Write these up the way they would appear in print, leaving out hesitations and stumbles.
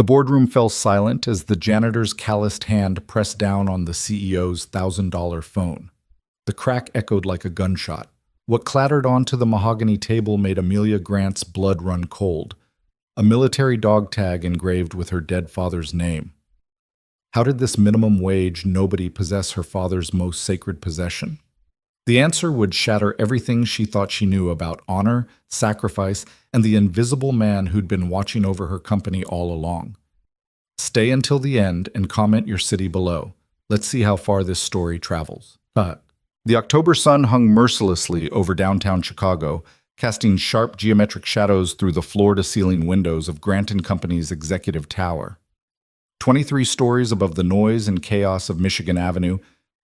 The boardroom fell silent as the janitor's calloused hand pressed down on the CEO's $1,000 phone. The crack echoed like a gunshot. What clattered onto the mahogany table made Amelia Grant's blood run cold. A military dog tag engraved with her dead father's name. How did this minimum wage nobody possess her father's most sacred possession? The answer would shatter everything she thought she knew about honor, sacrifice, and the invisible man who'd been watching over her company all along. Stay until the end and comment your city below. Let's see how far this story travels. The October sun hung mercilessly over downtown Chicago, casting sharp geometric shadows through the floor-to-ceiling windows of Grant & Company's executive tower. 23 stories above the noise and chaos of Michigan Avenue,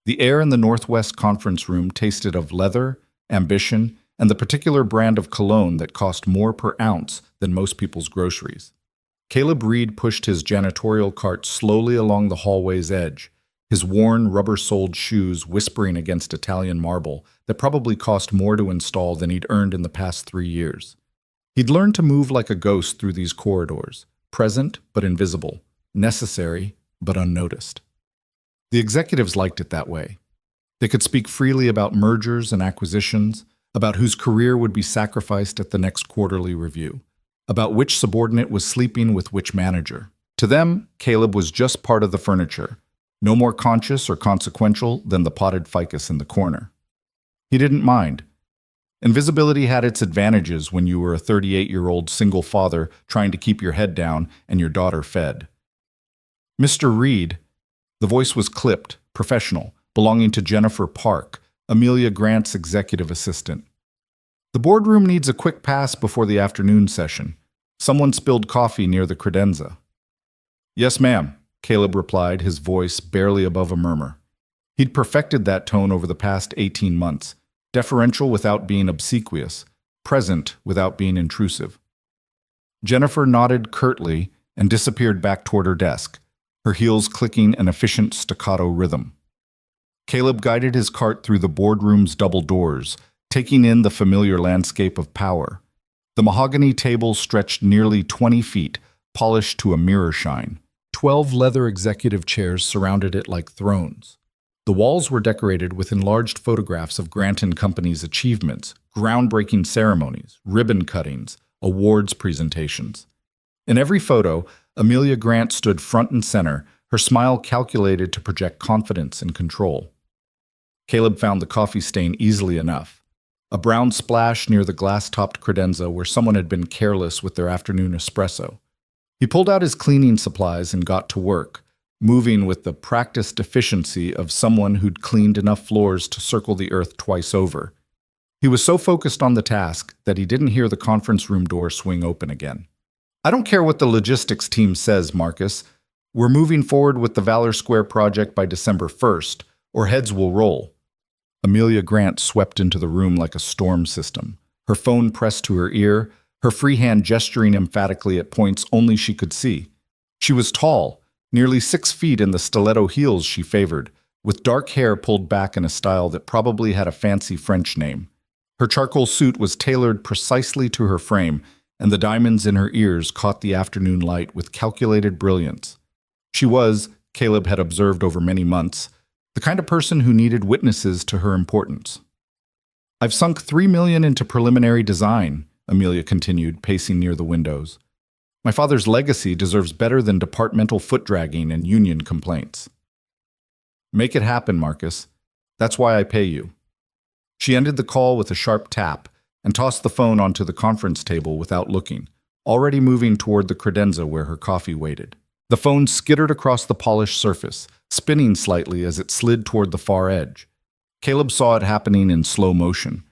the air in the Northwest Conference Room tasted of leather, ambition, and the particular brand of cologne that cost more per ounce than most people's groceries. Caleb Reed pushed his janitorial cart slowly along the hallway's edge, his worn, rubber-soled shoes whispering against Italian marble that probably cost more to install than he'd earned in the past 3 years. He'd learned to move like a ghost through these corridors, present but invisible, necessary but unnoticed. The executives liked it that way. They could speak freely about mergers and acquisitions, about whose career would be sacrificed at the next quarterly review, about which subordinate was sleeping with which manager. To them, Caleb was just part of the furniture, no more conscious or consequential than the potted ficus in the corner. He didn't mind. Invisibility had its advantages when you were a 38-year-old single father trying to keep your head down and your daughter fed. Mr. Reed, the voice was clipped, professional, belonging to Jennifer Park, Amelia Grant's executive assistant. The boardroom needs a quick pass before the afternoon session. Someone spilled coffee near the credenza. Yes, ma'am, Caleb replied, his voice barely above a murmur. He'd perfected that tone over the past 18 months, deferential without being obsequious, present without being intrusive. Jennifer nodded curtly and disappeared back toward her desk, her heels clicking an efficient staccato rhythm. Caleb guided his cart through the boardroom's double doors, taking in the familiar landscape of power. The mahogany table stretched nearly 20 feet, polished to a mirror shine. 12 leather executive chairs surrounded it like thrones. The walls were decorated with enlarged photographs of Grant & Company's achievements, groundbreaking ceremonies, ribbon cuttings, awards presentations. In every photo, Amelia Grant stood front and center, her smile calculated to project confidence and control. Caleb found the coffee stain easily enough. A brown splash near the glass-topped credenza where someone had been careless with their afternoon espresso. He pulled out his cleaning supplies and got to work, moving with the practiced efficiency of someone who'd cleaned enough floors to circle the earth twice over. He was so focused on the task that he didn't hear the conference room door swing open again. I don't care what the logistics team says, Marcus. We're moving forward with the Valor Square project by December 1st, or heads will roll. Amelia Grant swept into the room like a storm system, her phone pressed to her ear, her free hand gesturing emphatically at points only she could see. She was tall, nearly 6 feet in the stiletto heels she favored, with dark hair pulled back in a style that probably had a fancy French name. Her charcoal suit was tailored precisely to her frame, and the diamonds in her ears caught the afternoon light with calculated brilliance. She was, Caleb had observed over many months, the kind of person who needed witnesses to her importance. I've sunk $3 million into preliminary design, Amelia continued, pacing near the windows. My father's legacy deserves better than departmental foot-dragging and union complaints. Make it happen, Marcus. That's why I pay you. She ended the call with a sharp tap and tossed the phone onto the conference table without looking, already moving toward the credenza where her coffee waited. The phone skittered across the polished surface, spinning slightly as it slid toward the far edge. Caleb saw it happening in slow motion,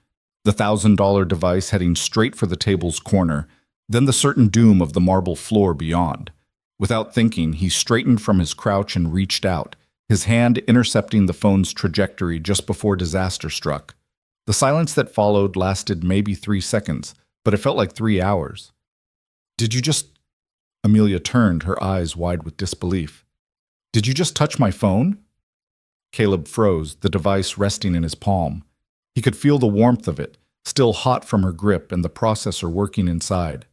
the $1,000 device heading straight for the table's corner, then the certain doom of the marble floor beyond. Without thinking, he straightened from his crouch and reached out, his hand intercepting the phone's trajectory just before disaster struck. The silence that followed lasted maybe 3 seconds, but it felt like 3 hours. Did you just... Amelia turned, her eyes wide with disbelief. Did you just touch my phone? Caleb froze, the device resting in his palm. He could feel the warmth of it, still hot from her grip and the processor working inside.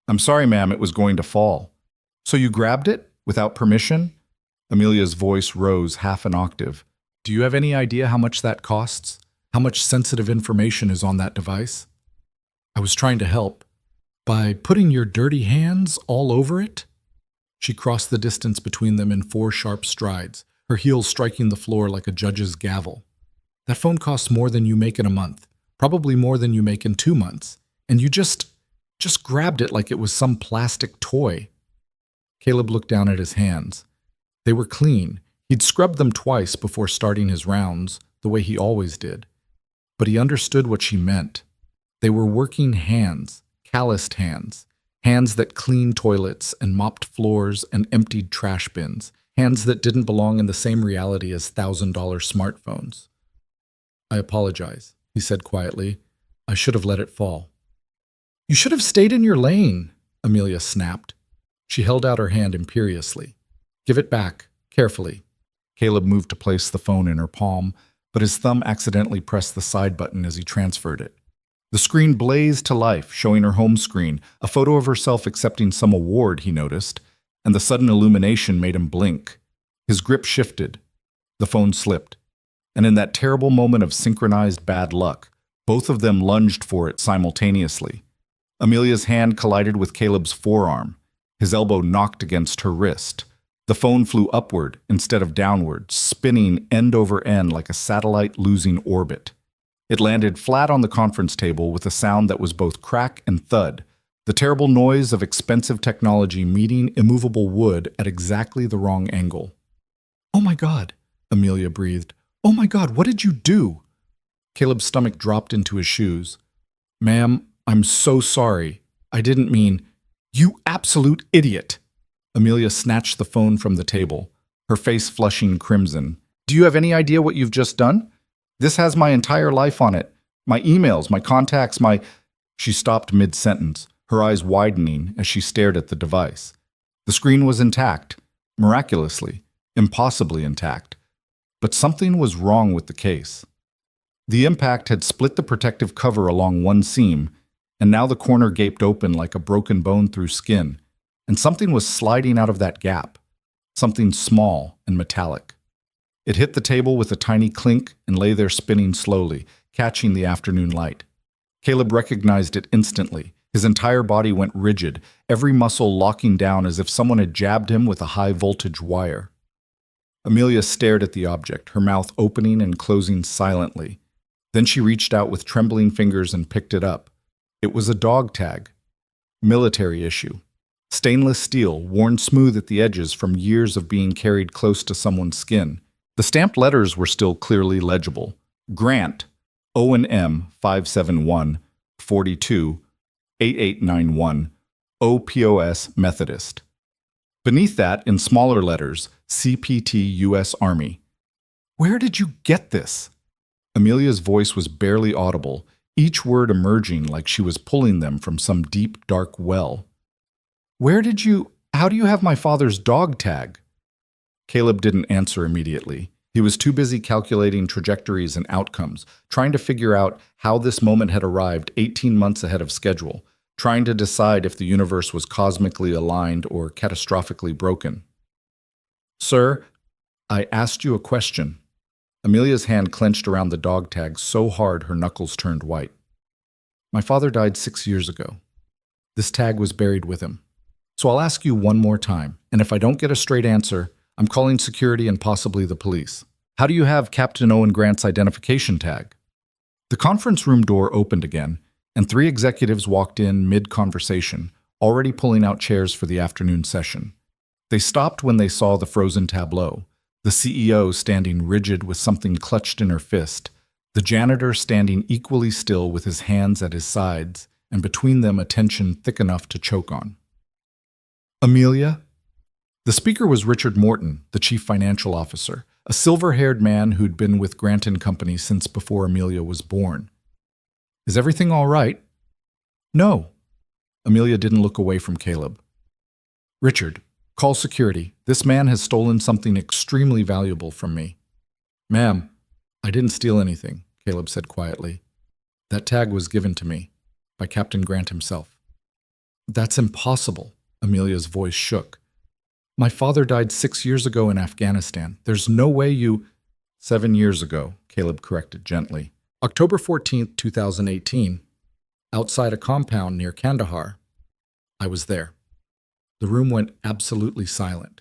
I'm sorry, ma'am, it was going to fall. So you grabbed it? Without permission? Amelia's voice rose half an octave. Do you have any idea how much that costs? How much sensitive information is on that device? I was trying to help. By putting your dirty hands all over it? She crossed the distance between them in 4 sharp strides, her heels striking the floor like a judge's gavel. That phone costs more than you make in a month, probably more than you make in 2 months, and you just grabbed it like it was some plastic toy. Caleb looked down at his hands. They were clean. He'd scrubbed them twice before starting his rounds, the way he always did. But he understood what she meant. They were working hands, calloused hands, hands that cleaned toilets and mopped floors and emptied trash bins, hands that didn't belong in the same reality as $1,000 smartphones. I apologize, he said quietly. I should have let it fall. You should have stayed in your lane, Amelia snapped. She held out her hand imperiously. Give it back, carefully. Caleb moved to place the phone in her palm, but his thumb accidentally pressed the side button as he transferred it. The screen blazed to life, showing her home screen, a photo of herself accepting some award, he noticed, and the sudden illumination made him blink. His grip shifted. The phone slipped. And in that terrible moment of synchronized bad luck, both of them lunged for it simultaneously. Amelia's hand collided with Caleb's forearm. His elbow knocked against her wrist. The phone flew upward instead of downward, spinning end over end like a satellite losing orbit. It landed flat on the conference table with a sound that was both crack and thud, the terrible noise of expensive technology meeting immovable wood at exactly the wrong angle. Oh my God, Amelia breathed. Oh my God, what did you do? Caleb's stomach dropped into his shoes. Ma'am, I'm so sorry. I didn't mean... You absolute idiot! Amelia snatched the phone from the table, her face flushing crimson. Do you have any idea what you've just done? This has my entire life on it. My emails, my contacts, my... She stopped mid-sentence, her eyes widening as she stared at the device. The screen was intact, miraculously, impossibly intact. But something was wrong with the case. The impact had split the protective cover along one seam, and now the corner gaped open like a broken bone through skin, and something was sliding out of that gap, something small and metallic. It hit the table with a tiny clink and lay there spinning slowly, catching the afternoon light. Caleb recognized it instantly. His entire body went rigid, every muscle locking down as if someone had jabbed him with a high-voltage wire. Amelia stared at the object, her mouth opening and closing silently. Then she reached out with trembling fingers and picked it up. It was a dog tag. Military issue. Stainless steel, worn smooth at the edges from years of being carried close to someone's skin. The stamped letters were still clearly legible. Grant, O&M 571 42 8891, OPOS Methodist. Beneath that, in smaller letters, CPT U.S. Army. Where did you get this? Amelia's voice was barely audible, each word emerging like she was pulling them from some deep, dark well. How do you have my father's dog tag? Caleb didn't answer immediately. He was too busy calculating trajectories and outcomes, trying to figure out how this moment had arrived 18 months ahead of schedule, trying to decide if the universe was cosmically aligned or catastrophically broken. Sir, I asked you a question. Amelia's hand clenched around the dog tag so hard her knuckles turned white. My father died 6 years ago. This tag was buried with him. So I'll ask you one more time, and if I don't get a straight answer, I'm calling security and possibly the police. How do you have Captain Owen Grant's identification tag? The conference room door opened again, and 3 executives walked in mid-conversation, already pulling out chairs for the afternoon session. They stopped when they saw the frozen tableau, the CEO standing rigid with something clutched in her fist, the janitor standing equally still with his hands at his sides, and between them a tension thick enough to choke on. Amelia? The speaker was Richard Morton, the chief financial officer, a silver-haired man who'd been with Grant & Company since before Amelia was born. Is everything all right? No. Amelia didn't look away from Caleb. Richard, call security. This man has stolen something extremely valuable from me. Ma'am, I didn't steal anything, Caleb said quietly. That tag was given to me by Captain Grant himself. That's impossible. Amelia's voice shook. My father died 6 years ago in Afghanistan. There's no way you— 7 years ago, Caleb corrected gently. October 14th, 2018, outside a compound near Kandahar. I was there. The room went absolutely silent.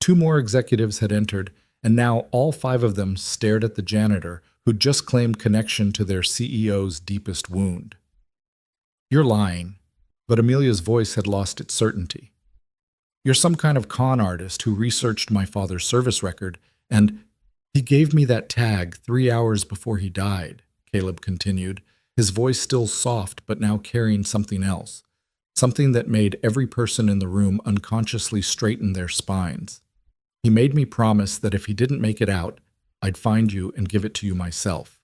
2 more executives had entered, and now all 5 of them stared at the janitor who'd just claimed connection to their CEO's deepest wound. You're lying, but Amelia's voice had lost its certainty. You're some kind of con artist who researched my father's service record, and he gave me that tag 3 hours before he died, Caleb continued, his voice still soft but now carrying something else, something that made every person in the room unconsciously straighten their spines. He made me promise that if he didn't make it out, I'd find you and give it to you myself.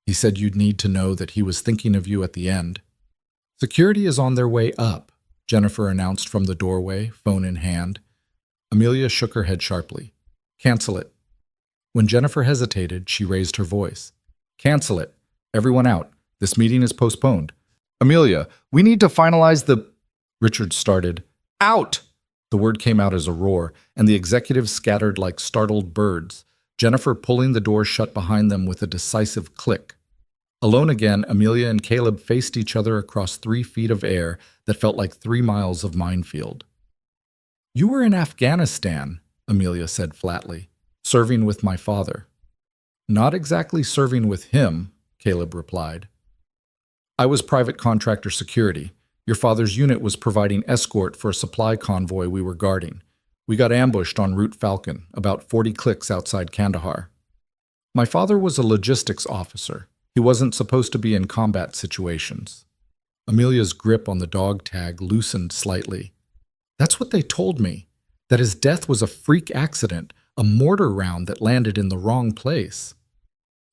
He said you'd need to know that he was thinking of you at the end. Security is on their way up, Jennifer announced from the doorway, phone in hand. Amelia shook her head sharply. Cancel it. When Jennifer hesitated, she raised her voice. Cancel it. Everyone out. This meeting is postponed. Amelia, we need to finalize the— Richard started. Out! The word came out as a roar, and the executives scattered like startled birds, Jennifer pulling the door shut behind them with a decisive click. Alone again, Amelia and Caleb faced each other across 3 feet of air that felt like 3 miles of minefield. You were in Afghanistan, Amelia said flatly, serving with my father. Not exactly serving with him, Caleb replied. I was private contractor security. Your father's unit was providing escort for a supply convoy we were guarding. We got ambushed on Route Falcon, about 40 clicks outside Kandahar. My father was a logistics officer. He wasn't supposed to be in combat situations. Amelia's grip on the dog tag loosened slightly. That's what they told me, that his death was a freak accident, a mortar round that landed in the wrong place.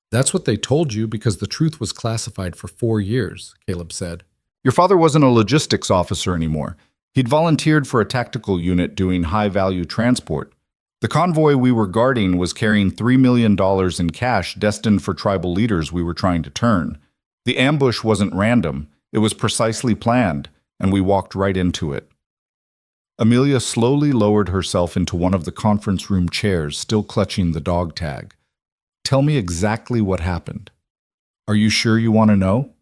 That's what they told you because the truth was classified for 4 years, Caleb said. Your father wasn't a logistics officer anymore. He'd volunteered for a tactical unit doing high-value transport. The convoy we were guarding was carrying $3 million in cash destined for tribal leaders we were trying to turn. The ambush wasn't random. It was precisely planned, and we walked right into it. Amelia slowly lowered herself into one of the conference room chairs, still clutching the dog tag. Tell me exactly what happened. Are you sure you want to know?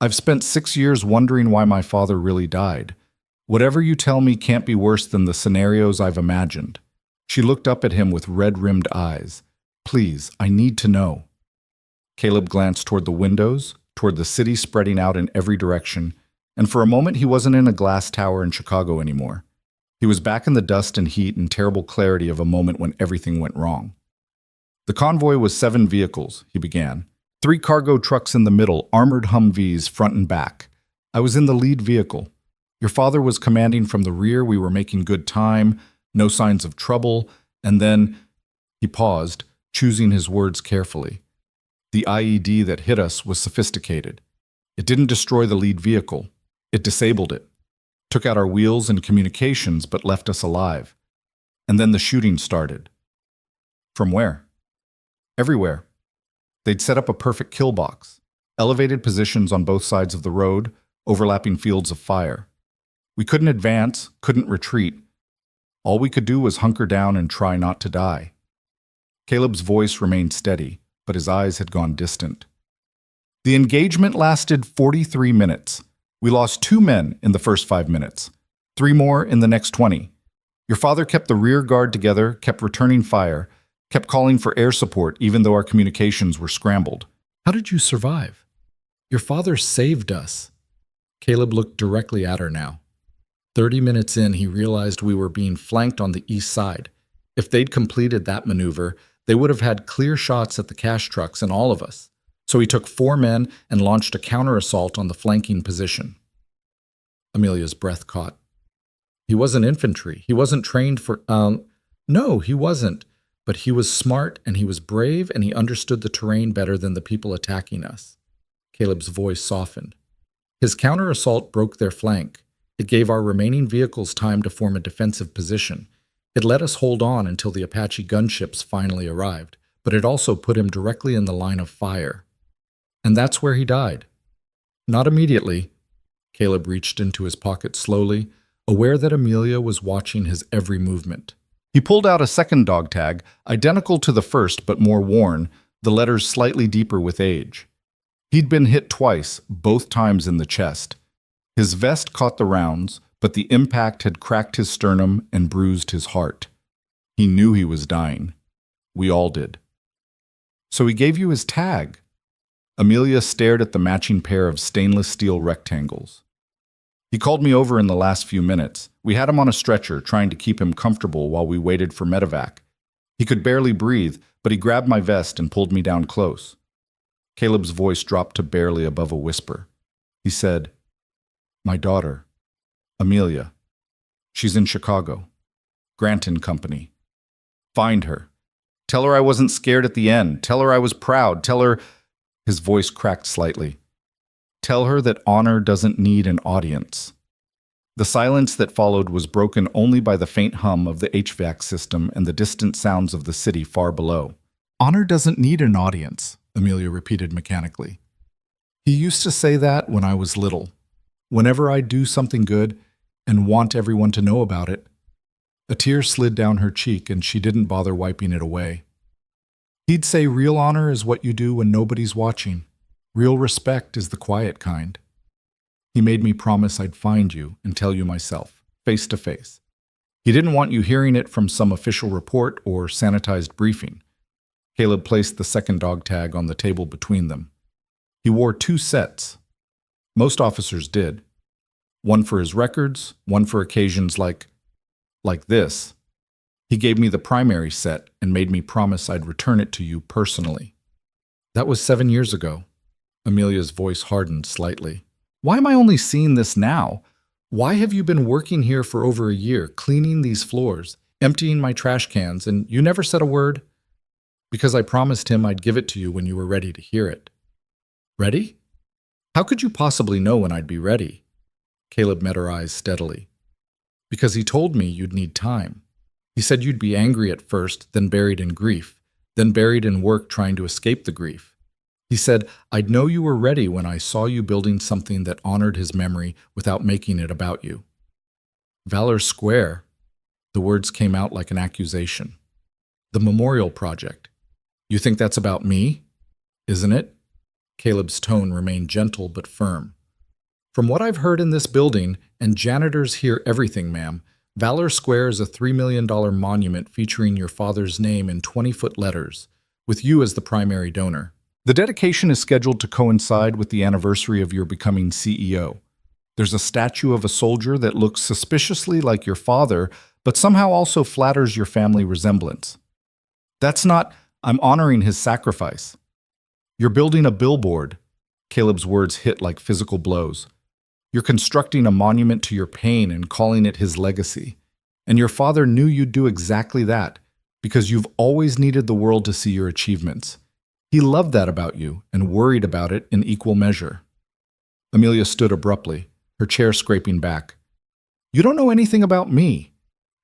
I've spent 6 years wondering why my father really died. Whatever you tell me can't be worse than the scenarios I've imagined. She looked up at him with red-rimmed eyes. Please, I need to know. Caleb glanced toward the windows, toward the city spreading out in every direction, and for a moment he wasn't in a glass tower in Chicago anymore. He was back in the dust and heat and terrible clarity of a moment when everything went wrong. The convoy was 7 vehicles, he began. 3 cargo trucks in the middle, armored Humvees front and back. I was in the lead vehicle. Your father was commanding from the rear. We were making good time, no signs of trouble, and then he paused, choosing his words carefully. The IED that hit us was sophisticated. It didn't destroy the lead vehicle. It disabled it. Took out our wheels and communications, but left us alive. And then the shooting started. From where? Everywhere. They'd set up a perfect kill box, elevated positions on both sides of the road, overlapping fields of fire. We couldn't advance, couldn't retreat. All we could do was hunker down and try not to die. Caleb's voice remained steady, but his eyes had gone distant. The engagement lasted 43 minutes. We lost 2 men in the first 5 minutes, 3 more in the next 20. Your father kept the rear guard together, kept returning fire, kept calling for air support even though our communications were scrambled. How did you survive? Your father saved us. Caleb looked directly at her now. 30 minutes in, he realized we were being flanked on the east side. If they'd completed that maneuver, they would have had clear shots at the cash trucks and all of us. So he took 4 men and launched a counter-assault on the flanking position. Amelia's breath caught. He wasn't infantry. He wasn't trained for— No, he wasn't. But he was smart and he was brave and he understood the terrain better than the people attacking us. Caleb's voice softened. His counter-assault broke their flank. It gave our remaining vehicles time to form a defensive position. It let us hold on until the Apache gunships finally arrived, but it also put him directly in the line of fire. And that's where he died. Not immediately. Caleb reached into his pocket slowly, aware that Amelia was watching his every movement. He pulled out a second dog tag, identical to the first but more worn, the letters slightly deeper with age. He'd been hit twice, both times in the chest. His vest caught the rounds, but the impact had cracked his sternum and bruised his heart. He knew he was dying. We all did. So he gave you his tag. Amelia stared at the matching pair of stainless steel rectangles. He called me over in the last few minutes. We had him on a stretcher, trying to keep him comfortable while we waited for medevac. He could barely breathe, but he grabbed my vest and pulled me down close. Caleb's voice dropped to barely above a whisper. He said, "My daughter, Amelia. She's in Chicago. Grant and Company. Find her. Tell her I wasn't scared at the end. Tell her I was proud. Tell her—" His voice cracked slightly. "Tell her that honor doesn't need an audience." The silence that followed was broken only by the faint hum of the HVAC system and the distant sounds of the city far below. "Honor doesn't need an audience," Amelia repeated mechanically. "He used to say that when I was little. Whenever I'd do something good and want everyone to know about it." A tear slid down her cheek and she didn't bother wiping it away. "He'd say real honor is what you do when nobody's watching. Real respect is the quiet kind. He made me promise I'd find you and tell you myself, face to face. He didn't want you hearing it from some official report or sanitized briefing." Caleb placed the second dog tag on the table between them. He wore 2 sets. Most officers did. One for his records, one for occasions like this. He gave me the primary set and made me promise I'd return it to you personally. That was 7 years ago. Amelia's voice hardened slightly. "Why am I only seeing this now? Why have you been working here for over a year, cleaning these floors, emptying my trash cans, and you never said a word?" "Because I promised him I'd give it to you when you were ready to hear it." "Ready? How could you possibly know when I'd be ready?" Caleb met her eyes steadily. "Because he told me you'd need time. He said you'd be angry at first, then buried in grief, then buried in work trying to escape the grief. He said, I'd know you were ready when I saw you building something that honored his memory without making it about you." "Valor Square." The words came out like an accusation. "The memorial project. You think that's about me? Isn't it?" Caleb's tone remained gentle but firm. "From what I've heard in this building, and janitors hear everything, ma'am, Valor Square is a $3 million monument featuring your father's name in 20-foot letters, with you as the primary donor. The dedication is scheduled to coincide with the anniversary of your becoming CEO. There's a statue of a soldier that looks suspiciously like your father, but somehow also flatters your family resemblance. That's not, I'm honoring his sacrifice. You're building a billboard." Caleb's words hit like physical blows. "You're constructing a monument to your pain and calling it his legacy. And your father knew you'd do exactly that, because you've always needed the world to see your achievements. He loved that about you and worried about it in equal measure." Amelia stood abruptly, her chair scraping back. "You don't know anything about me.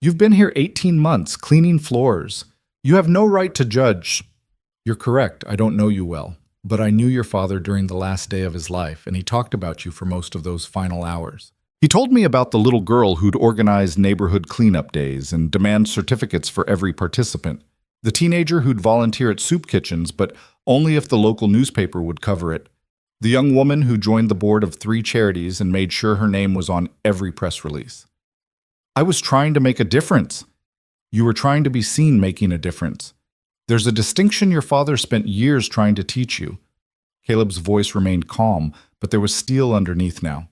You've been here 18 months, cleaning floors. You have no right to judge." "You're correct, I don't know you well, but I knew your father during the last day of his life, and he talked about you for most of those final hours. He told me about the little girl who'd organize neighborhood cleanup days and demand certificates for every participant. The teenager who'd volunteer at soup kitchens, but only if the local newspaper would cover it. The young woman who joined the board of 3 charities and made sure her name was on every press release. I was trying to make a difference. You were trying to be seen making a difference. There's a distinction your father spent years trying to teach you." Caleb's voice remained calm, but there was steel underneath now.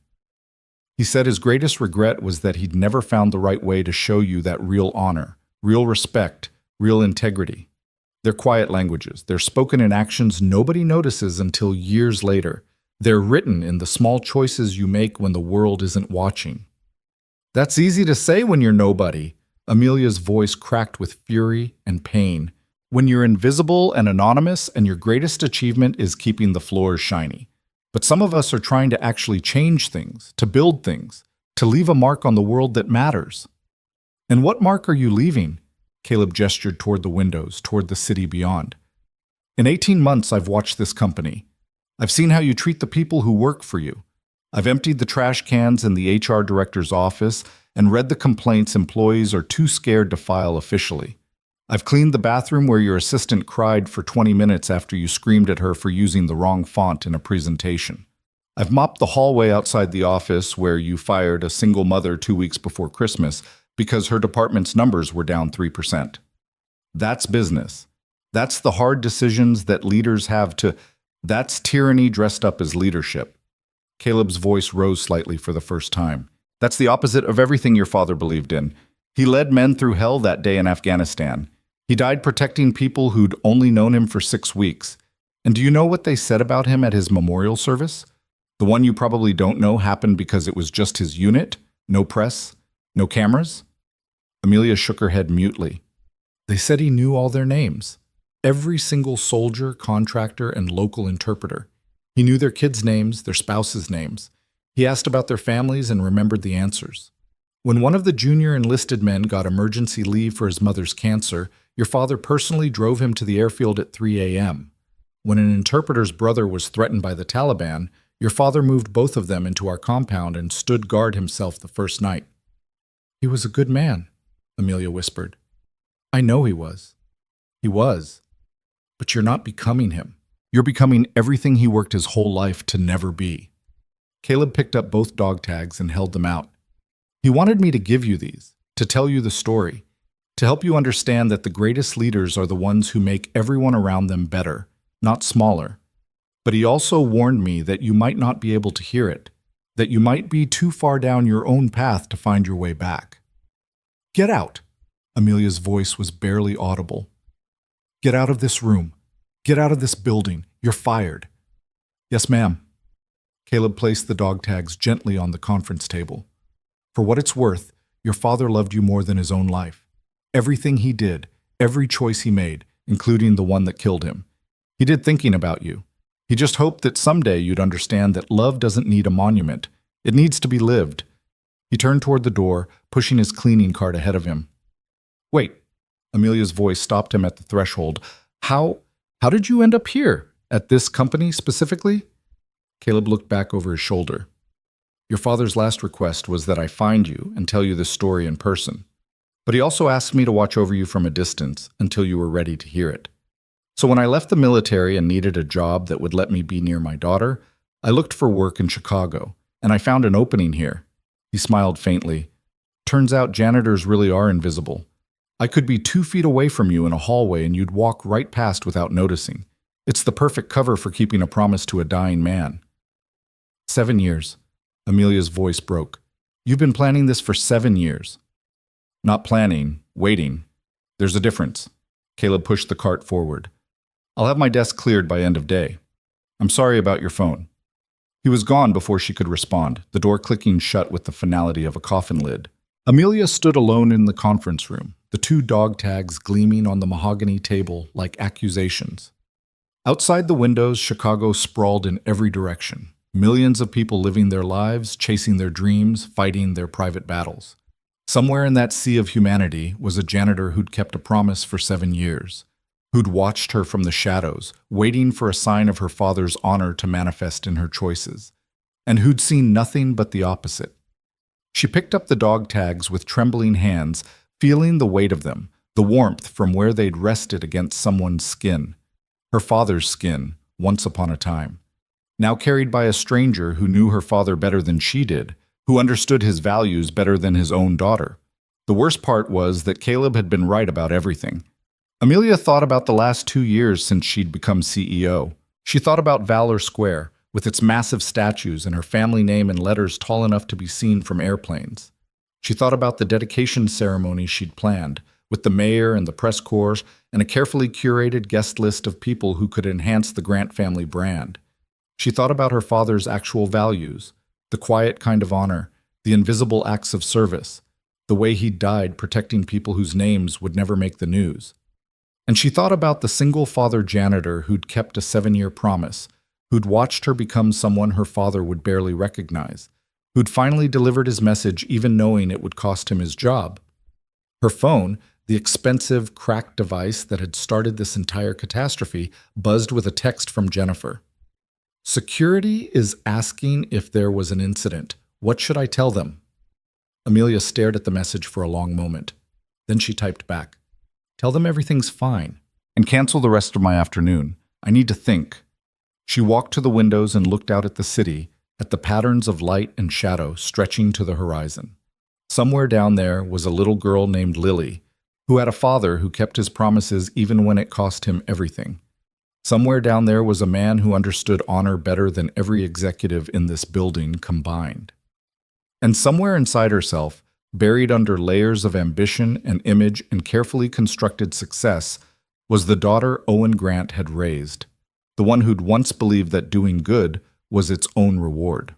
He said his greatest regret was that he'd never found the right way to show you that real honor, real respect, real integrity. They're quiet languages. They're spoken in actions nobody notices until years later. They're written in the small choices you make when the world isn't watching. "That's easy to say when you're nobody." Amelia's voice cracked with fury and pain. "When you're invisible and anonymous and your greatest achievement is keeping the floors shiny. But some of us are trying to actually change things, to build things, to leave a mark on the world that matters." "And what mark are you leaving?" Caleb gestured toward the windows, toward the city beyond. "In 18 months, I've watched this company. I've seen how you treat the people who work for you. I've emptied the trash cans in the HR director's office and read the complaints employees are too scared to file officially. I've cleaned the bathroom where your assistant cried for 20 minutes after you screamed at her for using the wrong font in a presentation. I've mopped the hallway outside the office where you fired a single mother 2 weeks before Christmas because her department's numbers were down 3%. That's business. That's the hard decisions that leaders have to. That's tyranny dressed up as leadership. Caleb's voice rose slightly for the first time. That's the opposite of everything your father believed in. He led men through hell that day in Afghanistan. He died protecting people who'd only known him for 6 weeks. And do you know what they said about him at his memorial service? The one you probably don't know happened because it was just his unit, no press, no cameras? Amelia shook her head mutely. They said he knew all their names. Every single soldier, contractor, and local interpreter. He knew their kids' names, their spouses' names. He asked about their families and remembered the answers. When one of the junior enlisted men got emergency leave for his mother's cancer, your father personally drove him to the airfield at 3 a.m. When an interpreter's brother was threatened by the Taliban, your father moved both of them into our compound and stood guard himself the first night. He was a good man, Amelia whispered. I know he was. He was. But you're not becoming him. You're becoming everything he worked his whole life to never be. Caleb picked up both dog tags and held them out. He wanted me to give you these, to tell you the story, to help you understand that the greatest leaders are the ones who make everyone around them better, not smaller. But he also warned me that you might not be able to hear it, that you might be too far down your own path to find your way back. Get out. Amelia's voice was barely audible. Get out of this room. Get out of this building. You're fired. Yes, ma'am. Caleb placed the dog tags gently on the conference table. For what it's worth, your father loved you more than his own life. Everything he did, every choice he made, including the one that killed him. He did thinking about you. He just hoped that someday you'd understand that love doesn't need a monument. It needs to be lived. He turned toward the door, pushing his cleaning cart ahead of him. Wait. Amelia's voice stopped him at the threshold. How did you end up here? At this company specifically? Caleb looked back over his shoulder. Your father's last request was that I find you and tell you this story in person. But he also asked me to watch over you from a distance until you were ready to hear it. So when I left the military and needed a job that would let me be near my daughter, I looked for work in Chicago, and I found an opening here. He smiled faintly. Turns out janitors really are invisible. I could be 2 feet away from you in a hallway and you'd walk right past without noticing. It's the perfect cover for keeping a promise to a dying man. 7 years. Amelia's voice broke. You've been planning this for 7 years. Not planning, waiting. There's a difference. Caleb pushed the cart forward. I'll have my desk cleared by end of day. I'm sorry about your phone. He was gone before she could respond, the door clicking shut with the finality of a coffin lid. Amelia stood alone in the conference room, the 2 dog tags gleaming on the mahogany table like accusations. Outside the windows, Chicago sprawled in every direction. Millions of people living their lives, chasing their dreams, fighting their private battles. Somewhere in that sea of humanity was a janitor who'd kept a promise for 7 years, who'd watched her from the shadows, waiting for a sign of her father's honor to manifest in her choices, and who'd seen nothing but the opposite. She picked up the dog tags with trembling hands, feeling the weight of them, the warmth from where they'd rested against someone's skin, her father's skin, once upon a time. Now carried by a stranger who knew her father better than she did, who understood his values better than his own daughter. The worst part was that Caleb had been right about everything. Amelia thought about the last 2 years since she'd become CEO. She thought about Valor Square, with its massive statues and her family name in letters tall enough to be seen from airplanes. She thought about the dedication ceremony she'd planned, with the mayor and the press corps and a carefully curated guest list of people who could enhance the Grant family brand. She thought about her father's actual values, the quiet kind of honor, the invisible acts of service, the way he'd died protecting people whose names would never make the news. And she thought about the single father janitor who'd kept a 7-year promise, who'd watched her become someone her father would barely recognize, who'd finally delivered his message even knowing it would cost him his job. Her phone, the expensive, cracked device that had started this entire catastrophe, buzzed with a text from Jennifer. Security is asking if there was an incident. What should I tell them? Amelia stared at the message for a long moment. Then she typed back, "Tell them everything's fine, and cancel the rest of my afternoon. I need to think." She walked to the windows and looked out at the city, at the patterns of light and shadow stretching to the horizon. Somewhere down there was a little girl named Lily, who had a father who kept his promises even when it cost him everything. Somewhere down there was a man who understood honor better than every executive in this building combined. And somewhere inside herself, buried under layers of ambition and image and carefully constructed success, was the daughter Owen Grant had raised, the one who'd once believed that doing good was its own reward.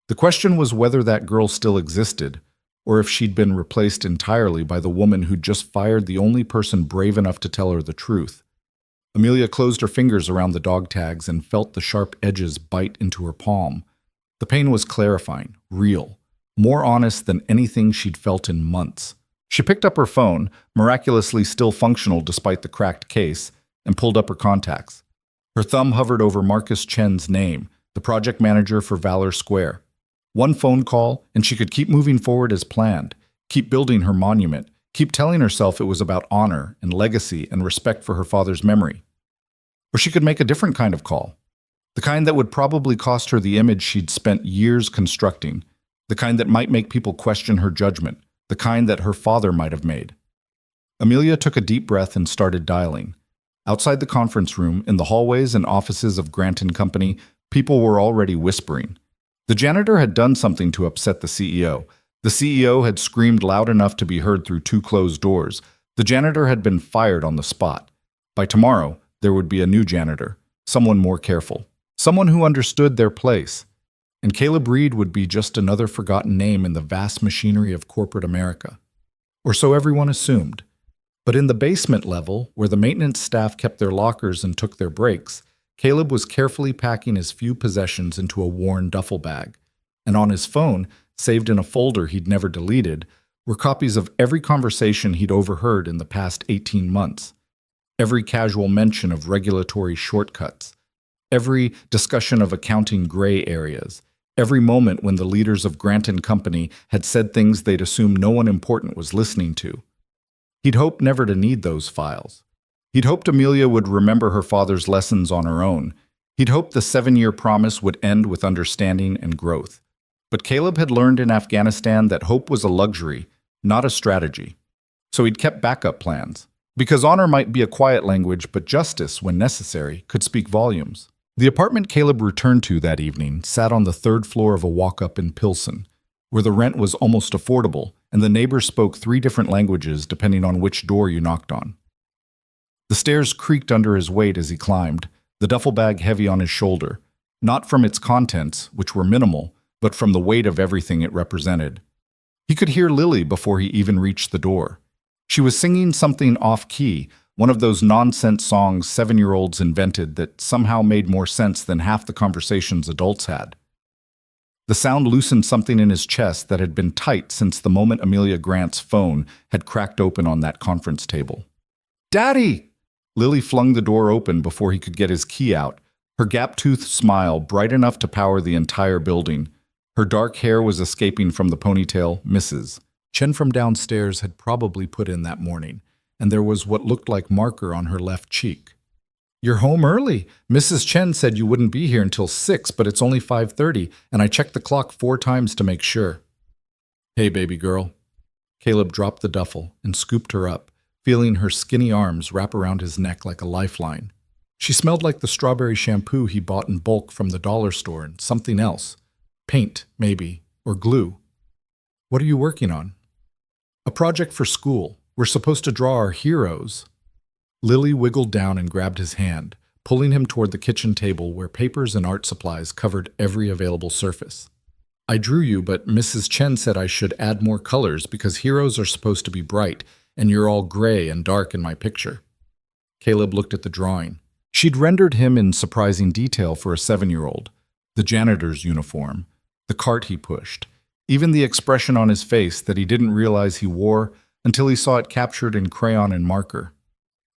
The question was whether that girl still existed, or if she'd been replaced entirely by the woman who'd just fired the only person brave enough to tell her the truth. Amelia closed her fingers around the dog tags and felt the sharp edges bite into her palm. The pain was clarifying, real, more honest than anything she'd felt in months. She picked up her phone, miraculously still functional despite the cracked case, and pulled up her contacts. Her thumb hovered over Marcus Chen's name, the project manager for Valor Square. One phone call, and she could keep moving forward as planned, keep building her monument, keep telling herself it was about honor and legacy and respect for her father's memory. Or she could make a different kind of call, the kind that would probably cost her the image she'd spent years constructing, the kind that might make people question her judgment, the kind that her father might have made. Amelia took a deep breath and started dialing. Outside the conference room, in the hallways and offices of Grant & Company, people were already whispering. The janitor had done something to upset the CEO. The CEO had screamed loud enough to be heard through two closed doors. The janitor had been fired on the spot. By tomorrow, there would be a new janitor, someone more careful, someone who understood their place. And Caleb Reed would be just another forgotten name in the vast machinery of corporate America. Or so everyone assumed. But in the basement level, where the maintenance staff kept their lockers and took their breaks, Caleb was carefully packing his few possessions into a worn duffel bag. And on his phone, saved in a folder he'd never deleted, were copies of every conversation he'd overheard in the past 18 months. Every casual mention of regulatory shortcuts. Every discussion of accounting gray areas. Every moment when the leaders of Grant & Company had said things they'd assumed no one important was listening to. He'd hoped never to need those files. He'd hoped Amelia would remember her father's lessons on her own. He'd hoped the 7-year promise would end with understanding and growth. But Caleb had learned in Afghanistan that hope was a luxury, not a strategy. So he'd kept backup plans. Because honor might be a quiet language, but justice, when necessary, could speak volumes. The apartment Caleb returned to that evening sat on the 3rd floor of a walk-up in Pilsen, where the rent was almost affordable, and the neighbors spoke 3 different languages depending on which door you knocked on. The stairs creaked under his weight as he climbed, the duffel bag heavy on his shoulder, not from its contents, which were minimal, but from the weight of everything it represented. He could hear Lily before he even reached the door. She was singing something off-key, one of those nonsense songs 7-year-olds invented that somehow made more sense than half the conversations adults had. The sound loosened something in his chest that had been tight since the moment Amelia Grant's phone had cracked open on that conference table. "Daddy!" Lily flung the door open before he could get his key out, her gap-toothed smile bright enough to power the entire building. Her dark hair was escaping from the ponytail, Mrs. Chen from downstairs had probably put in that morning, and there was what looked like marker on her left cheek. "You're home early. Mrs. Chen said you wouldn't be here until 6, but it's only 5:30, and I checked the clock 4 times to make sure." "Hey, baby girl." Caleb dropped the duffel and scooped her up, feeling her skinny arms wrap around his neck like a lifeline. She smelled like the strawberry shampoo he bought in bulk from the dollar store and something else. Paint, maybe, or glue. "What are you working on?" "A project for school. We're supposed to draw our heroes." Lily wiggled down and grabbed his hand, pulling him toward the kitchen table where papers and art supplies covered every available surface. "I drew you, but Mrs. Chen said I should add more colors because heroes are supposed to be bright, and you're all gray and dark in my picture." Caleb looked at the drawing. She'd rendered him in surprising detail for a 7-year-old. The janitor's uniform, the cart he pushed, even the expression on his face that he didn't realize he wore until he saw it captured in crayon and marker.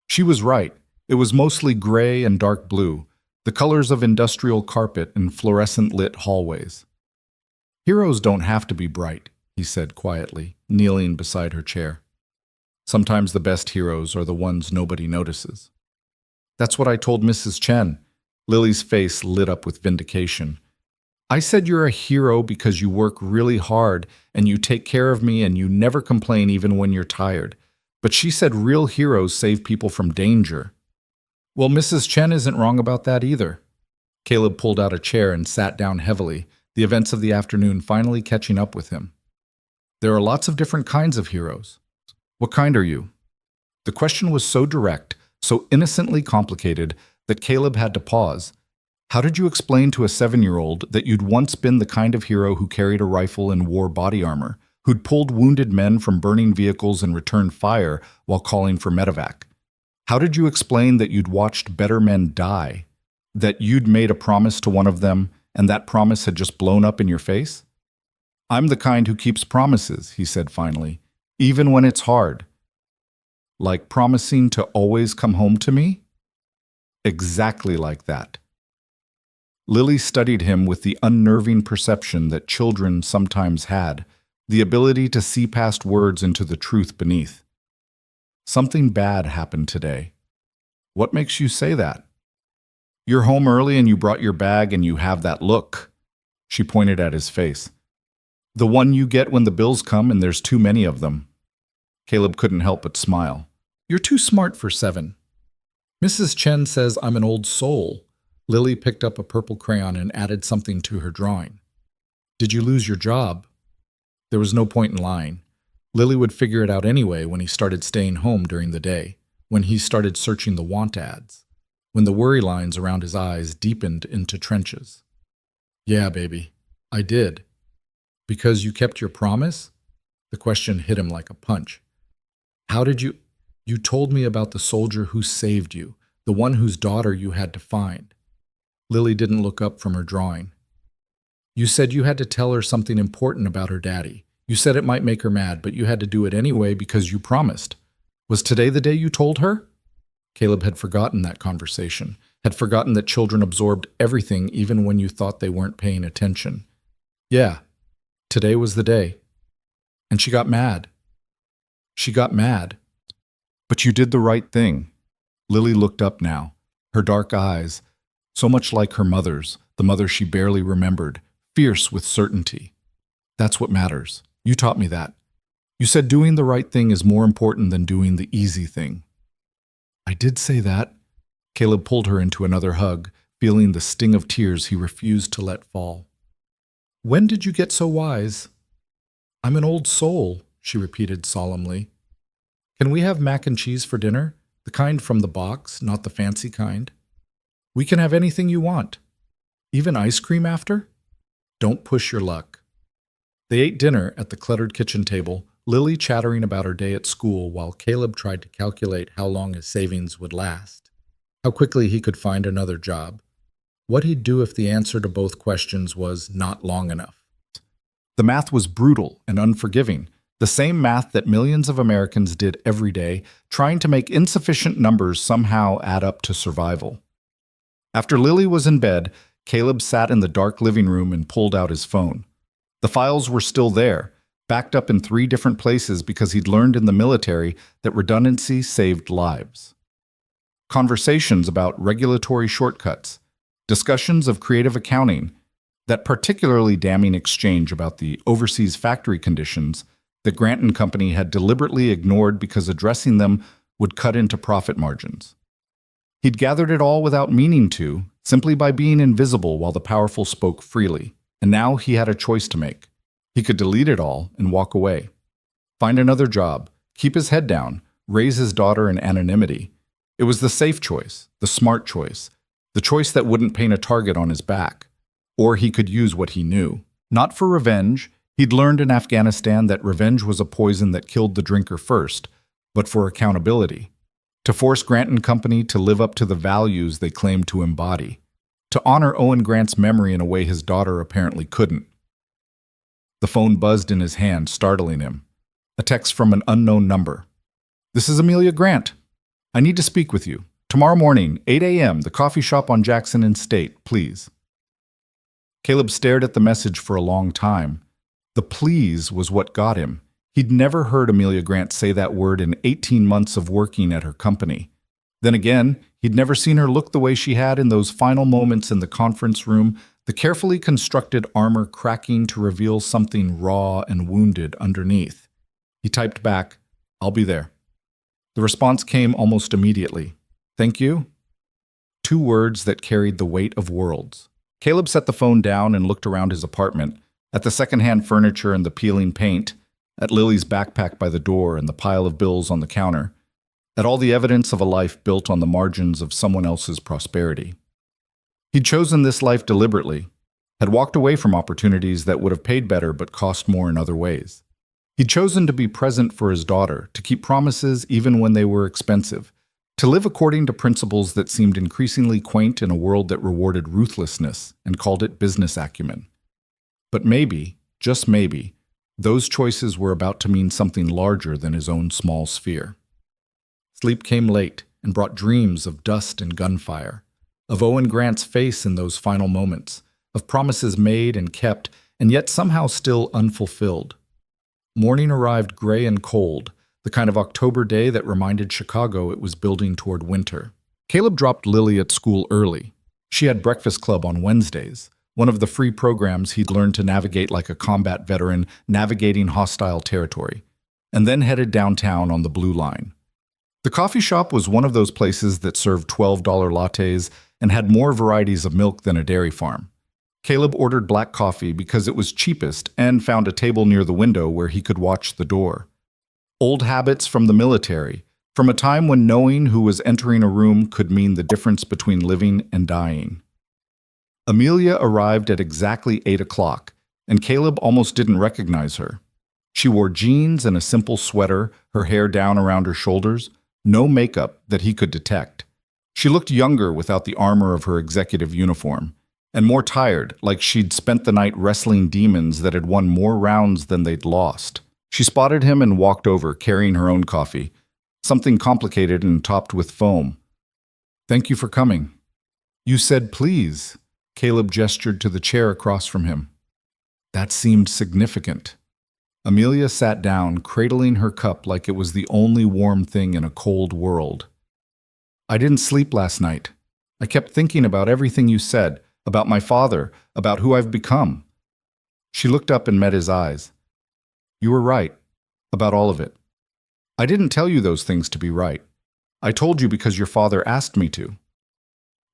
She was right. It was mostly gray and dark blue, the colors of industrial carpet and fluorescent-lit hallways. "Heroes don't have to be bright," he said quietly, kneeling beside her chair. "Sometimes the best heroes are the ones nobody notices." "That's what I told Mrs. Chen." Lily's face lit up with vindication. "I said you're a hero because you work really hard and you take care of me and you never complain even when you're tired. But she said real heroes save people from danger." "Well, Mrs. Chen isn't wrong about that either." Caleb pulled out a chair and sat down heavily, the events of the afternoon finally catching up with him. "There are lots of different kinds of heroes. What kind are you?" The question was so direct, so innocently complicated, that Caleb had to pause. How did you explain to a 7-year-old that you'd once been the kind of hero who carried a rifle and wore body armor, who'd pulled wounded men from burning vehicles and returned fire while calling for medevac? How did you explain that you'd watched better men die, that you'd made a promise to one of them, and that promise had just blown up in your face? "I'm the kind who keeps promises," he said finally, "even when it's hard." "Like promising to always come home to me?" "Exactly like that." Lily studied him with the unnerving perception that children sometimes had, the ability to see past words into the truth beneath. "Something bad happened today." "What makes you say that?" "You're home early and you brought your bag and you have that look." She pointed at his face. "The one you get when the bills come and there's too many of them." Caleb couldn't help but smile. "You're too smart for 7. Mrs. Chen says I'm an old soul." Lily picked up a purple crayon and added something to her drawing. "Did you lose your job?" There was no point in lying. Lily would figure it out anyway when he started staying home during the day, when he started searching the want ads, when the worry lines around his eyes deepened into trenches. "Yeah, baby, I did." "Because you kept your promise?" The question hit him like a punch. "How did you... You told me about the soldier who saved you, the one whose daughter you had to find." Lily didn't look up from her drawing. "You said you had to tell her something important about her daddy. You said it might make her mad, but you had to do it anyway because you promised. Was today the day you told her?" Caleb had forgotten that conversation, had forgotten that children absorbed everything even when you thought they weren't paying attention. "Yeah, today was the day." "And she got mad." "She got mad. But you did the right thing." Lily looked up now, her dark eyes, so much like her mother's, the mother she barely remembered, fierce with certainty. "That's what matters. You taught me that. You said doing the right thing is more important than doing the easy thing." "I did say that." Caleb pulled her into another hug, feeling the sting of tears he refused to let fall. "When did you get so wise?" "I'm an old soul," she repeated solemnly. "Can we have mac and cheese for dinner? The kind from the box, not the fancy kind." "We can have anything you want." "Even ice cream after?" "Don't push your luck." They ate dinner at the cluttered kitchen table, Lily chattering about her day at school while Caleb tried to calculate how long his savings would last, how quickly he could find another job, what he'd do if the answer to both questions was not long enough. The math was brutal and unforgiving, the same math that millions of Americans did every day, trying to make insufficient numbers somehow add up to survival. After Lily was in bed, Caleb sat in the dark living room and pulled out his phone. The files were still there, backed up in 3 different places because he'd learned in the military that redundancy saved lives. Conversations about regulatory shortcuts, discussions of creative accounting, that particularly damning exchange about the overseas factory conditions that Grant and Company had deliberately ignored because addressing them would cut into profit margins. He'd gathered it all without meaning to, simply by being invisible while the powerful spoke freely, and now he had a choice to make. He could delete it all and walk away. Find another job, keep his head down, raise his daughter in anonymity. It was the safe choice, the smart choice, the choice that wouldn't paint a target on his back. Or he could use what he knew. Not for revenge. He'd learned in Afghanistan that revenge was a poison that killed the drinker first, but for accountability. To force Grant and Company to live up to the values they claimed to embody. To honor Owen Grant's memory in a way his daughter apparently couldn't. The phone buzzed in his hand, startling him. A text from an unknown number. "This is Amelia Grant. I need to speak with you. Tomorrow morning, 8 a.m., the coffee shop on Jackson and State, please. Caleb stared at the message for a long time. The please was what got him. He'd never heard Amelia Grant say that word in 18 months of working at her company. Then again, he'd never seen her look the way she had in those final moments in the conference room, the carefully constructed armor cracking to reveal something raw and wounded underneath. He typed back, "I'll be there." The response came almost immediately. "Thank you?" 2 words that carried the weight of worlds. Caleb set the phone down and looked around his apartment, at the secondhand furniture and the peeling paint, at Lily's backpack by the door and the pile of bills on the counter, at all the evidence of a life built on the margins of someone else's prosperity. He'd chosen this life deliberately, had walked away from opportunities that would have paid better but cost more in other ways. He'd chosen to be present for his daughter, to keep promises even when they were expensive, to live according to principles that seemed increasingly quaint in a world that rewarded ruthlessness and called it business acumen. But maybe, just maybe, those choices were about to mean something larger than his own small sphere. Sleep came late and brought dreams of dust and gunfire, of Owen Grant's face in those final moments, of promises made and kept, and yet somehow still unfulfilled. Morning arrived gray and cold, the kind of October day that reminded Chicago it was building toward winter. Caleb dropped Lily at school early. She had breakfast club on Wednesdays, one of the free programs he'd learned to navigate like a combat veteran navigating hostile territory, and then headed downtown on the Blue Line. The coffee shop was one of those places that served $12 lattes and had more varieties of milk than a dairy farm. Caleb ordered black coffee because it was cheapest and found a table near the window where he could watch the door. Old habits from the military, from a time when knowing who was entering a room could mean the difference between living and dying. Amelia arrived at exactly 8 o'clock, and Caleb almost didn't recognize her. She wore jeans and a simple sweater, her hair down around her shoulders, no makeup that he could detect. She looked younger without the armor of her executive uniform, and more tired, like she'd spent the night wrestling demons that had won more rounds than they'd lost. She spotted him and walked over, carrying her own coffee, something complicated and topped with foam. "Thank you for coming." "You said please." Caleb gestured to the chair across from him. That seemed significant. Amelia sat down, cradling her cup like it was the only warm thing in a cold world. "I didn't sleep last night. I kept thinking about everything you said, about my father, about who I've become." She looked up and met his eyes. "You were right, about all of it. I didn't tell you those things to be right. I told you because your father asked me to."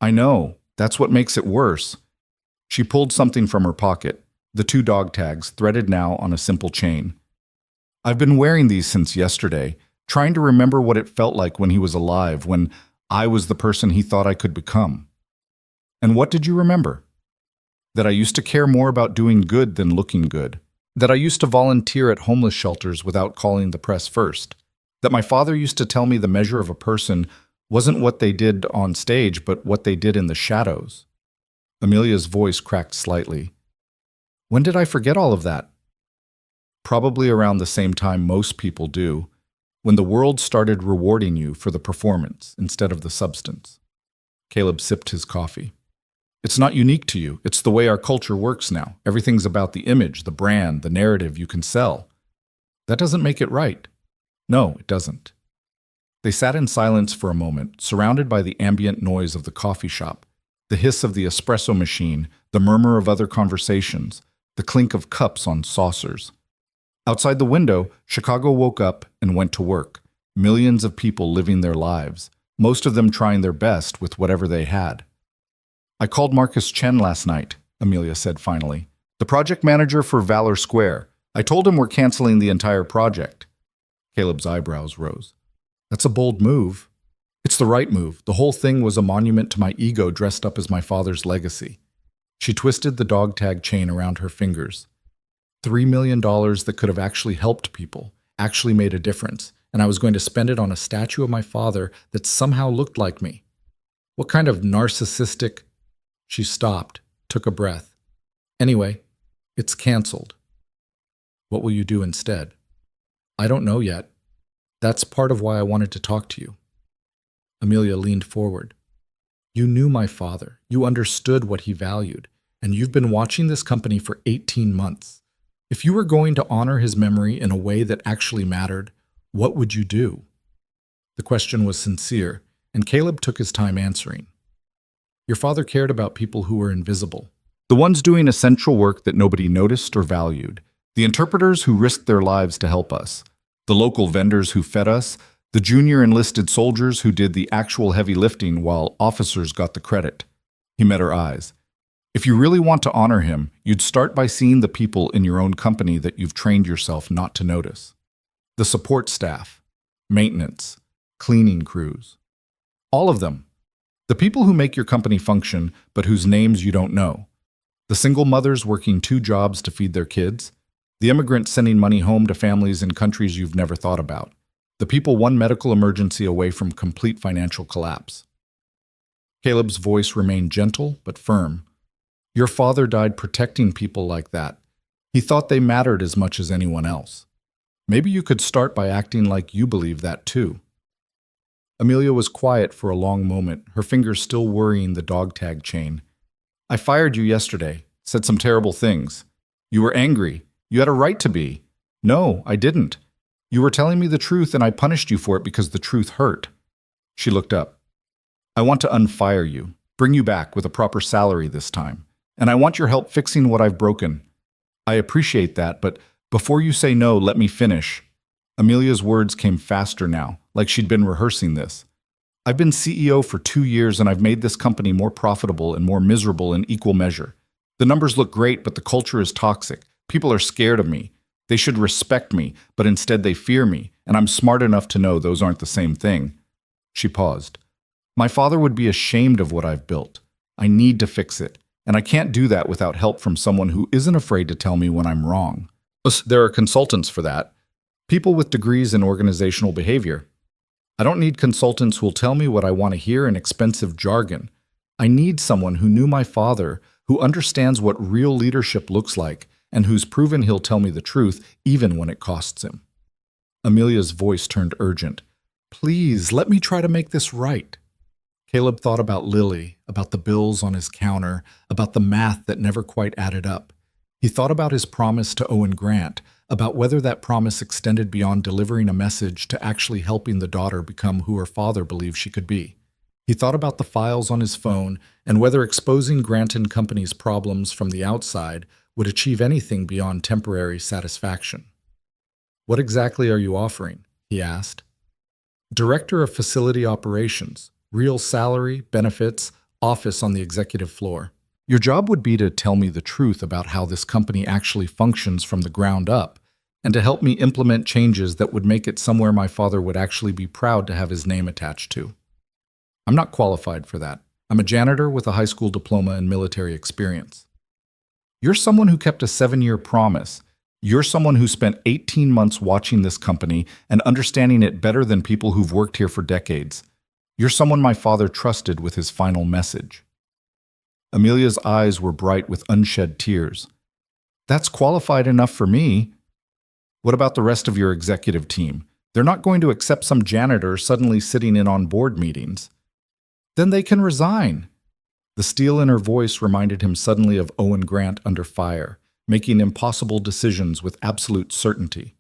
"I know, that's what makes it worse." She pulled something from her pocket, the 2 dog tags threaded now on a simple chain. "I've been wearing these since yesterday, trying to remember what it felt like when he was alive, when I was the person he thought I could become." "And what did you remember?" "That I used to care more about doing good than looking good. That I used to volunteer at homeless shelters without calling the press first. That my father used to tell me the measure of a person wasn't what they did on stage, but what they did in the shadows." Amelia's voice cracked slightly. "When did I forget all of that?" "Probably around the same time most people do, when the world started rewarding you for the performance instead of the substance." Caleb sipped his coffee. "It's not unique to you. It's the way our culture works now. Everything's about the image, the brand, the narrative you can sell. That doesn't make it right." "No, it doesn't." They sat in silence for a moment, surrounded by the ambient noise of the coffee shop, the hiss of the espresso machine, the murmur of other conversations, the clink of cups on saucers. Outside the window, Chicago woke up and went to work, millions of people living their lives, most of them trying their best with whatever they had. "I called Marcus Chen last night," Amelia said finally, "the project manager for Valor Square. I told him we're canceling the entire project." Caleb's eyebrows rose. "That's a bold move." "It's the right move. The whole thing was a monument to my ego dressed up as my father's legacy." She twisted the dog tag chain around her fingers. $3 million that could have actually helped people, actually made a difference, and I was going to spend it on a statue of my father that somehow looked like me. What kind of narcissistic... She stopped, took a breath. "Anyway, it's canceled." "What will you do instead?" "I don't know yet. That's part of why I wanted to talk to you." Amelia leaned forward. You knew my father. You understood what he valued. And you've been watching this company for 18 months. If you were going to honor his memory in a way that actually mattered, what would you do? The question was sincere, and Caleb took his time answering. Your father cared about people who were invisible. The ones doing essential work that nobody noticed or valued. The interpreters who risked their lives to help us. The local vendors who fed us. The junior enlisted soldiers who did the actual heavy lifting while officers got the credit. He met her eyes. If you really want to honor him, you'd start by seeing the people in your own company that you've trained yourself not to notice. The support staff, maintenance, cleaning crews. All of them. The people who make your company function, but whose names you don't know. The single mothers working 2 jobs to feed their kids. The immigrants sending money home to families in countries you've never thought about. The people one medical emergency away from complete financial collapse. Caleb's voice remained gentle but firm. Your father died protecting people like that. He thought they mattered as much as anyone else. Maybe you could start by acting like you believe that too. Amelia was quiet for a long moment, her fingers still worrying the dog tag chain. I fired you yesterday, said some terrible things. You were angry. You had a right to be. No, I didn't. You were telling me the truth and I punished you for it because the truth hurt. She looked up. I want to unfire you, bring you back with a proper salary this time. And I want your help fixing what I've broken. I appreciate that, but before you say no, let me finish. Amelia's words came faster now, like she'd been rehearsing this. I've been CEO for 2 years and I've made this company more profitable and more miserable in equal measure. The numbers look great, but the culture is toxic. People are scared of me. They should respect me, but instead they fear me, and I'm smart enough to know those aren't the same thing. She paused. My father would be ashamed of what I've built. I need to fix it. And I can't do that without help from someone who isn't afraid to tell me when I'm wrong. There are consultants for that. People with degrees in organizational behavior. I don't need consultants who'll tell me what I want to hear in expensive jargon. I need someone who knew my father, who understands what real leadership looks like, and who's proven he'll tell me the truth even when it costs him. Amelia's voice turned urgent. Please, let me try to make this right. Caleb thought about Lily, about the bills on his counter, about the math that never quite added up. He thought about his promise to Owen Grant, about whether that promise extended beyond delivering a message to actually helping the daughter become who her father believed she could be. He thought about the files on his phone and whether exposing Grant & Company's problems from the outside would achieve anything beyond temporary satisfaction. What exactly are you offering? He asked. Director of Facility Operations. Real salary, benefits, office on the executive floor. Your job would be to tell me the truth about how this company actually functions from the ground up, and to help me implement changes that would make it somewhere my father would actually be proud to have his name attached to. I'm not qualified for that. I'm a janitor with a high school diploma and military experience. You're someone who kept a 7-year promise. You're someone who spent 18 months watching this company and understanding it better than people who've worked here for decades. You're someone my father trusted with his final message. Amelia's eyes were bright with unshed tears. That's qualified enough for me. What about the rest of your executive team? They're not going to accept some janitor suddenly sitting in on board meetings. Then they can resign. The steel in her voice reminded him suddenly of Owen Grant under fire, making impossible decisions with absolute certainty.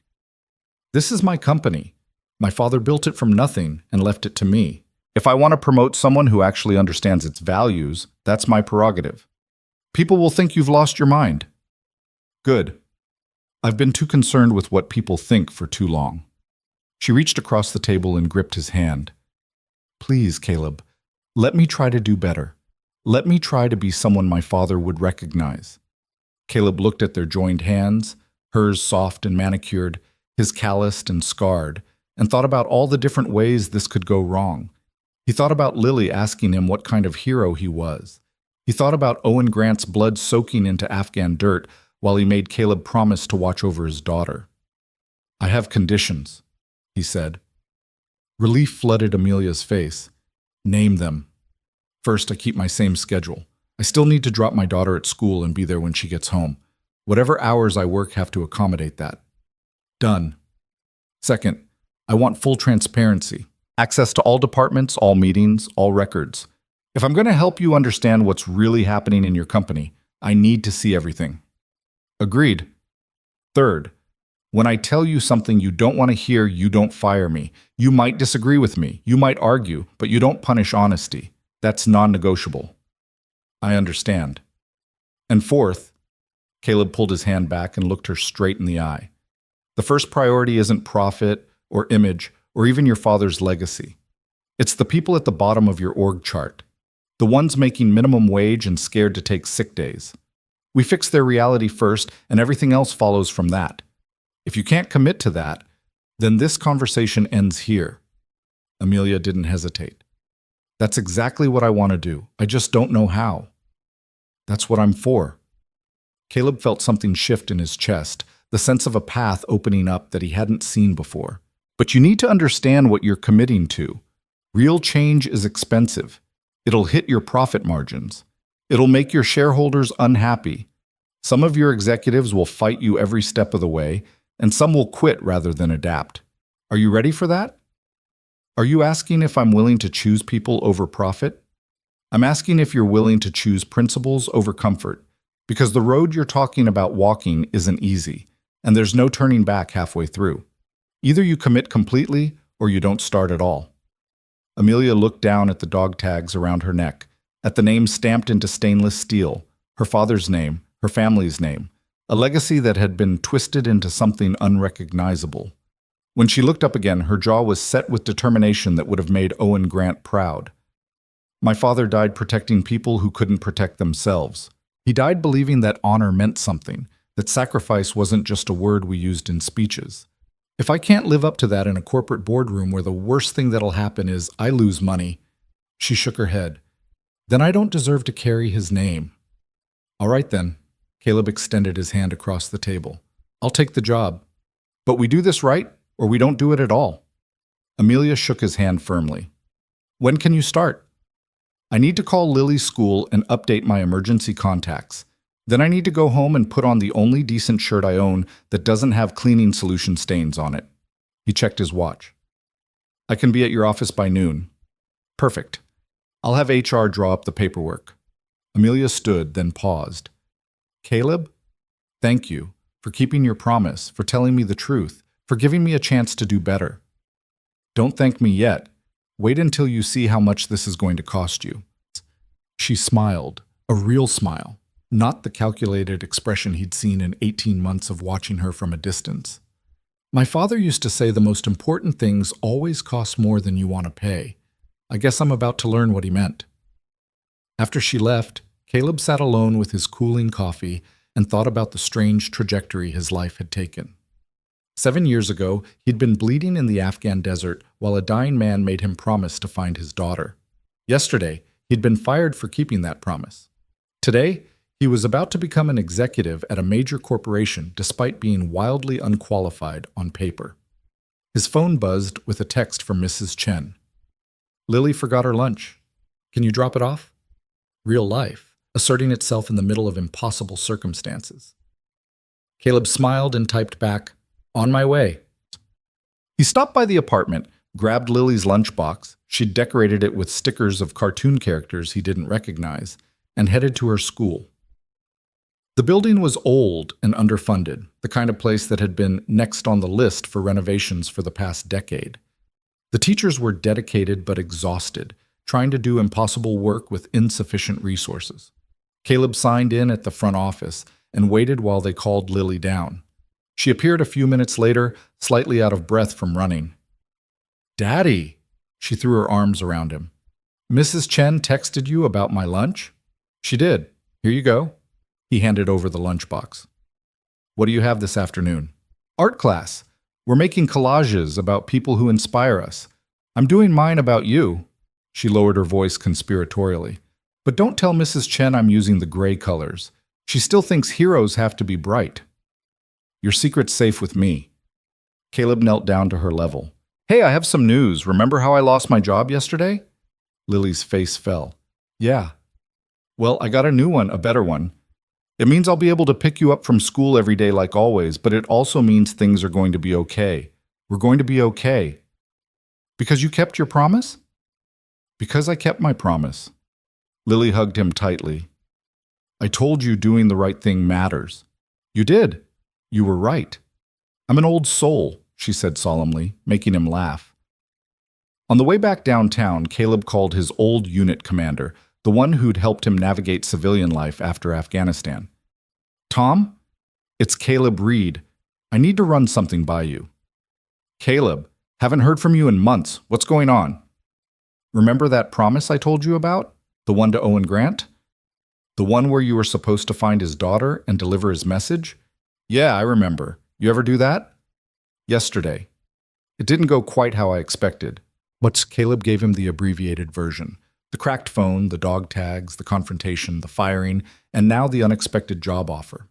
This is my company. My father built it from nothing and left it to me. If I want to promote someone who actually understands its values, that's my prerogative. People will think you've lost your mind. Good. I've been too concerned with what people think for too long. She reached across the table and gripped his hand. Please, Caleb, let me try to do better. Let me try to be someone my father would recognize. Caleb looked at their joined hands, hers soft and manicured, his calloused and scarred, and thought about all the different ways this could go wrong. He thought about Lily asking him what kind of hero he was. He thought about Owen Grant's blood soaking into Afghan dirt while he made Caleb promise to watch over his daughter. I have conditions, he said. Relief flooded Amelia's face. Name them. First, I keep my same schedule. I still need to drop my daughter at school and be there when she gets home. Whatever hours I work have to accommodate that. Done. Second, I want full transparency. Access to all departments, all meetings, all records. If I'm going to help you understand what's really happening in your company, I need to see everything. Agreed. Third, when I tell you something you don't want to hear, you don't fire me. You might disagree with me, you might argue, but you don't punish honesty. That's non-negotiable. I understand. And fourth, Caleb pulled his hand back and looked her straight in the eye. The first priority isn't profit or image or even your father's legacy. It's the people at the bottom of your org chart, the ones making minimum wage and scared to take sick days. We fix their reality first, and everything else follows from that. If you can't commit to that, then this conversation ends here. Amelia didn't hesitate. That's exactly what I want to do. I just don't know how. That's what I'm for. Caleb felt something shift in his chest, the sense of a path opening up that he hadn't seen before. But you need to understand what you're committing to. Real change is expensive. It'll hit your profit margins. It'll make your shareholders unhappy. Some of your executives will fight you every step of the way, and some will quit rather than adapt. Are you ready for that? Are you asking if I'm willing to choose people over profit? I'm asking if you're willing to choose principles over comfort, because the road you're talking about walking isn't easy, and there's no turning back halfway through. Either you commit completely or you don't start at all. Amelia looked down at the dog tags around her neck, at the name stamped into stainless steel, her father's name, her family's name, a legacy that had been twisted into something unrecognizable. When she looked up again, her jaw was set with determination that would have made Owen Grant proud. My father died protecting people who couldn't protect themselves. He died believing that honor meant something, that sacrifice wasn't just a word we used in speeches. If I can't live up to that in a corporate boardroom where the worst thing that'll happen is I lose money, she shook her head, then I don't deserve to carry his name. All right then, Caleb extended his hand across the table. I'll take the job. But we do this right, or we don't do it at all. Amelia shook his hand firmly. When can you start? I need to call Lily's school and update my emergency contacts. Then I need to go home and put on the only decent shirt I own that doesn't have cleaning solution stains on it. He checked his watch. I can be at your office by noon. Perfect. I'll have HR draw up the paperwork. Amelia stood, then paused. Caleb, thank you for keeping your promise, for telling me the truth, for giving me a chance to do better. Don't thank me yet. Wait until you see how much this is going to cost you. She smiled, a real smile, not the calculated expression he'd seen in 18 months of watching her from a distance. My father used to say the most important things always cost more than you want to pay. I guess I'm about to learn what he meant. After she left, Caleb sat alone with his cooling coffee and thought about the strange trajectory his life had taken. 7 years ago, he'd been bleeding in the Afghan desert while a dying man made him promise to find his daughter. Yesterday, he'd been fired for keeping that promise. Today, he was about to become an executive at a major corporation despite being wildly unqualified on paper. His phone buzzed with a text from Mrs. Chen. Lily forgot her lunch. Can you drop it off? Real life, asserting itself in the middle of impossible circumstances. Caleb smiled and typed back, on my way. He stopped by the apartment, grabbed Lily's lunchbox, she'd decorated it with stickers of cartoon characters he didn't recognize, and headed to her school. The building was old and underfunded, the kind of place that had been next on the list for renovations for the past decade. The teachers were dedicated but exhausted, trying to do impossible work with insufficient resources. Caleb signed in at the front office and waited while they called Lily down. She appeared a few minutes later, slightly out of breath from running. Daddy! She threw her arms around him. Mrs. Chen texted you about my lunch? She did. Here you go. He handed over the lunchbox. What do you have this afternoon? Art class. We're making collages about people who inspire us. I'm doing mine about you. She lowered her voice conspiratorially. But don't tell Mrs. Chen I'm using the gray colors. She still thinks heroes have to be bright. Your secret's safe with me. Caleb knelt down to her level. Hey, I have some news. Remember how I lost my job yesterday? Lily's face fell. Yeah. Well, I got a new one, a better one. It means I'll be able to pick you up from school every day like always, but it also means things are going to be okay. We're going to be okay. Because you kept your promise? Because I kept my promise. Lily hugged him tightly. I told you doing the right thing matters. You did. You were right. I'm an old soul, she said solemnly, making him laugh. On the way back downtown, Caleb called his old unit commander, the one who'd helped him navigate civilian life after Afghanistan. Tom? It's Caleb Reed. I need to run something by you. Caleb, haven't heard from you in months. What's going on? Remember that promise I told you about? The one to Owen Grant? The one where you were supposed to find his daughter and deliver his message? Yeah, I remember. You ever do that? Yesterday. It didn't go quite how I expected. But Caleb gave him the abbreviated version. The cracked phone, the dog tags, the confrontation, the firing, and now the unexpected job offer.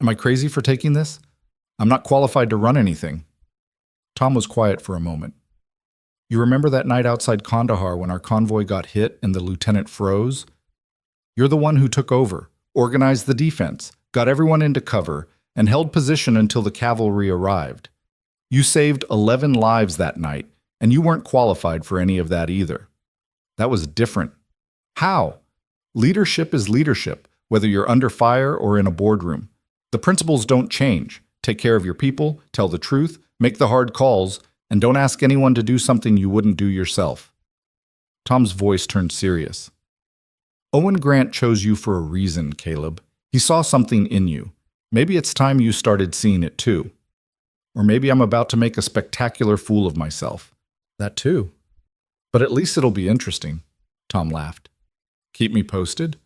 Am I crazy for taking this? I'm not qualified to run anything. Tom was quiet for a moment. You remember that night outside Kandahar when our convoy got hit and the lieutenant froze? You're the one who took over, organized the defense, got everyone into cover, and held position until the cavalry arrived. You saved 11 lives that night, and you weren't qualified for any of that either. That was different. How? Leadership is leadership, whether you're under fire or in a boardroom. The principles don't change. Take care of your people, tell the truth, make the hard calls, and don't ask anyone to do something you wouldn't do yourself. Tom's voice turned serious. Owen Grant chose you for a reason, Caleb. He saw something in you. Maybe it's time you started seeing it too. Or maybe I'm about to make a spectacular fool of myself. That too. But at least it'll be interesting, Tom laughed. Keep me posted.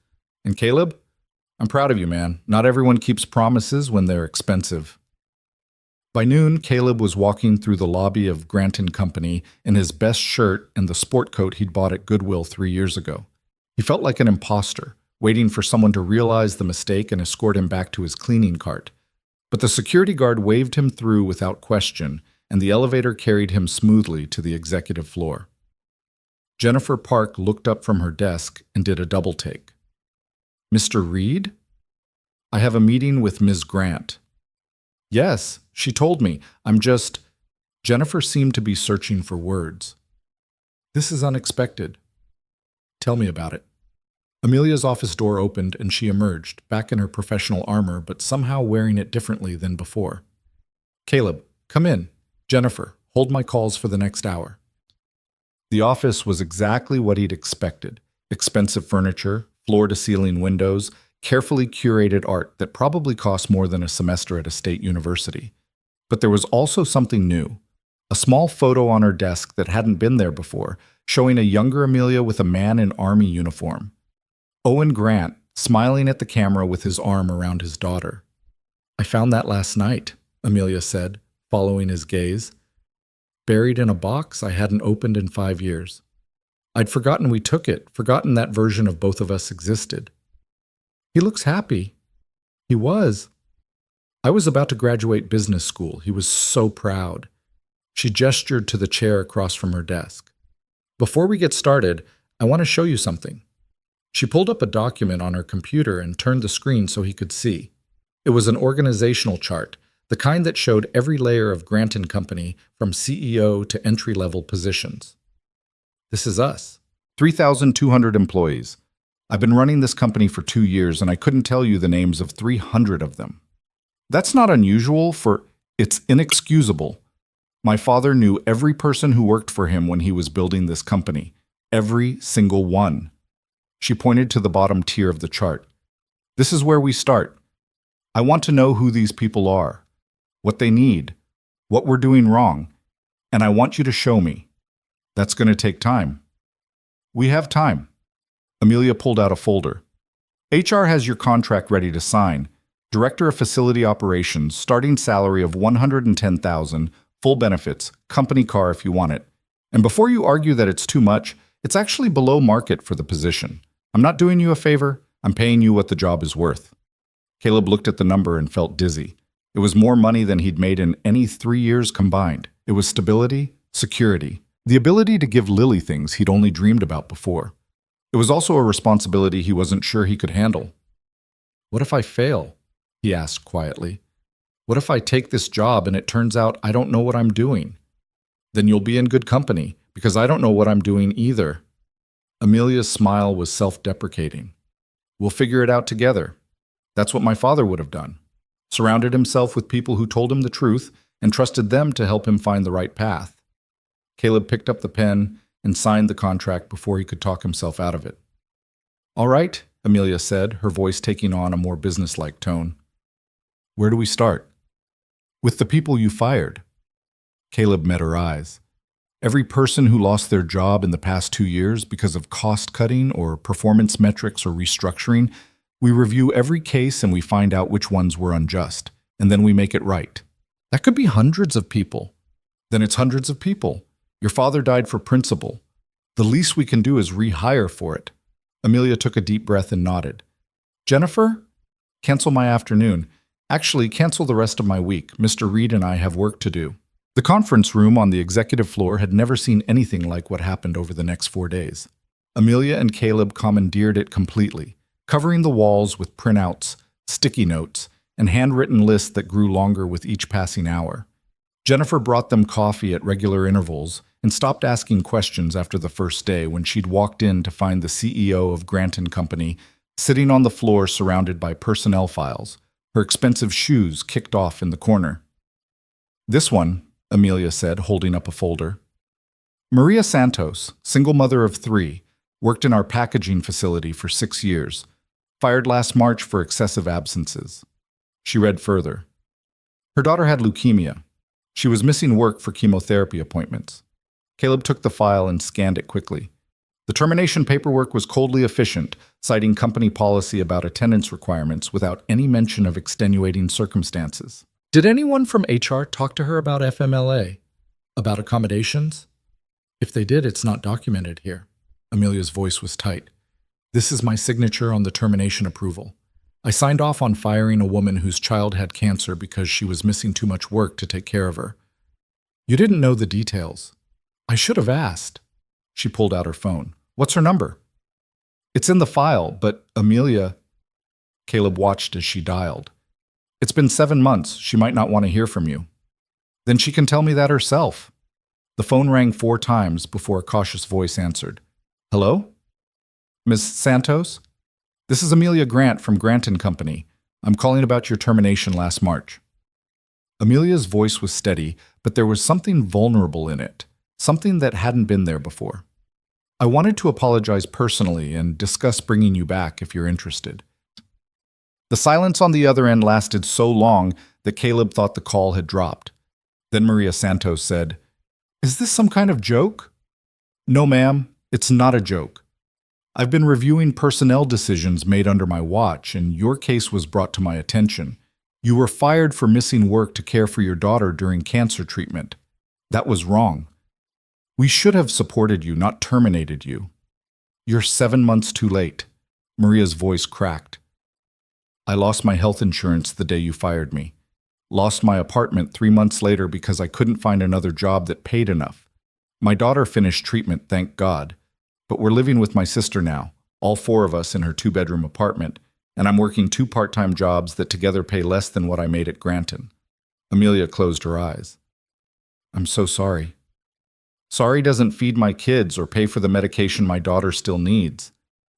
And Caleb, I'm proud of you, man. Not everyone keeps promises when they're expensive. By noon, Caleb was walking through the lobby of Grant & Company in his best shirt and the sport coat he'd bought at Goodwill 3 years ago. He felt like an imposter, waiting for someone to realize the mistake and escort him back to his cleaning cart. But the security guard waved him through without question, and the elevator carried him smoothly to the executive floor. Jennifer Park looked up from her desk and did a double take. Mr. Reed? I have a meeting with Ms. Grant. Yes, she told me. Jennifer seemed to be searching for words. This is unexpected. Tell me about it. Amelia's office door opened and she emerged, back in her professional armor, but somehow wearing it differently than before. Caleb, come in. Jennifer, hold my calls for the next hour. The office was exactly what he'd expected. Expensive furniture, floor-to-ceiling windows, carefully curated art that probably cost more than a semester at a state university. But there was also something new. A small photo on her desk that hadn't been there before, showing a younger Amelia with a man in army uniform. Owen Grant, smiling at the camera with his arm around his daughter. I found that last night, Amelia said, following his gaze. Buried in a box I hadn't opened in 5 years. I'd forgotten we took it, forgotten that version of both of us existed. He looks happy. He was. I was about to graduate business school. He was so proud. She gestured to the chair across from her desk. Before we get started, I want to show you something. She pulled up a document on her computer and turned the screen so he could see. It was an organizational chart, the kind that showed every layer of Grant & Company from CEO to entry-level positions. This is us. 3,200 employees. I've been running this company for 2 years and I couldn't tell you the names of 300 of them. That's not unusual, it's inexcusable. My father knew every person who worked for him when he was building this company. Every single one. She pointed to the bottom tier of the chart. This is where we start. I want to know who these people are, what they need, what we're doing wrong, and I want you to show me. That's going to take time. We have time. Amelia pulled out a folder. HR has your contract ready to sign. Director of Facility Operations, starting salary of $110,000, full benefits, company car if you want it. And before you argue that it's too much, it's actually below market for the position. I'm not doing you a favor. I'm paying you what the job is worth. Caleb looked at the number and felt dizzy. It was more money than he'd made in any 3 years combined. It was stability, security, the ability to give Lily things he'd only dreamed about before. It was also a responsibility he wasn't sure he could handle. What if I fail? He asked quietly. What if I take this job and it turns out I don't know what I'm doing? Then you'll be in good company, because I don't know what I'm doing either. Amelia's smile was self-deprecating. We'll figure it out together. That's what my father would have done. Surrounded himself with people who told him the truth and trusted them to help him find the right path. Caleb picked up the pen and signed the contract before he could talk himself out of it. All right, Amelia said, her voice taking on a more businesslike tone. Where do we start? With the people you fired. Caleb met her eyes. Every person who lost their job in the past 2 years because of cost cutting or performance metrics or restructuring, we review every case and we find out which ones were unjust, and then we make it right. That could be hundreds of people. Then it's hundreds of people. Your father died for principle. The least we can do is rehire for it. Amelia took a deep breath and nodded. Jennifer? Cancel my afternoon. Actually, cancel the rest of my week. Mr. Reed and I have work to do. The conference room on the executive floor had never seen anything like what happened over the next 4 days. Amelia and Caleb commandeered it completely, covering the walls with printouts, sticky notes, and handwritten lists that grew longer with each passing hour. Jennifer brought them coffee at regular intervals and stopped asking questions after the first day when she'd walked in to find the CEO of Grant & Company sitting on the floor surrounded by personnel files, her expensive shoes kicked off in the corner. This one, Amelia said, holding up a folder. Maria Santos, single mother of 3, worked in our packaging facility for 6 years, fired last March for excessive absences. She read further. Her daughter had leukemia. She was missing work for chemotherapy appointments. Caleb took the file and scanned it quickly. The termination paperwork was coldly efficient, citing company policy about attendance requirements without any mention of extenuating circumstances. Did anyone from HR talk to her about FMLA? About accommodations? If they did, it's not documented here. Amelia's voice was tight. This is my signature on the termination approval. I signed off on firing a woman whose child had cancer because she was missing too much work to take care of her. You didn't know the details. I should have asked. She pulled out her phone. What's her number? It's in the file, but Amelia... Caleb watched as she dialed. It's been 7 months. She might not want to hear from you. Then she can tell me that herself. The phone rang 4 times before a cautious voice answered. Hello? Ms. Santos? This is Amelia Grant from Grant & Company. I'm calling about your termination last March. Amelia's voice was steady, but there was something vulnerable in it, something that hadn't been there before. I wanted to apologize personally and discuss bringing you back if you're interested. The silence on the other end lasted so long that Caleb thought the call had dropped. Then Maria Santos said, Is this some kind of joke? No, ma'am, it's not a joke. I've been reviewing personnel decisions made under my watch, and your case was brought to my attention. You were fired for missing work to care for your daughter during cancer treatment. That was wrong. We should have supported you, not terminated you. You're 7 months too late. Maria's voice cracked. I lost my health insurance the day you fired me. Lost my apartment 3 months later because I couldn't find another job that paid enough. My daughter finished treatment, thank God. But we're living with my sister now, all 4 of us in her 2-bedroom apartment, and I'm working 2 part-time jobs that together pay less than what I made at Granton. Amelia closed her eyes. I'm so sorry. Sorry doesn't feed my kids or pay for the medication my daughter still needs.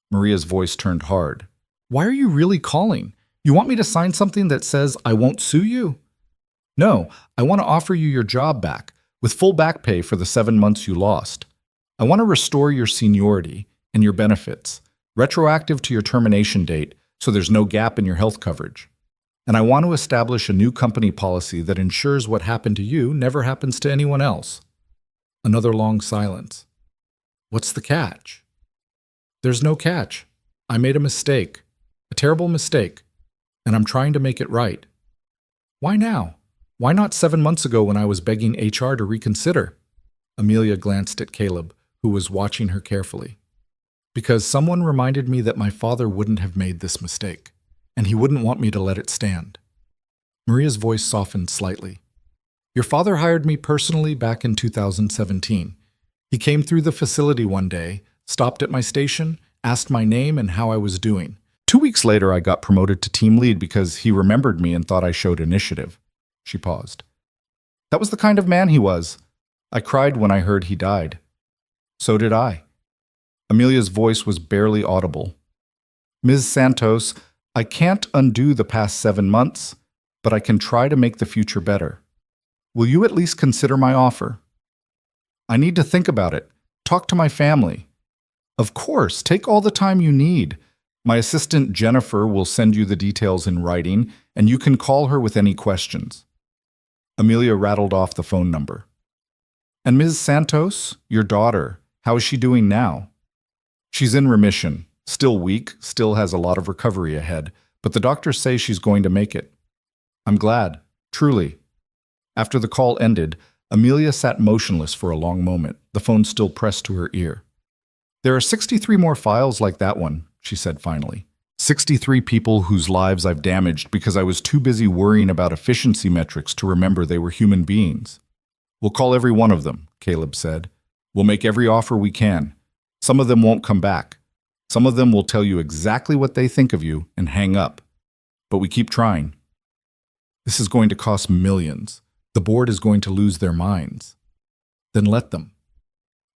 Maria's voice turned hard. Why are you really calling? You want me to sign something that says I won't sue you? No, I want to offer you your job back, with full back pay for the 7 months you lost. I want to restore your seniority and your benefits, retroactive to your termination date, so there's no gap in your health coverage. And I want to establish a new company policy that ensures what happened to you never happens to anyone else. Another long silence. What's the catch? There's no catch. I made a mistake, a terrible mistake, and I'm trying to make it right. Why now? Why not 7 months ago when I was begging HR to reconsider? Amelia glanced at Caleb, who was watching her carefully. Because someone reminded me that my father wouldn't have made this mistake, and he wouldn't want me to let it stand. Maria's voice softened slightly. Your father hired me personally back in 2017. He came through the facility one day, stopped at my station, asked my name and how I was doing. 2 weeks later, I got promoted to team lead because he remembered me and thought I showed initiative. She paused. That was the kind of man he was. I cried when I heard he died. So did I. Amelia's voice was barely audible. Ms. Santos, I can't undo the past 7 months, but I can try to make the future better. Will you at least consider my offer? I need to think about it. Talk to my family. Of course, take all the time you need. My assistant Jennifer will send you the details in writing, and you can call her with any questions. Amelia rattled off the phone number. And Ms. Santos, your daughter, how is she doing now? She's in remission, still weak, still has a lot of recovery ahead, but the doctors say she's going to make it. I'm glad, truly. After the call ended, Amelia sat motionless for a long moment, the phone still pressed to her ear. There are 63 more files like that one, she said finally. 63 people whose lives I've damaged because I was too busy worrying about efficiency metrics to remember they were human beings. We'll call every one of them, Caleb said. We'll make every offer we can. Some of them won't come back. Some of them will tell you exactly what they think of you and hang up. But we keep trying. This is going to cost millions. The board is going to lose their minds. Then let them.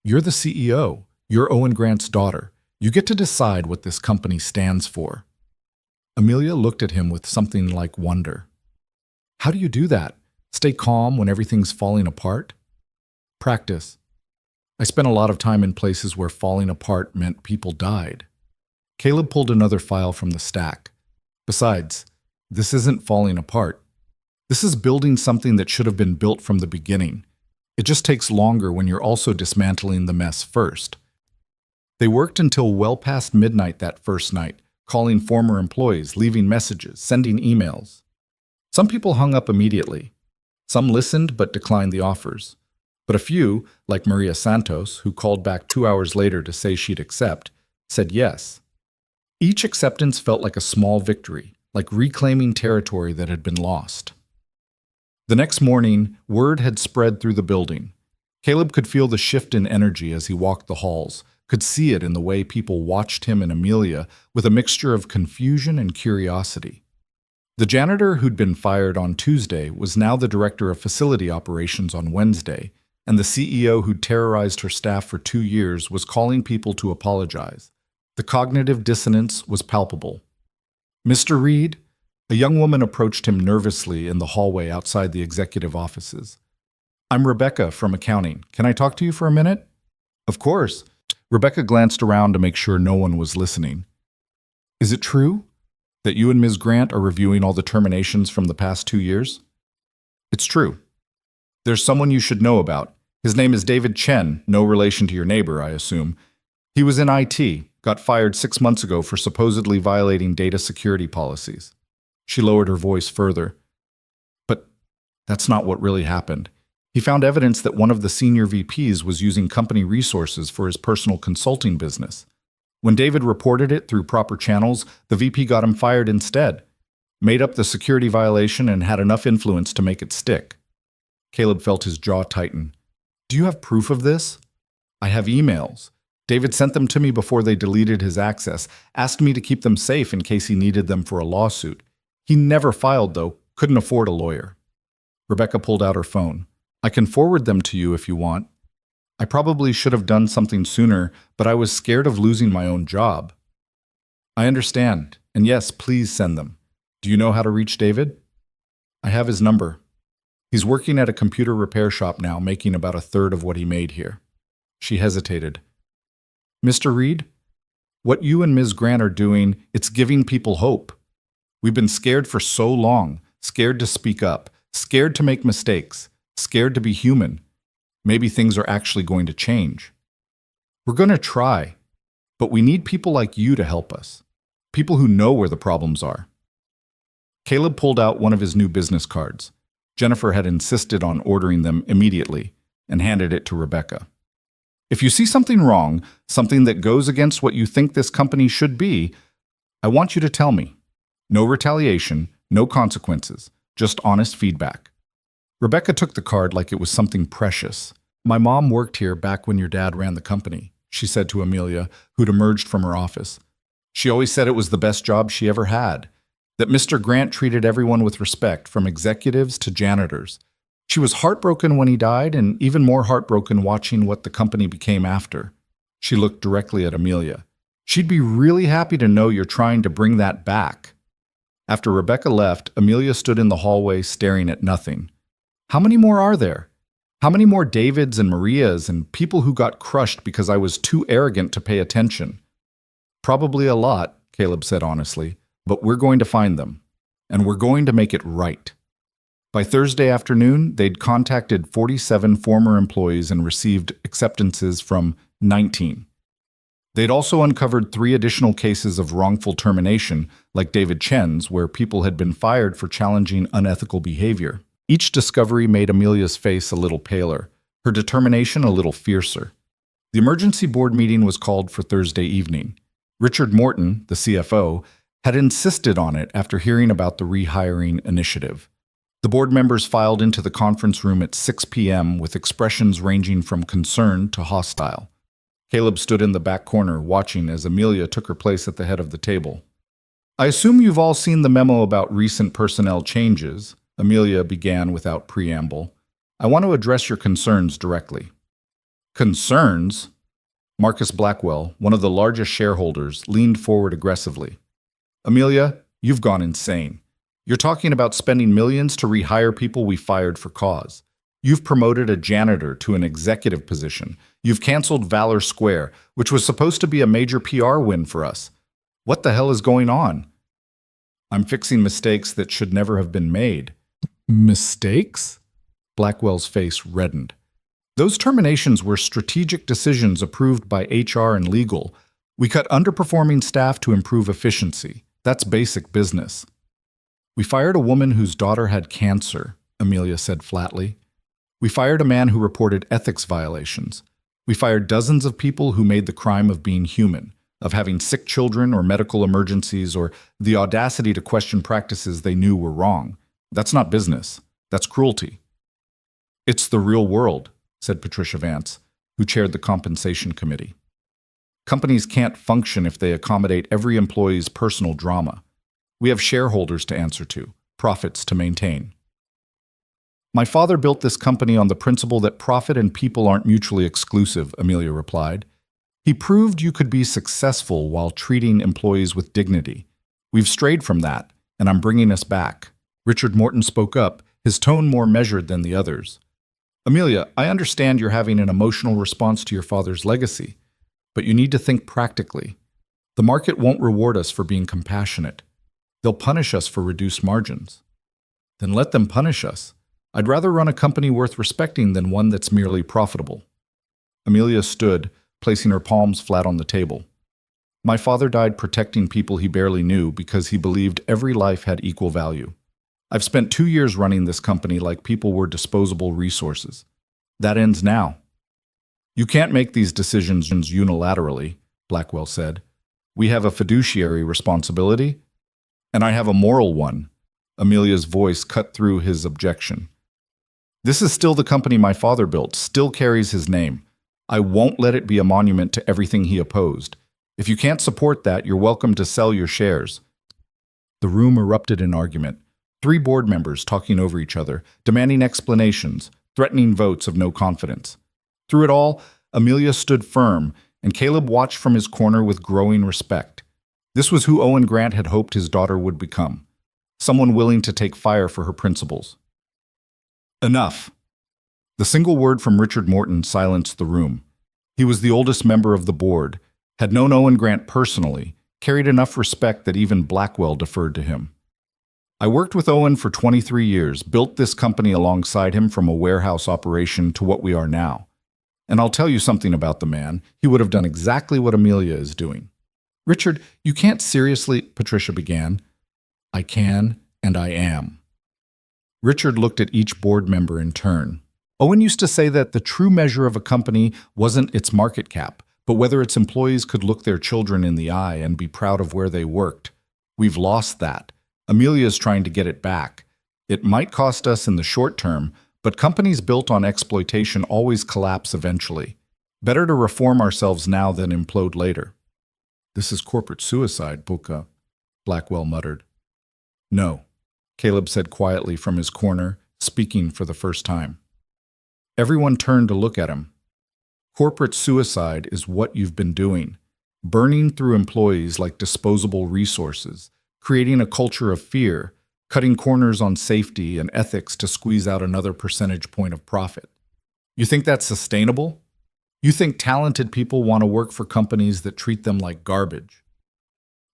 You're the CEO. You're Owen Grant's daughter. You get to decide what this company stands for. Amelia looked at him with something like wonder. How do you do that? Stay calm when everything's falling apart? Practice. I spent a lot of time in places where falling apart meant people died. Caleb pulled another file from the stack. Besides, this isn't falling apart. This is building something that should have been built from the beginning. It just takes longer when you're also dismantling the mess first. They worked until well past midnight that first night, calling former employees, leaving messages, sending emails. Some people hung up immediately. Some listened but declined the offers. But a few, like Maria Santos, who called back 2 hours later to say she'd accept, said yes. Each acceptance felt like a small victory, like reclaiming territory that had been lost. The next morning, word had spread through the building. Caleb could feel the shift in energy as he walked the halls, could see it in the way people watched him and Amelia with a mixture of confusion and curiosity. The janitor who'd been fired on Tuesday was now the director of facility operations on Wednesday, and the CEO who'd terrorized her staff for 2 years was calling people to apologize. The cognitive dissonance was palpable. Mr. Reed? A young woman approached him nervously in the hallway outside the executive offices. I'm Rebecca from accounting. Can I talk to you for a minute? Of course. Rebecca glanced around to make sure no one was listening. Is it true that you and Ms. Grant are reviewing all the terminations from the past 2 years? It's true. There's someone you should know about. His name is David Chen, no relation to your neighbor, I assume. He was in IT, got fired 6 months ago for supposedly violating data security policies. She lowered her voice further. But that's not what really happened. He found evidence that one of the senior VPs was using company resources for his personal consulting business. When David reported it through proper channels, the VP got him fired instead, made up the security violation and had enough influence to make it stick. Caleb felt his jaw tighten. Do you have proof of this? I have emails. David sent them to me before they deleted his access, asked me to keep them safe in case he needed them for a lawsuit. He never filed, though, couldn't afford a lawyer. Rebecca pulled out her phone. I can forward them to you if you want. I probably should have done something sooner, but I was scared of losing my own job. I understand, and yes, please send them. Do you know how to reach David? I have his number. He's working at a computer repair shop now, making about 1/3 of what he made here. She hesitated. Mr. Reed, what you and Ms. Grant are doing, it's giving people hope. We've been scared for so long, scared to speak up, scared to make mistakes, scared to be human. Maybe things are actually going to change. We're going to try, but we need people like you to help us. People who know where the problems are. Caleb pulled out one of his new business cards. Jennifer had insisted on ordering them immediately and handed it to Rebecca. If you see something wrong, something that goes against what you think this company should be, I want you to tell me. No retaliation, no consequences, just honest feedback. Rebecca took the card like it was something precious. My mom worked here back when your dad ran the company, she said to Amelia, who'd emerged from her office. She always said it was the best job she ever had, that Mr. Grant treated everyone with respect, from executives to janitors. She was heartbroken when he died and even more heartbroken watching what the company became after. She looked directly at Amelia. She'd be really happy to know you're trying to bring that back. After Rebecca left, Amelia stood in the hallway staring at nothing. How many more are there? How many more Davids and Marias and people who got crushed because I was too arrogant to pay attention? Probably a lot, Caleb said honestly, but we're going to find them. And we're going to make it right. By Thursday afternoon, they'd contacted 47 former employees and received acceptances from 19. They'd also uncovered 3 additional cases of wrongful termination, like David Chen's, where people had been fired for challenging unethical behavior. Each discovery made Amelia's face a little paler, her determination a little fiercer. The emergency board meeting was called for Thursday evening. Richard Morton, the CFO, had insisted on it after hearing about the rehiring initiative. The board members filed into the conference room at 6 p.m. with expressions ranging from concern to hostile. Caleb stood in the back corner, watching as Amelia took her place at the head of the table. I assume you've all seen the memo about recent personnel changes, Amelia began without preamble. I want to address your concerns directly. Concerns? Marcus Blackwell, one of the largest shareholders, leaned forward aggressively. Amelia, you've gone insane. You're talking about spending millions to rehire people we fired for cause. You've promoted a janitor to an executive position. You've canceled Valor Square, which was supposed to be a major PR win for us. What the hell is going on? I'm fixing mistakes that should never have been made. Mistakes? Blackwell's face reddened. Those terminations were strategic decisions approved by HR and legal. We cut underperforming staff to improve efficiency. That's basic business. We fired a woman whose daughter had cancer, Amelia said flatly. We fired a man who reported ethics violations. We fired dozens of people who made the crime of being human, of having sick children or medical emergencies or the audacity to question practices they knew were wrong. That's not business. That's cruelty. It's the real world, said Patricia Vance, who chaired the compensation committee. Companies can't function if they accommodate every employee's personal drama. We have shareholders to answer to, profits to maintain. My father built this company on the principle that profit and people aren't mutually exclusive, Amelia replied. He proved you could be successful while treating employees with dignity. We've strayed from that, and I'm bringing us back. Richard Morton spoke up, his tone more measured than the others. Amelia, I understand you're having an emotional response to your father's legacy, but you need to think practically. The market won't reward us for being compassionate. They'll punish us for reduced margins. Then let them punish us. I'd rather run a company worth respecting than one that's merely profitable. Amelia stood, placing her palms flat on the table. My father died protecting people he barely knew because he believed every life had equal value. I've spent 2 years running this company like people were disposable resources. That ends now. You can't make these decisions unilaterally, Blackwell said. We have a fiduciary responsibility, and I have a moral one. Amelia's voice cut through his objection. This is still the company my father built, still carries his name. I won't let it be a monument to everything he opposed. If you can't support that, you're welcome to sell your shares. The room erupted in argument. 3 board members talking over each other, demanding explanations, threatening votes of no confidence. Through it all, Amelia stood firm, and Caleb watched from his corner with growing respect. This was who Owen Grant had hoped his daughter would become, someone willing to take fire for her principles. Enough. The single word from Richard Morton silenced the room. He was the oldest member of the board, had known Owen Grant personally, carried enough respect that even Blackwell deferred to him. I worked with Owen for 23 years, built this company alongside him from a warehouse operation to what we are now. And I'll tell you something about the man. He would have done exactly what Amelia is doing. Richard, you can't seriously, Patricia began. I can, and I am. Richard looked at each board member in turn. Owen used to say that the true measure of a company wasn't its market cap, but whether its employees could look their children in the eye and be proud of where they worked. We've lost that. Amelia's trying to get it back. It might cost us in the short term, but companies built on exploitation always collapse eventually. Better to reform ourselves now than implode later. This is corporate suicide, Buka, Blackwell muttered. No, Caleb said quietly from his corner, speaking for the first time. Everyone turned to look at him. Corporate suicide is what you've been doing, burning through employees like disposable resources, creating a culture of fear, cutting corners on safety and ethics to squeeze out another percentage point of profit. You think that's sustainable? You think talented people want to work for companies that treat them like garbage?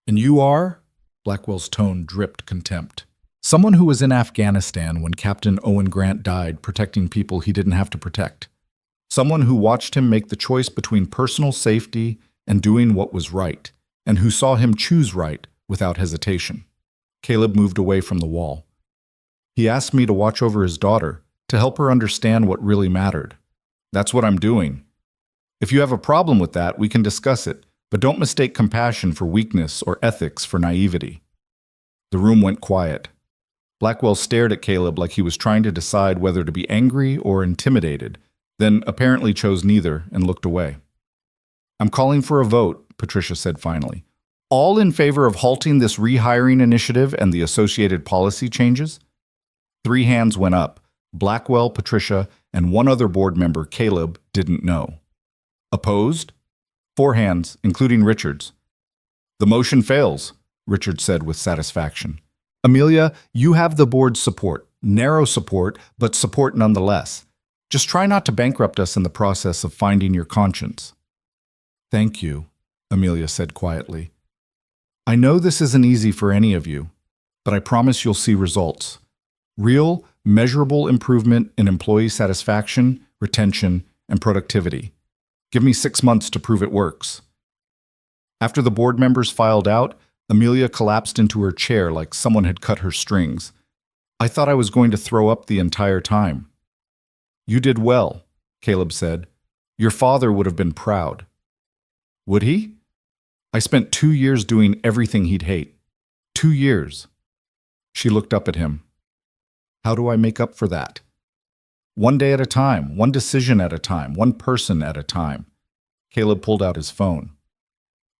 And you are? Blackwell's tone dripped contempt. Someone who was in Afghanistan when Captain Owen Grant died protecting people he didn't have to protect. Someone who watched him make the choice between personal safety and doing what was right, and who saw him choose right without hesitation. Caleb moved away from the wall. He asked me to watch over his daughter, to help her understand what really mattered. That's what I'm doing. If you have a problem with that, we can discuss it, but don't mistake compassion for weakness or ethics for naivety. The room went quiet. Blackwell stared at Caleb like he was trying to decide whether to be angry or intimidated, then apparently chose neither and looked away. I'm calling for a vote, Patricia said finally. All in favor of halting this rehiring initiative and the associated policy changes? 3 hands went up. Blackwell, Patricia, and one other board member, Caleb, didn't know. Opposed? 4 hands, including Richard's. The motion fails, Richard said with satisfaction. Amelia, you have the board's support. Narrow support, but support nonetheless. Just try not to bankrupt us in the process of finding your conscience. Thank you, Amelia said quietly. I know this isn't easy for any of you, but I promise you'll see results. Real, measurable improvement in employee satisfaction, retention, and productivity. Give me 6 months to prove it works. After the board members filed out, Amelia collapsed into her chair like someone had cut her strings. I thought I was going to throw up the entire time. You did well, Caleb said. Your father would have been proud. Would he? I spent 2 years doing everything he'd hate. 2 years. She looked up at him. How do I make up for that? One day at a time, one decision at a time, one person at a time. Caleb pulled out his phone.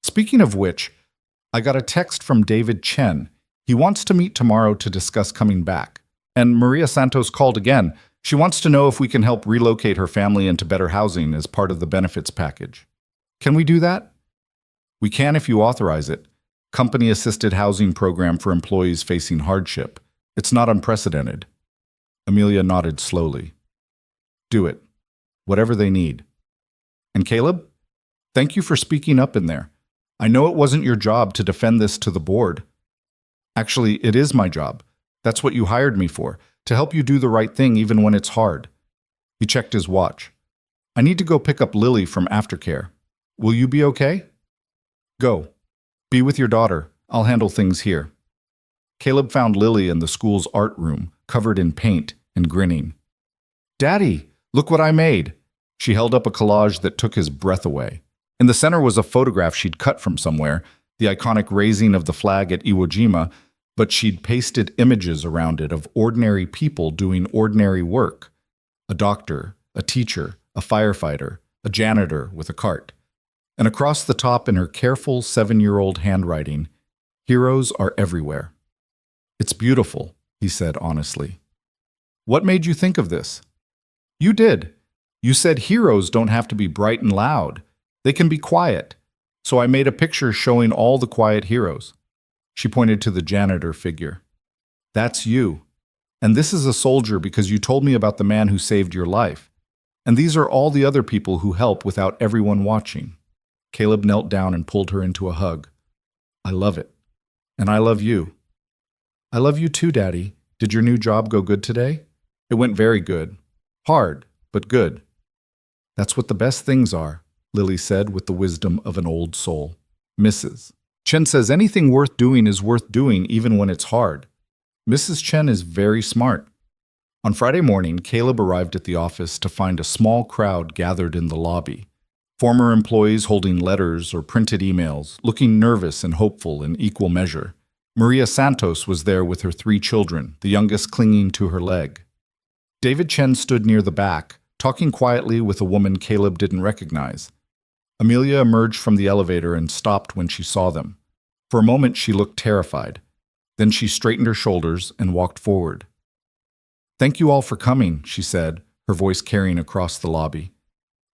Speaking of which, I got a text from David Chen. He wants to meet tomorrow to discuss coming back. And Maria Santos called again. She wants to know if we can help relocate her family into better housing as part of the benefits package. Can we do that? We can if you authorize it. Company-assisted housing program for employees facing hardship. It's not unprecedented. Amelia nodded slowly. Do it. Whatever they need. And Caleb, thank you for speaking up in there. I know it wasn't your job to defend this to the board. Actually, it is my job. That's what you hired me for, to help you do the right thing even when it's hard. He checked his watch. I need to go pick up Lily from aftercare. Will you be okay? Go. Be with your daughter. I'll handle things here. Caleb found Lily in the school's art room, covered in paint and grinning. Daddy, look what I made. She held up a collage that took his breath away. In the center was a photograph she'd cut from somewhere, the iconic raising of the flag at Iwo Jima, but she'd pasted images around it of ordinary people doing ordinary work. A doctor, a teacher, a firefighter, a janitor with a cart. And across the top in her careful 7-year-old handwriting, heroes are everywhere. It's beautiful, he said honestly. What made you think of this? You did. You said heroes don't have to be bright and loud. They can be quiet. So I made a picture showing all the quiet heroes. She pointed to the janitor figure. That's you. And this is a soldier because you told me about the man who saved your life. And these are all the other people who help without everyone watching. Caleb knelt down and pulled her into a hug. I love it. And I love you. I love you too, Daddy. Did your new job go good today? It went very good. Hard, but good. That's what the best things are, Lily said with the wisdom of an old soul. Mrs. Chen says anything worth doing is worth doing even when it's hard. Mrs. Chen is very smart. On Friday morning, Caleb arrived at the office to find a small crowd gathered in the lobby. Former employees holding letters or printed emails, looking nervous and hopeful in equal measure. Maria Santos was there with her 3 children, the youngest clinging to her leg. David Chen stood near the back, talking quietly with a woman Caleb didn't recognize. Amelia emerged from the elevator and stopped when she saw them. For a moment, she looked terrified. Then she straightened her shoulders and walked forward. "Thank you all for coming," she said, her voice carrying across the lobby.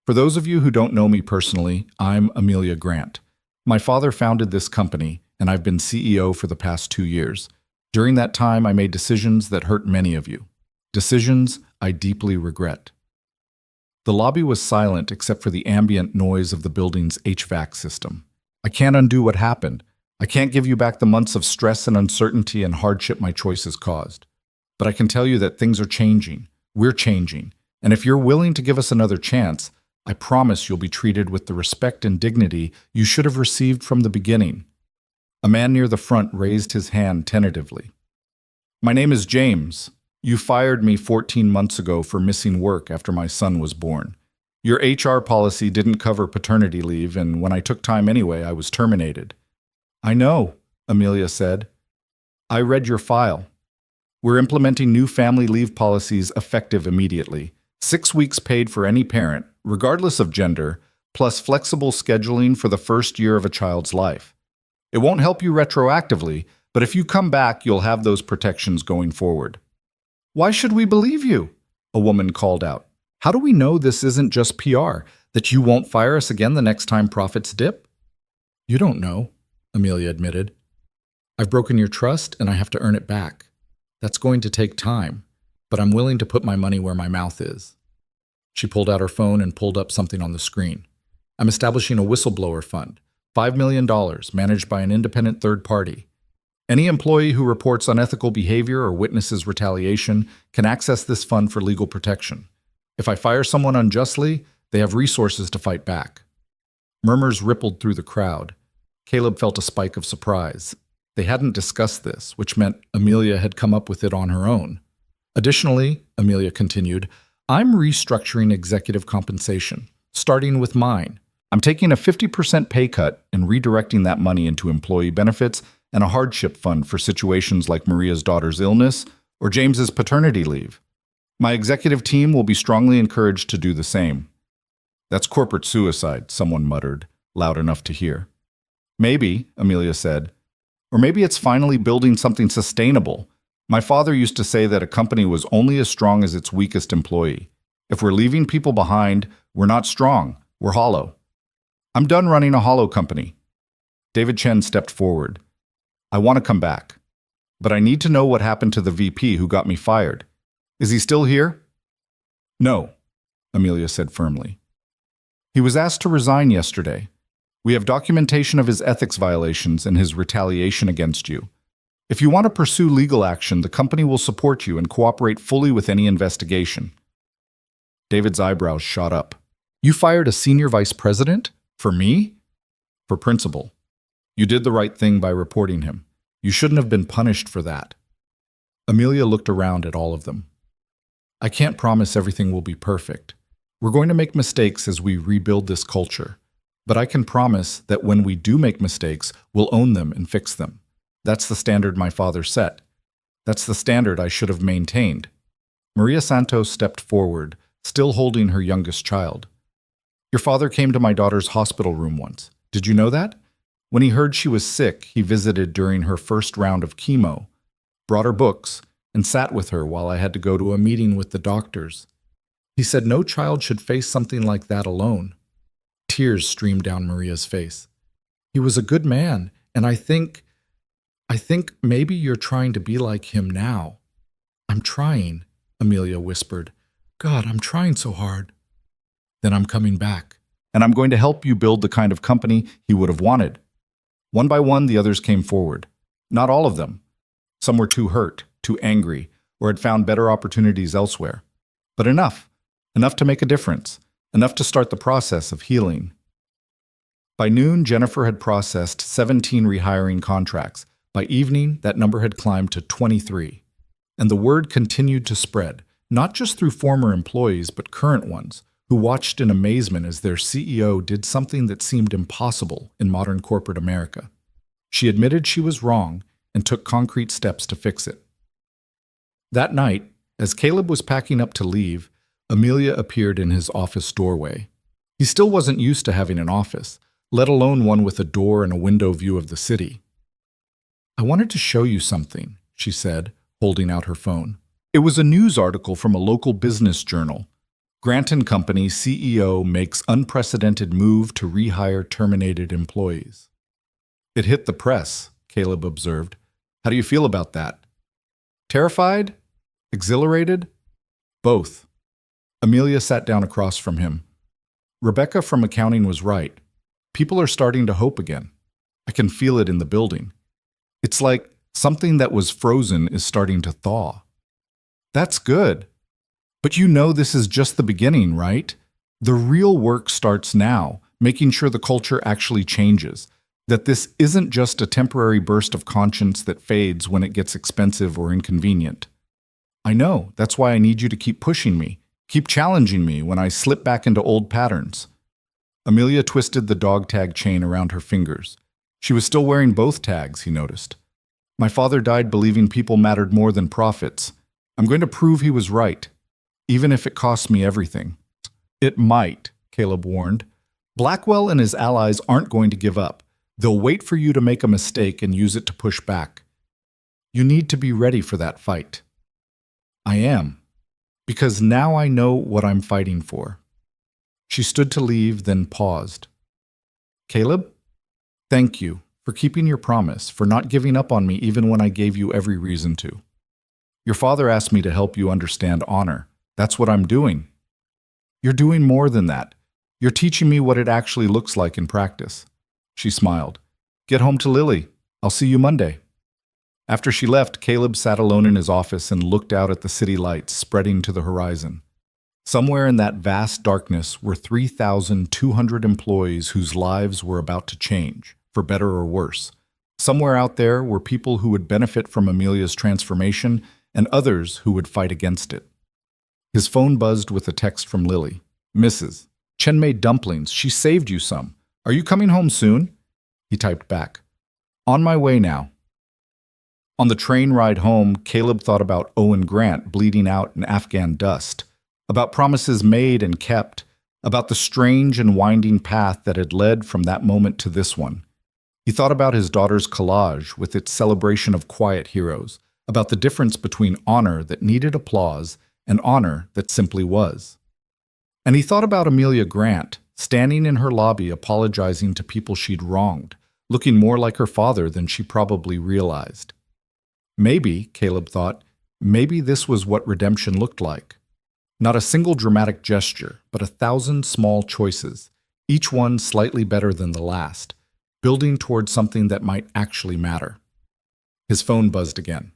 "For those of you who don't know me personally, I'm Amelia Grant. My father founded this company, and I've been CEO for the past 2 years. During that time, I made decisions that hurt many of you. Decisions I deeply regret." The lobby was silent except for the ambient noise of the building's HVAC system. "I can't undo what happened. I can't give you back the months of stress and uncertainty and hardship my choices caused. But I can tell you that things are changing. We're changing. And if you're willing to give us another chance, I promise you'll be treated with the respect and dignity you should have received from the beginning." A man near the front raised his hand tentatively. "My name is James. You fired me 14 months ago for missing work after my son was born. Your HR policy didn't cover paternity leave, and when I took time anyway, I was terminated." "I know," Amelia said. "I read your file. We're implementing new family leave policies effective immediately. 6 weeks paid for any parent, regardless of gender, plus flexible scheduling for the first year of a child's life. It won't help you retroactively, but if you come back, you'll have those protections going forward." "Why should we believe you?" a woman called out. "How do we know this isn't just PR, that you won't fire us again the next time profits dip?" "You don't know," Amelia admitted. "I've broken your trust and I have to earn it back. That's going to take time, but I'm willing to put my money where my mouth is." She pulled out her phone and pulled up something on the screen. "I'm establishing a whistleblower fund, $5 million, managed by an independent third party. Any employee who reports unethical behavior or witnesses retaliation can access this fund for legal protection. If I fire someone unjustly, they have resources to fight back." Murmurs rippled through the crowd. Caleb felt a spike of surprise. They hadn't discussed this, which meant Amelia had come up with it on her own. "Additionally," Amelia continued, "I'm restructuring executive compensation, starting with mine. I'm taking a 50% pay cut and redirecting that money into employee benefits and a hardship fund for situations like Maria's daughter's illness or James's paternity leave. My executive team will be strongly encouraged to do the same." "That's corporate suicide," someone muttered, loud enough to hear. "Maybe," Amelia said. "Or maybe it's finally building something sustainable. My father used to say that a company was only as strong as its weakest employee. If we're leaving people behind, we're not strong, we're hollow. I'm done running a hollow company." David Chen stepped forward. "I want to come back, but I need to know what happened to the VP who got me fired. Is he still here?" "No," Amelia said firmly. "He was asked to resign yesterday. We have documentation of his ethics violations and his retaliation against you. If you want to pursue legal action, the company will support you and cooperate fully with any investigation." David's eyebrows shot up. "You fired a senior vice president? For me?" "For principal. You did the right thing by reporting him. You shouldn't have been punished for that." Amelia looked around at all of them. "I can't promise everything will be perfect. We're going to make mistakes as we rebuild this culture. But I can promise that when we do make mistakes, we'll own them and fix them. That's the standard my father set. That's the standard I should have maintained." Maria Santos stepped forward, still holding her youngest child. "Your father came to my daughter's hospital room once. Did you know that? When he heard she was sick, he visited during her first round of chemo, brought her books, and sat with her while I had to go to a meeting with the doctors. He said no child should face something like that alone." Tears streamed down Maria's face. "He was a good man, and I think maybe you're trying to be like him now." "I'm trying," Amelia whispered. "God, I'm trying so hard." "Then I'm coming back, and I'm going to help you build the kind of company he would have wanted." One by one, the others came forward. Not all of them. Some were too hurt, too angry, or had found better opportunities elsewhere. But enough to make a difference, enough to start the process of healing. By noon, Jennifer had processed 17 rehiring contracts. By evening, that number had climbed to 23. And the word continued to spread, not just through former employees, but current ones, who watched in amazement as their CEO did something that seemed impossible in modern corporate America. She admitted she was wrong and took concrete steps to fix it. That night, as Caleb was packing up to leave, Amelia appeared in his office doorway. He still wasn't used to having an office, let alone one with a door and a window view of the city. "I wanted to show you something," she said, holding out her phone. It was a news article from a local business journal. Grant & Company CEO makes unprecedented move to rehire terminated employees. It hit the press, Caleb observed. How do you feel about that? Terrified? Exhilarated? Both. Amelia sat down across from him. Rebecca from accounting was right. People are starting to hope again. I can feel it in the building. It's like something that was frozen is starting to thaw. That's good. But you know this is just the beginning, right? The real work starts now, making sure the culture actually changes, that this isn't just a temporary burst of conscience that fades when it gets expensive or inconvenient. I know, that's why I need you to keep pushing me, keep challenging me when I slip back into old patterns. Amelia twisted the dog tag chain around her fingers. She was still wearing both tags, he noticed. My father died believing people mattered more than profits. I'm going to prove he was right, even if it costs me everything. It might, Caleb warned. Blackwell and his allies aren't going to give up. They'll wait for you to make a mistake and use it to push back. You need to be ready for that fight. I am, because now I know what I'm fighting for. She stood to leave, then paused. Caleb, thank you for keeping your promise, for not giving up on me even when I gave you every reason to. Your father asked me to help you understand honor. That's what I'm doing. You're doing more than that. You're teaching me what it actually looks like in practice. She smiled. Get home to Lily. I'll see you Monday. After she left, Caleb sat alone in his office and looked out at the city lights spreading to the horizon. Somewhere in that vast darkness were 3,200 employees whose lives were about to change, for better or worse. Somewhere out there were people who would benefit from Amelia's transformation and others who would fight against it. His phone buzzed with a text from Lily. Mrs. Chen made dumplings. She saved you some. Are you coming home soon? He typed back. On my way now. On the train ride home, Caleb thought about Owen Grant bleeding out in Afghan dust, about promises made and kept, about the strange and winding path that had led from that moment to this one. He thought about his daughter's collage with its celebration of quiet heroes, about the difference between honor that needed applause and honor that simply was. And he thought about Amelia Grant, standing in her lobby apologizing to people she'd wronged, looking more like her father than she probably realized. Maybe, Caleb thought, maybe this was what redemption looked like. Not a single dramatic gesture, but 1,000 small choices, each one slightly better than the last, building towards something that might actually matter. His phone buzzed again.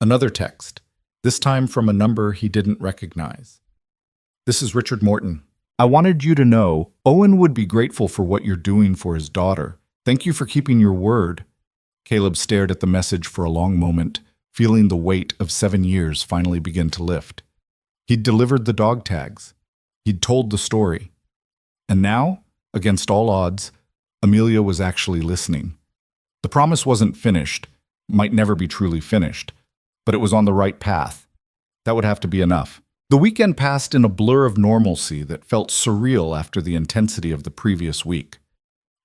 Another text, this time from a number he didn't recognize. This is Richard Morton. I wanted you to know Owen would be grateful for what you're doing for his daughter. Thank you for keeping your word. Caleb stared at the message for a long moment, feeling the weight of 7 years finally begin to lift. He'd delivered the dog tags. He'd told the story. And now, against all odds, Amelia was actually listening. The promise wasn't finished, might never be truly finished, but it was on the right path. That would have to be enough. The weekend passed in a blur of normalcy that felt surreal after the intensity of the previous week.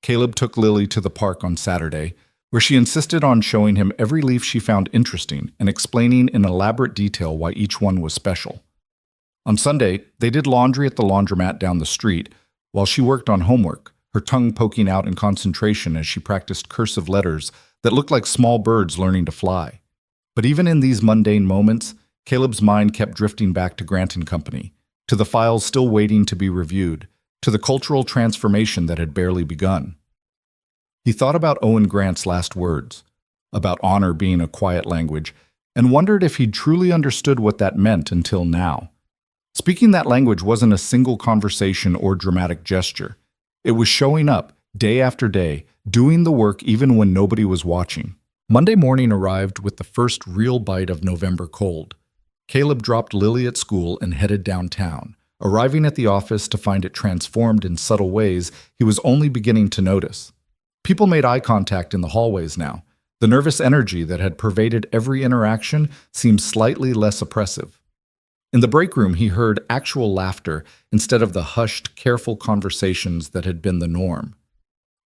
Caleb took Lily to the park on Saturday, where she insisted on showing him every leaf she found interesting and explaining in elaborate detail why each one was special. On Sunday, they did laundry at the laundromat down the street while she worked on homework, her tongue poking out in concentration as she practiced cursive letters that looked like small birds learning to fly. But even in these mundane moments, Caleb's mind kept drifting back to Grant & Company, to the files still waiting to be reviewed, to the cultural transformation that had barely begun. He thought about Owen Grant's last words, about honor being a quiet language, and wondered if he'd truly understood what that meant until now. Speaking that language wasn't a single conversation or dramatic gesture. It was showing up, day after day, doing the work even when nobody was watching. Monday morning arrived with the first real bite of November cold. Caleb dropped Lily at school and headed downtown, arriving at the office to find it transformed in subtle ways he was only beginning to notice. People made eye contact in the hallways now. The nervous energy that had pervaded every interaction seemed slightly less oppressive. In the break room, he heard actual laughter instead of the hushed, careful conversations that had been the norm.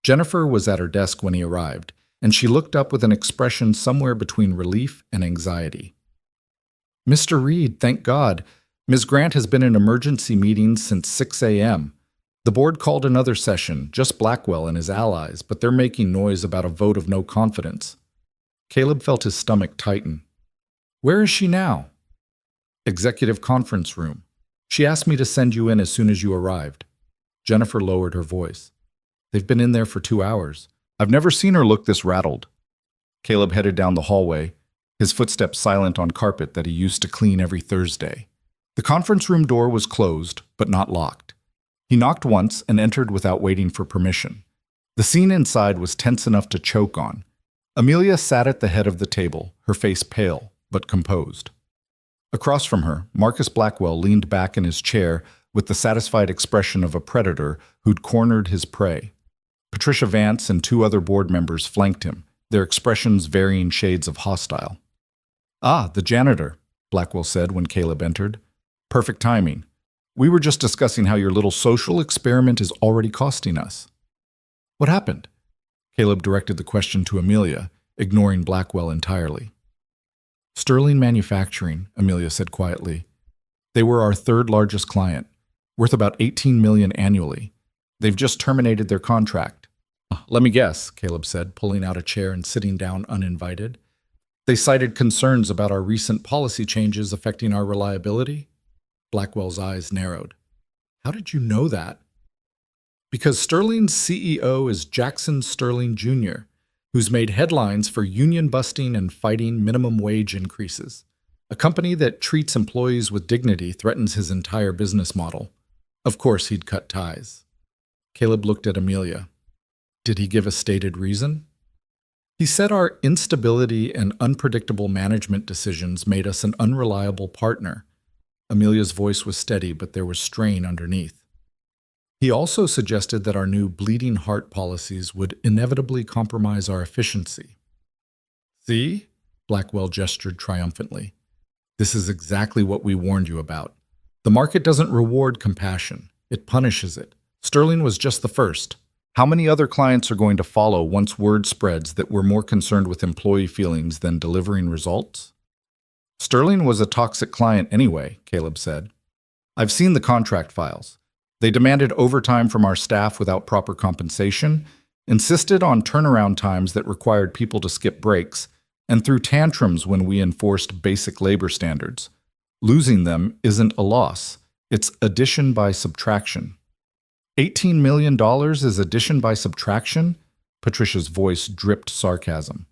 Jennifer was at her desk when he arrived, and she looked up with an expression somewhere between relief and anxiety. Mr. Reed, thank God. Ms. Grant has been in emergency meetings since 6 a.m. The board called another session, just Blackwell and his allies, but they're making noise about a vote of no confidence. Caleb felt his stomach tighten. Where is she now? Executive conference room. She asked me to send you in as soon as you arrived. Jennifer lowered her voice. They've been in there for 2 hours. I've never seen her look this rattled. Caleb headed down the hallway, his footsteps silent on carpet that he used to clean every Thursday. The conference room door was closed, but not locked. He knocked once and entered without waiting for permission. The scene inside was tense enough to choke on. Amelia sat at the head of the table, her face pale, but composed. Across from her, Marcus Blackwell leaned back in his chair with the satisfied expression of a predator who'd cornered his prey. Patricia Vance and 2 other board members flanked him, their expressions varying shades of hostile. Ah, the janitor, Blackwell said when Caleb entered. Perfect timing. We were just discussing how your little social experiment is already costing us. What happened? Caleb directed the question to Amelia, ignoring Blackwell entirely. Sterling Manufacturing, Amelia said quietly. They were our 3rd largest client, worth about $18 million annually. They've just terminated their contract. Let me guess, Caleb said, pulling out a chair and sitting down uninvited. They cited concerns about our recent policy changes affecting our reliability. Blackwell's eyes narrowed. How did you know that? Because Sterling's CEO is Jackson Sterling Jr., who's made headlines for union-busting and fighting minimum wage increases. A company that treats employees with dignity threatens his entire business model. Of course, he'd cut ties. Caleb looked at Amelia. Did he give a stated reason? He said our instability and unpredictable management decisions made us an unreliable partner. Amelia's voice was steady, but there was strain underneath. He also suggested that our new bleeding heart policies would inevitably compromise our efficiency. See? Blackwell gestured triumphantly. This is exactly what we warned you about. The market doesn't reward compassion. It punishes it. Sterling was just the first. How many other clients are going to follow once word spreads that we're more concerned with employee feelings than delivering results? Sterling was a toxic client anyway, Caleb said. I've seen the contract files. They demanded overtime from our staff without proper compensation, insisted on turnaround times that required people to skip breaks, and threw tantrums when we enforced basic labor standards. Losing them isn't a loss. It's addition by subtraction. $18 million is addition by subtraction? Patricia's voice dripped sarcasm.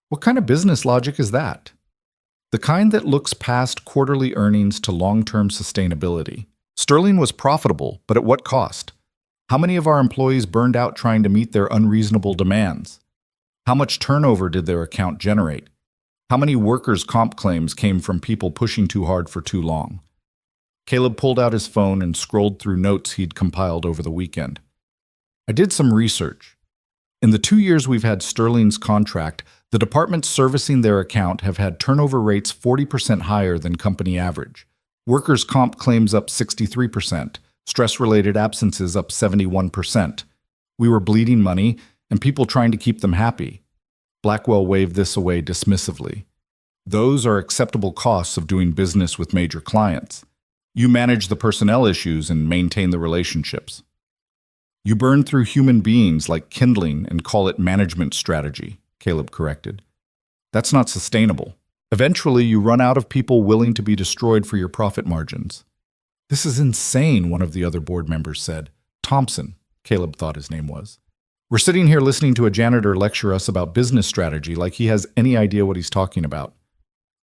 What kind of business logic is that? The kind that looks past quarterly earnings to long-term sustainability. Sterling was profitable, but at what cost? How many of our employees burned out trying to meet their unreasonable demands? How much turnover did their account generate? How many workers' comp claims came from people pushing too hard for too long? Caleb pulled out his phone and scrolled through notes he'd compiled over the weekend. I did some research. In the 2 years we've had Sterling's contract, the departments servicing their account have had turnover rates 40% higher than company average. Workers' comp claims up 63%, stress-related absences up 71%. We were bleeding money, and people trying to keep them happy. Blackwell waved this away dismissively. Those are acceptable costs of doing business with major clients. You manage the personnel issues and maintain the relationships. You burn through human beings like kindling and call it management strategy, Caleb corrected. That's not sustainable. Eventually, you run out of people willing to be destroyed for your profit margins. This is insane, one of the other board members said. Thompson, Caleb thought his name was. We're sitting here listening to a janitor lecture us about business strategy like he has any idea what he's talking about.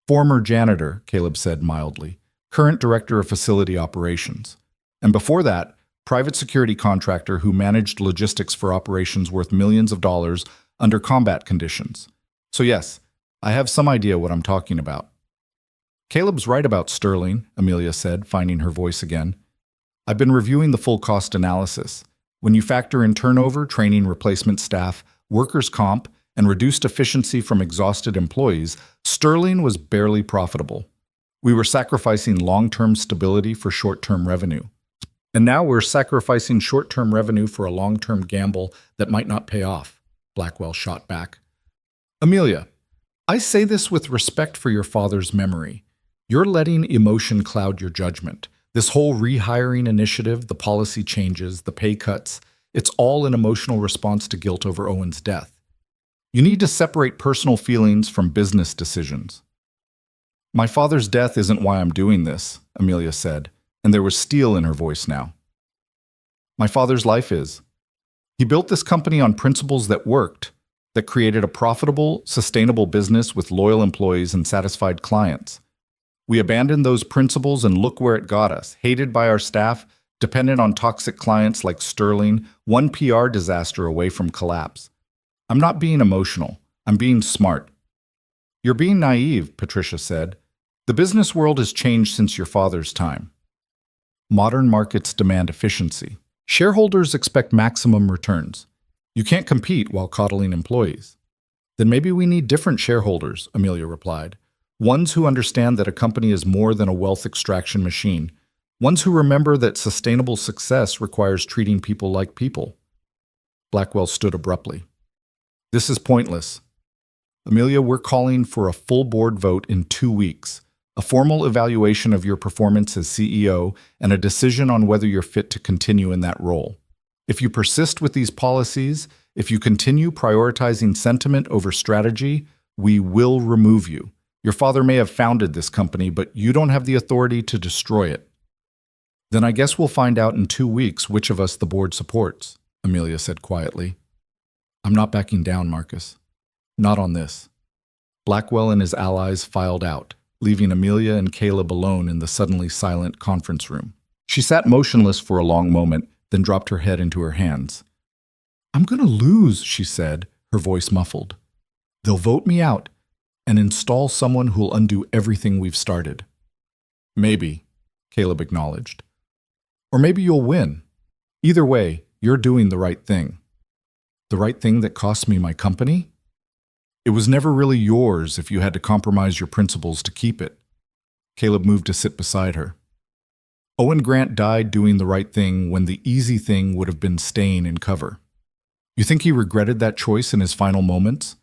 Former janitor, Caleb said mildly. Current director of facility operations. And before that, private security contractor who managed logistics for operations worth millions of dollars under combat conditions. So yes, I have some idea what I'm talking about. Caleb's right about Sterling, Amelia said, finding her voice again. I've been reviewing the full cost analysis. When you factor in turnover, training replacement staff, workers' comp, and reduced efficiency from exhausted employees, Sterling was barely profitable. We were sacrificing long-term stability for short-term revenue. And now we're sacrificing short-term revenue for a long-term gamble that might not pay off, Blackwell shot back. Amelia, I say this with respect for your father's memory. You're letting emotion cloud your judgment. This whole rehiring initiative, the policy changes, the pay cuts, it's all an emotional response to guilt over Owen's death. You need to separate personal feelings from business decisions. My father's death isn't why I'm doing this, Amelia said, and there was steel in her voice now. My father's life is. He built this company on principles that worked, that created a profitable, sustainable business with loyal employees and satisfied clients. We abandoned those principles and look where it got us, hated by our staff, dependent on toxic clients like Sterling, one PR disaster away from collapse. I'm not being emotional. I'm being smart. You're being naive, Patricia said. The business world has changed since your father's time. Modern markets demand efficiency. Shareholders expect maximum returns. You can't compete while coddling employees. Then maybe we need different shareholders, Amelia replied. Ones who understand that a company is more than a wealth extraction machine. Ones who remember that sustainable success requires treating people like people. Blackwell stood abruptly. This is pointless. Amelia, we're calling for a full board vote in 2 weeks, a formal evaluation of your performance as CEO, and a decision on whether you're fit to continue in that role. If you persist with these policies, if you continue prioritizing sentiment over strategy, we will remove you. Your father may have founded this company, but you don't have the authority to destroy it. Then I guess we'll find out in 2 weeks which of us the board supports, Amelia said quietly. I'm not backing down, Marcus. Not on this. Blackwell and his allies filed out, leaving Amelia and Caleb alone in the suddenly silent conference room. She sat motionless for a long moment, then dropped her head into her hands. I'm going to lose, she said, her voice muffled. They'll vote me out and install someone who'll undo everything we've started. Maybe, Caleb acknowledged. Or maybe you'll win. Either way, you're doing the right thing. The right thing that cost me my company? It was never really yours if you had to compromise your principles to keep it. Caleb moved to sit beside her. Owen Grant died doing the right thing when the easy thing would have been staying in cover. You think he regretted that choice in his final moments?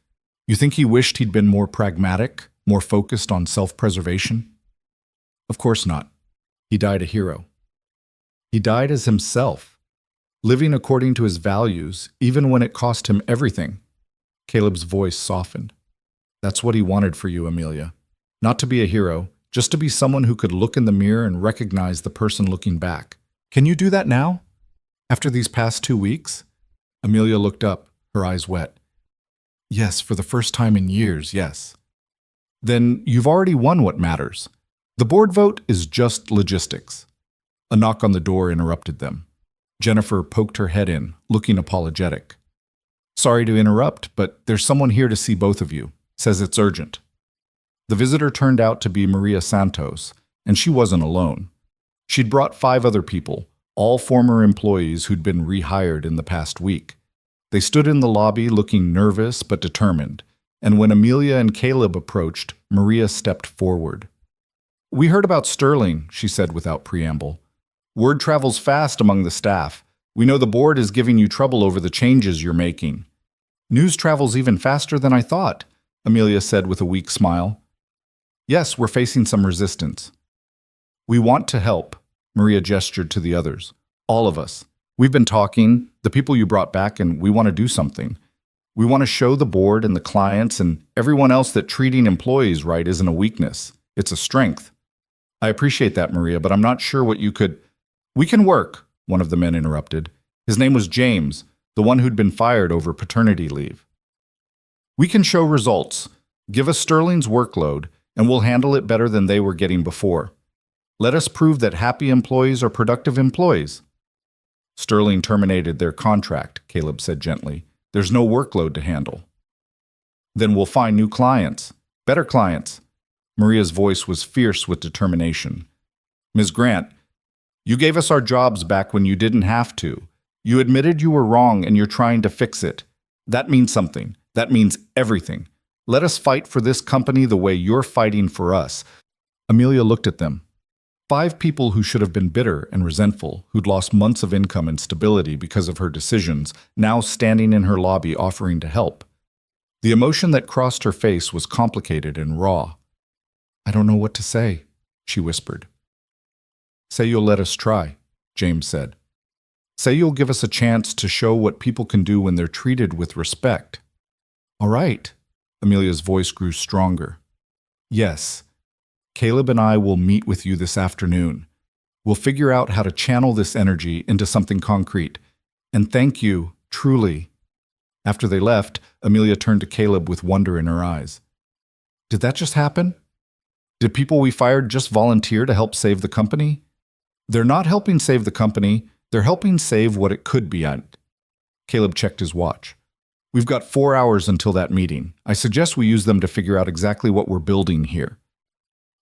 You think he wished he'd been more pragmatic, more focused on self-preservation? Of course not. He died a hero. He died as himself, living according to his values, even when it cost him everything. Caleb's voice softened. That's what he wanted for you, Amelia. Not to be a hero, just to be someone who could look in the mirror and recognize the person looking back. Can you do that now? After these past 2 weeks? Amelia looked up, her eyes wet. Yes, for the first time in years, yes. Then you've already won what matters. The board vote is just logistics. A knock on the door interrupted them. Jennifer poked her head in, looking apologetic. Sorry to interrupt, but there's someone here to see both of you. Says it's urgent. The visitor turned out to be Maria Santos, and she wasn't alone. She'd brought 5 other people, all former employees who'd been rehired in the past week. They stood in the lobby looking nervous but determined, and when Amelia and Caleb approached, Maria stepped forward. We heard about Sterling, she said without preamble. Word travels fast among the staff. We know the board is giving you trouble over the changes you're making. News travels even faster than I thought, Amelia said with a weak smile. Yes, we're facing some resistance. We want to help, Maria gestured to the others. All of us. We've been talking, the people you brought back, and we want to do something. We want to show the board and the clients and everyone else that treating employees right isn't a weakness. It's a strength. I appreciate that, Maria, but I'm not sure what you could... We can work, one of the men interrupted. His name was James, the one who'd been fired over paternity leave. We can show results. Give us Sterling's workload, and we'll handle it better than they were getting before. Let us prove that happy employees are productive employees. Sterling terminated their contract, Caleb said gently. There's no workload to handle. Then we'll find new clients, better clients. Maria's voice was fierce with determination. Ms. Grant, you gave us our jobs back when you didn't have to. You admitted you were wrong and you're trying to fix it. That means something. That means everything. Let us fight for this company the way you're fighting for us. Amelia looked at them. 5 people who should have been bitter and resentful, who'd lost months of income and stability because of her decisions, now standing in her lobby offering to help. The emotion that crossed her face was complicated and raw. I don't know what to say, she whispered. Say you'll let us try, James said. Say you'll give us a chance to show what people can do when they're treated with respect. All right. Amelia's voice grew stronger. Yes. Caleb and I will meet with you this afternoon. We'll figure out how to channel this energy into something concrete. And thank you, truly. After they left, Amelia turned to Caleb with wonder in her eyes. Did that just happen? Did people we fired just volunteer to help save the company? They're not helping save the company. They're helping save what it could be. Caleb checked his watch. We've got 4 hours until that meeting. I suggest we use them to figure out exactly what we're building here.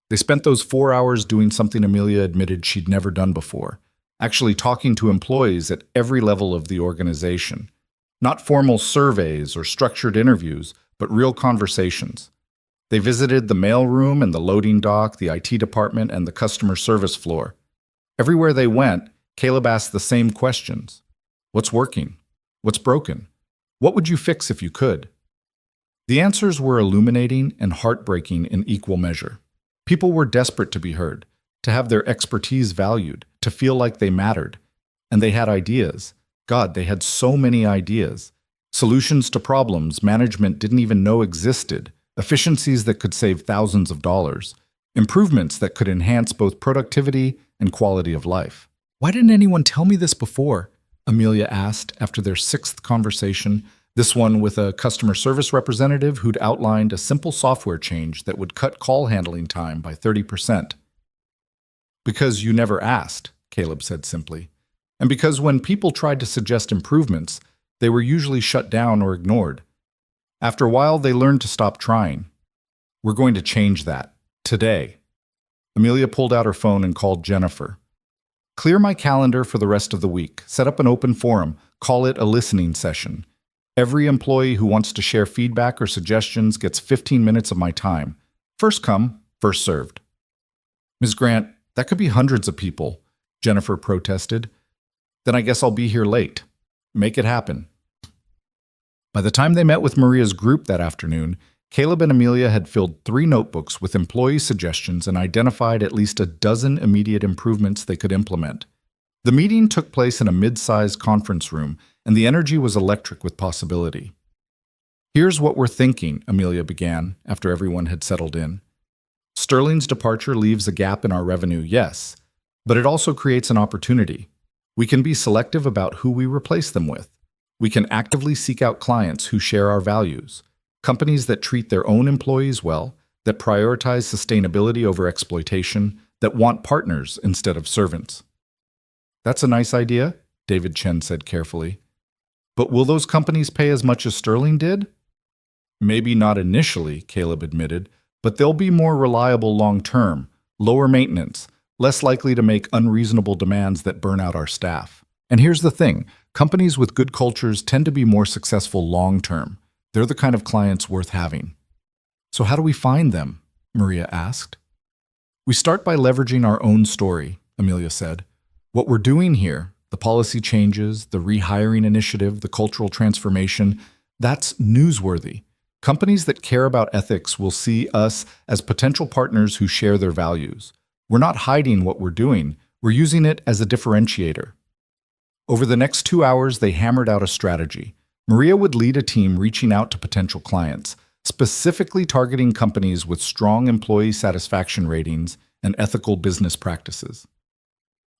They spent those 4 hours doing something Amelia admitted she'd never done before, actually talking to employees at every level of the organization. Not formal surveys or structured interviews, but real conversations. They visited the mailroom and the loading dock, the IT department, and the customer service floor. Everywhere they went, Caleb asked the same questions. What's working? What's broken? What would you fix if you could? The answers were illuminating and heartbreaking in equal measure. People were desperate to be heard, to have their expertise valued, to feel like they mattered. And they had ideas. God, they had so many ideas. Solutions to problems management didn't even know existed, efficiencies that could save thousands of dollars, improvements that could enhance both productivity and quality of life. Why didn't anyone tell me this before? Amelia asked after their 6th conversation, this one with a customer service representative who'd outlined a simple software change that would cut call handling time by 30%. Because you never asked, Caleb said simply. And because when people tried to suggest improvements, they were usually shut down or ignored. After a while, they learned to stop trying. We're going to change that. Today. Amelia pulled out her phone and called Jennifer. Clear my calendar for the rest of the week. Set up an open forum. Call it a listening session. Every employee who wants to share feedback or suggestions gets 15 minutes of my time. First come, first served. Ms. Grant, that could be hundreds of people, Jennifer protested. Then I guess I'll be here late. Make it happen. By the time they met with Maria's group that afternoon, Caleb and Amelia had filled 3 notebooks with employee suggestions and identified at least a dozen immediate improvements they could implement. The meeting took place in a mid-sized conference room, and the energy was electric with possibility. Here's what we're thinking, Amelia began, after everyone had settled in. Sterling's departure leaves a gap in our revenue, yes, but it also creates an opportunity. We can be selective about who we replace them with. We can actively seek out clients who share our values. Companies that treat their own employees well, that prioritize sustainability over exploitation, that want partners instead of servants. That's a nice idea, David Chen said carefully. But will those companies pay as much as Sterling did? Maybe not initially, Caleb admitted, but they'll be more reliable long-term, lower maintenance, less likely to make unreasonable demands that burn out our staff. And here's the thing, companies with good cultures tend to be more successful long-term. They're the kind of clients worth having. So how do we find them? Maria asked. We start by leveraging our own story, Amelia said. What we're doing here, the policy changes, the rehiring initiative, the cultural transformation, that's newsworthy. Companies that care about ethics will see us as potential partners who share their values. We're not hiding what we're doing. We're using it as a differentiator. Over the next 2 hours, they hammered out a strategy. Maria would lead a team reaching out to potential clients, specifically targeting companies with strong employee satisfaction ratings and ethical business practices.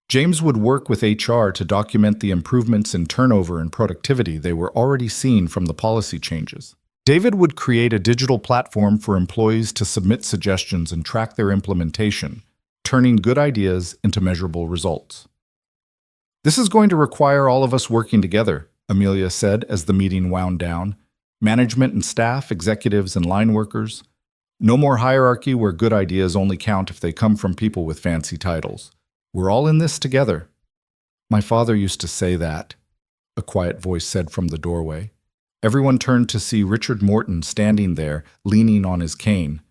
James would work with HR to document the improvements in turnover and productivity they were already seeing from the policy changes. David would create a digital platform for employees to submit suggestions and track their implementation, turning good ideas into measurable results. This is going to require all of us working together, Amelia said as the meeting wound down. Management and staff, executives and line workers. No more hierarchy where good ideas only count if they come from people with fancy titles. We're all in this together. My father used to say that, a quiet voice said from the doorway. Everyone turned to see Richard Morton standing there, leaning on his cane.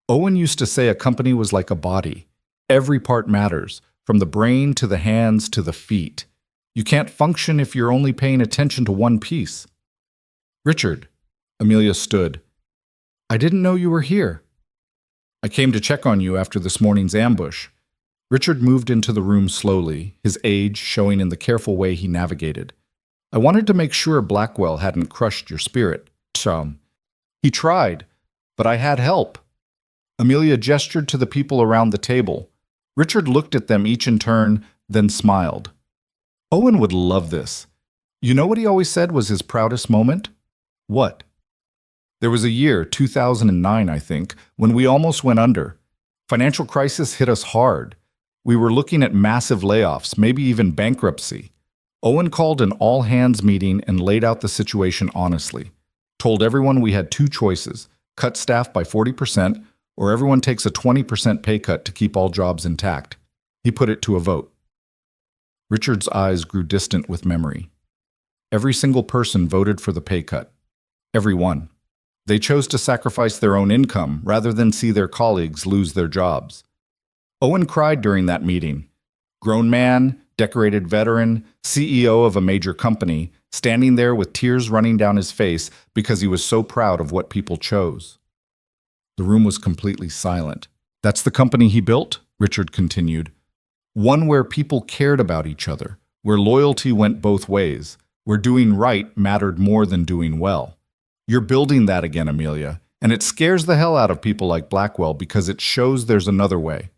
Owen used to say a company was like a body. Every part matters, from the brain to the hands to the feet. You can't function if you're only paying attention to one piece. Richard, Amelia stood. I didn't know you were here. I came to check on you after this morning's ambush. Richard moved into the room slowly, his age showing in the careful way he navigated. I wanted to make sure Blackwell hadn't crushed your spirit. He tried, but I had help. Amelia gestured to the people around the table. Richard looked at them each in turn, then smiled. Owen would love this. You know what he always said was his proudest moment? What? There was a year, 2009, I think, when we almost went under. Financial crisis hit us hard. We were looking at massive layoffs, maybe even bankruptcy. Owen called an all-hands meeting and laid out the situation honestly. Told everyone we had two choices, cut staff by 40%, or everyone takes a 20% pay cut to keep all jobs intact. He put it to a vote. Richard's eyes grew distant with memory. Every single person voted for the pay cut. Every one. They chose to sacrifice their own income rather than see their colleagues lose their jobs. Owen cried during that meeting. Grown man, decorated veteran, CEO of a major company, standing there with tears running down his face because he was so proud of what people chose. The room was completely silent. That's the company he built, Richard continued. One where people cared about each other, where loyalty went both ways, where doing right mattered more than doing well. You're building that again, Amelia, and it scares the hell out of people like Blackwell because it shows there's another way,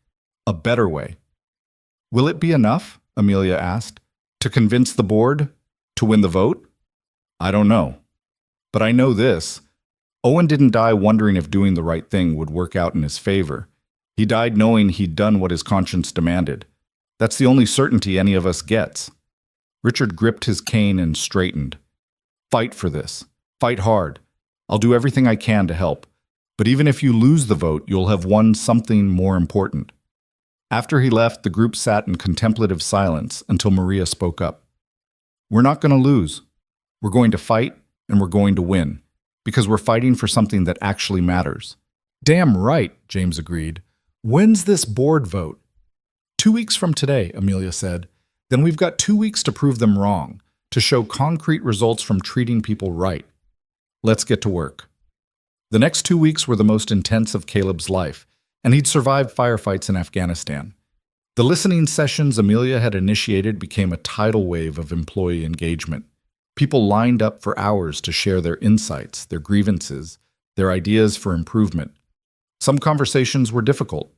a better way. Will it be enough, Amelia asked, to convince the board, to win the vote? I don't know. But I know this. Owen didn't die wondering if doing the right thing would work out in his favor. He died knowing he'd done what his conscience demanded. That's the only certainty any of us gets. Richard gripped his cane and straightened. Fight for this. Fight hard. I'll do everything I can to help. But even if you lose the vote, you'll have won something more important. After he left, the group sat in contemplative silence until Maria spoke up. We're not going to lose. We're going to fight, and we're going to win, because we're fighting for something that actually matters. Damn right, James agreed. When's this board vote? 2 weeks from today, Amelia said. Then we've got 2 weeks to prove them wrong, to show concrete results from treating people right. Let's get to work. The next 2 weeks were the most intense of Caleb's life, and he'd survived firefights in Afghanistan. The listening sessions Amelia had initiated became a tidal wave of employee engagement. People lined up for hours to share their insights, their grievances, their ideas for improvement. Some conversations were difficult.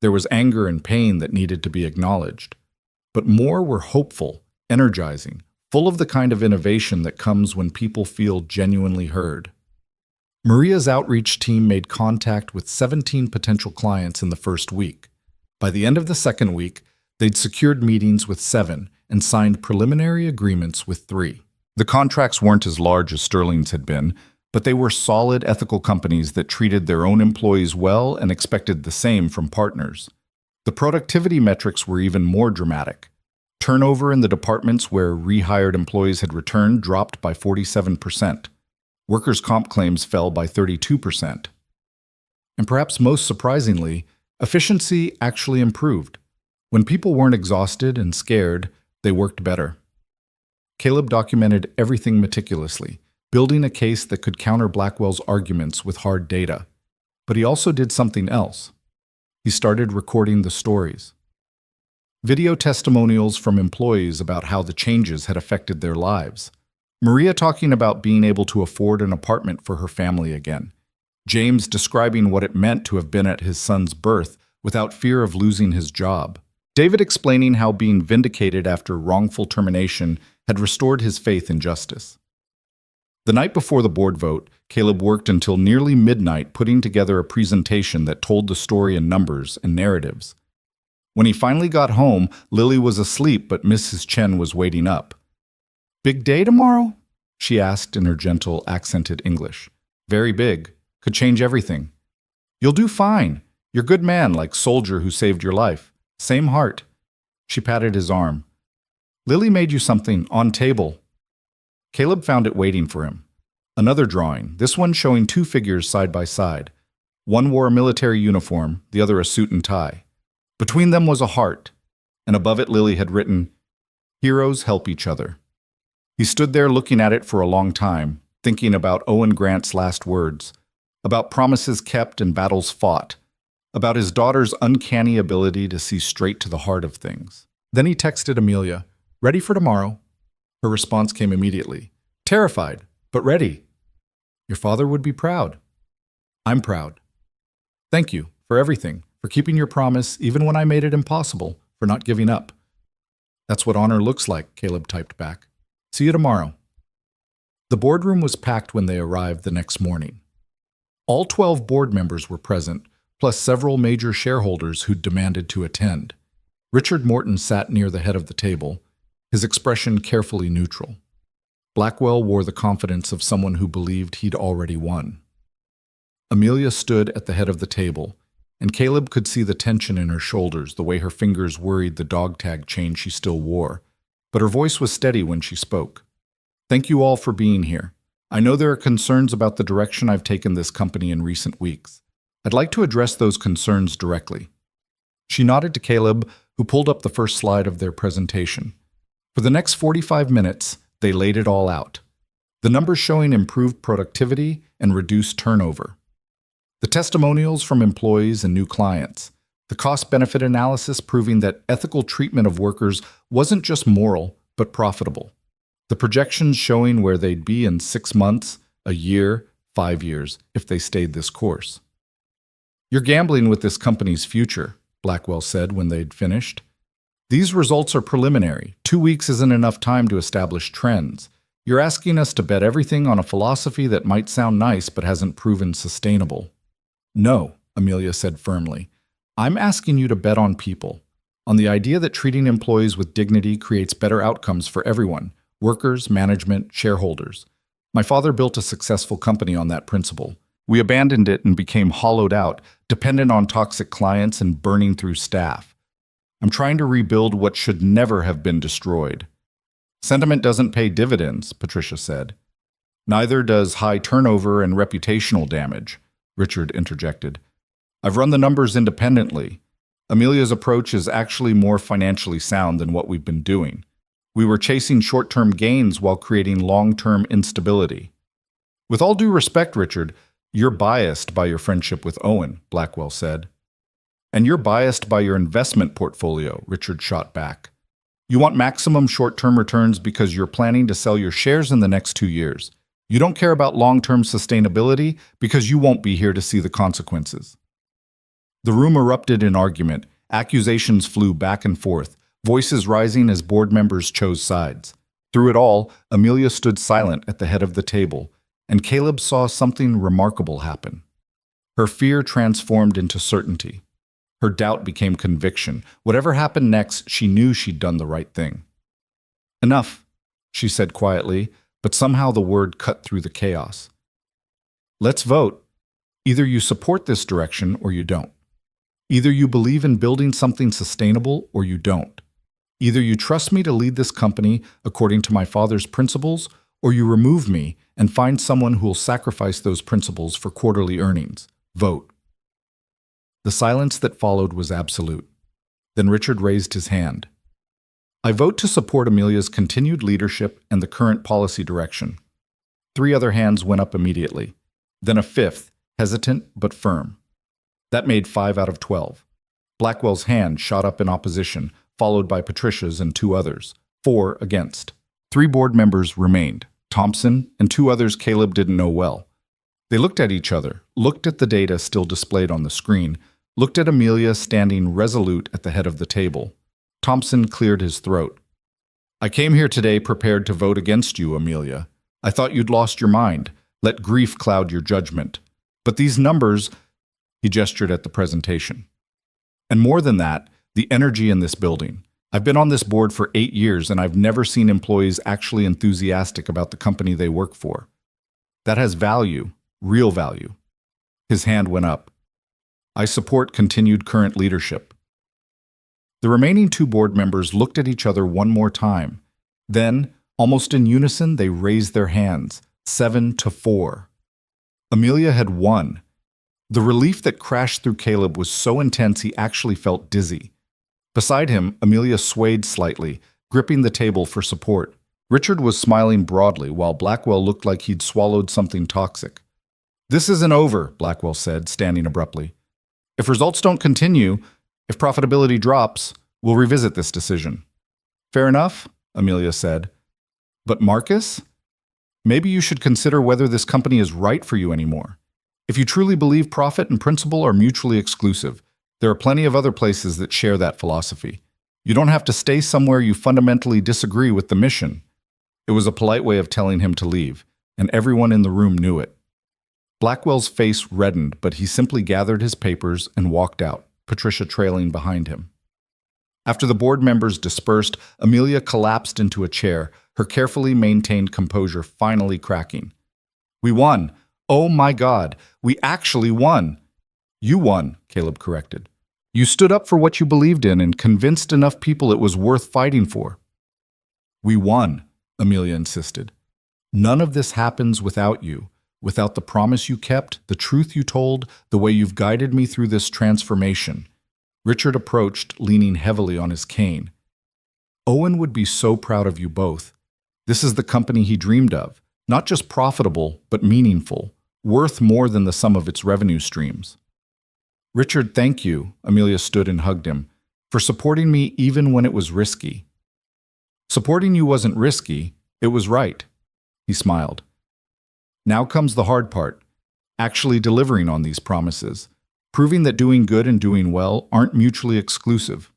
There was anger and pain that needed to be acknowledged. But more were hopeful, energizing, full of the kind of innovation that comes when people feel genuinely heard. Maria's outreach team made contact with 17 potential clients in the first week. By the end of the second week, they'd secured meetings with 7 and signed preliminary agreements with 3. The contracts weren't as large as Sterling's had been, but they were solid, ethical companies that treated their own employees well and expected the same from partners. The productivity metrics were even more dramatic. Turnover in the departments where rehired employees had returned dropped by 47%. Workers' comp claims fell by 32%. And perhaps most surprisingly, efficiency actually improved. When people weren't exhausted and scared, they worked better. Caleb documented everything meticulously, building a case that could counter Blackwell's arguments with hard data. But he also did something else. He started recording the stories. Video testimonials from employees about how the changes had affected their lives. Maria talking about being able to afford an apartment for her family again. James describing what it meant to have been at his son's birth without fear of losing his job. David explaining how being vindicated after wrongful termination had restored his faith in justice. The night before the board vote, Caleb worked until nearly midnight putting together a presentation that told the story in numbers and narratives. When he finally got home, Lily was asleep, but Mrs. Chen was waiting up. Big day tomorrow? She asked in her gentle, accented English. Very big. Could change everything. You'll do fine. You're a good man, like soldier who saved your life. Same heart. She patted his arm. Lily made you something on table. Caleb found it waiting for him. Another drawing, this one showing 2 figures side by side. One wore a military uniform, the other a suit and tie. Between them was a heart, and above it Lily had written, "Heroes help each other." He stood there looking at it for a long time, thinking about Owen Grant's last words, about promises kept and battles fought, about his daughter's uncanny ability to see straight to the heart of things. Then he texted Amelia, "Ready for tomorrow?" Her response came immediately, "Terrified, but ready." "Your father would be proud." "I'm proud. Thank you for everything, for keeping your promise even when I made it impossible, for not giving up." "That's what honor looks like," Caleb typed back. "See you tomorrow." The boardroom was packed when they arrived the next morning. All 12 board members were present, plus several major shareholders who demanded to attend. Richard Morton sat near the head of the table, his expression carefully neutral. Blackwell wore the confidence of someone who believed he'd already won. Amelia stood at the head of the table, and Caleb could see the tension in her shoulders, the way her fingers worried the dog tag chain she still wore. But her voice was steady when she spoke. "Thank you all for being here. I know there are concerns about the direction I've taken this company in recent weeks. I'd like to address those concerns directly." She nodded to Caleb, who pulled up the first slide of their presentation. For the next 45 minutes, they laid it all out. The numbers showing improved productivity and reduced turnover. The testimonials from employees and new clients. The cost-benefit analysis proving that ethical treatment of workers wasn't just moral, but profitable. The projections showing where they'd be in 6 months, a year, 5 years, if they stayed this course. "You're gambling with this company's future," Blackwell said when they'd finished. "These results are preliminary. 2 weeks isn't enough time to establish trends. You're asking us to bet everything on a philosophy that might sound nice but hasn't proven sustainable." "No," Amelia said firmly. "I'm asking you to bet on people, on the idea that treating employees with dignity creates better outcomes for everyone, workers, management, shareholders. My father built a successful company on that principle. We abandoned it and became hollowed out, dependent on toxic clients and burning through staff. I'm trying to rebuild what should never have been destroyed." "Sentiment doesn't pay dividends," Patricia said. "Neither does high turnover and reputational damage," Richard interjected. "I've run the numbers independently. Amelia's approach is actually more financially sound than what we've been doing. We were chasing short-term gains while creating long-term instability." "With all due respect, Richard, you're biased by your friendship with Owen," Blackwell said. "And you're biased by your investment portfolio," Richard shot back. "You want maximum short-term returns because you're planning to sell your shares in the next 2 years. You don't care about long-term sustainability because you won't be here to see the consequences." The room erupted in argument. Accusations flew back and forth, voices rising as board members chose sides. Through it all, Amelia stood silent at the head of the table, and Caleb saw something remarkable happen. Her fear transformed into certainty. Her doubt became conviction. Whatever happened next, she knew she'd done the right thing. "Enough," she said quietly, but somehow the word cut through the chaos. "Let's vote. Either you support this direction or you don't. Either you believe in building something sustainable or you don't. Either you trust me to lead this company according to my father's principles, or you remove me and find someone who will sacrifice those principles for quarterly earnings. Vote." The silence that followed was absolute. Then Richard raised his hand. "I vote to support Amelia's continued leadership and the current policy direction." 3 other hands went up immediately. Then a 5th, hesitant but firm. That made 5 out of 12. Blackwell's hand shot up in opposition, followed by Patricia's and 2 others. 4 against. 3 board members remained, Thompson and 2 others Caleb didn't know well. They looked at each other, looked at the data still displayed on the screen, looked at Amelia standing resolute at the head of the table. Thompson cleared his throat. "I came here today prepared to vote against you, Amelia. I thought you'd lost your mind, let grief cloud your judgment. But these numbers," he gestured at the presentation. "And more than that, the energy in this building. I've been on this board for 8 years and I've never seen employees actually enthusiastic about the company they work for. That has value, real value." His hand went up. "I support continued current leadership." The remaining 2 board members looked at each other one more time. Then, almost in unison, they raised their hands, 7-4. Amelia had won. The relief that crashed through Caleb was so intense he actually felt dizzy. Beside him, Amelia swayed slightly, gripping the table for support. Richard was smiling broadly, while Blackwell looked like he'd swallowed something toxic. "This isn't over," Blackwell said, standing abruptly. If results don't continue, if profitability drops, we'll revisit this decision. Fair enough, Amelia said. But Marcus? Maybe you should consider whether this company is right for you anymore. If you truly believe profit and principle are mutually exclusive, there are plenty of other places that share that philosophy. You don't have to stay somewhere you fundamentally disagree with the mission. It was a polite way of telling him to leave, and everyone in the room knew it. Blackwell's face reddened, but he simply gathered his papers and walked out, Patricia trailing behind him. After the board members dispersed, Amelia collapsed into a chair, her carefully maintained composure finally cracking. We won! Oh my God! We actually won! You won, Caleb corrected. You stood up for what you believed in and convinced enough people it was worth fighting for. We won, Amelia insisted. None of this happens without you, without the promise you kept, the truth you told, the way you've guided me through this transformation. Richard approached, leaning heavily on his cane. Owen would be so proud of you both. This is the company he dreamed of, not just profitable, but meaningful, worth more than the sum of its revenue streams. Richard, thank you, Amelia stood and hugged him, for supporting me even when it was risky. Supporting you wasn't risky, it was right. He smiled. Now comes the hard part, actually delivering on these promises, proving that doing good and doing well aren't mutually exclusive.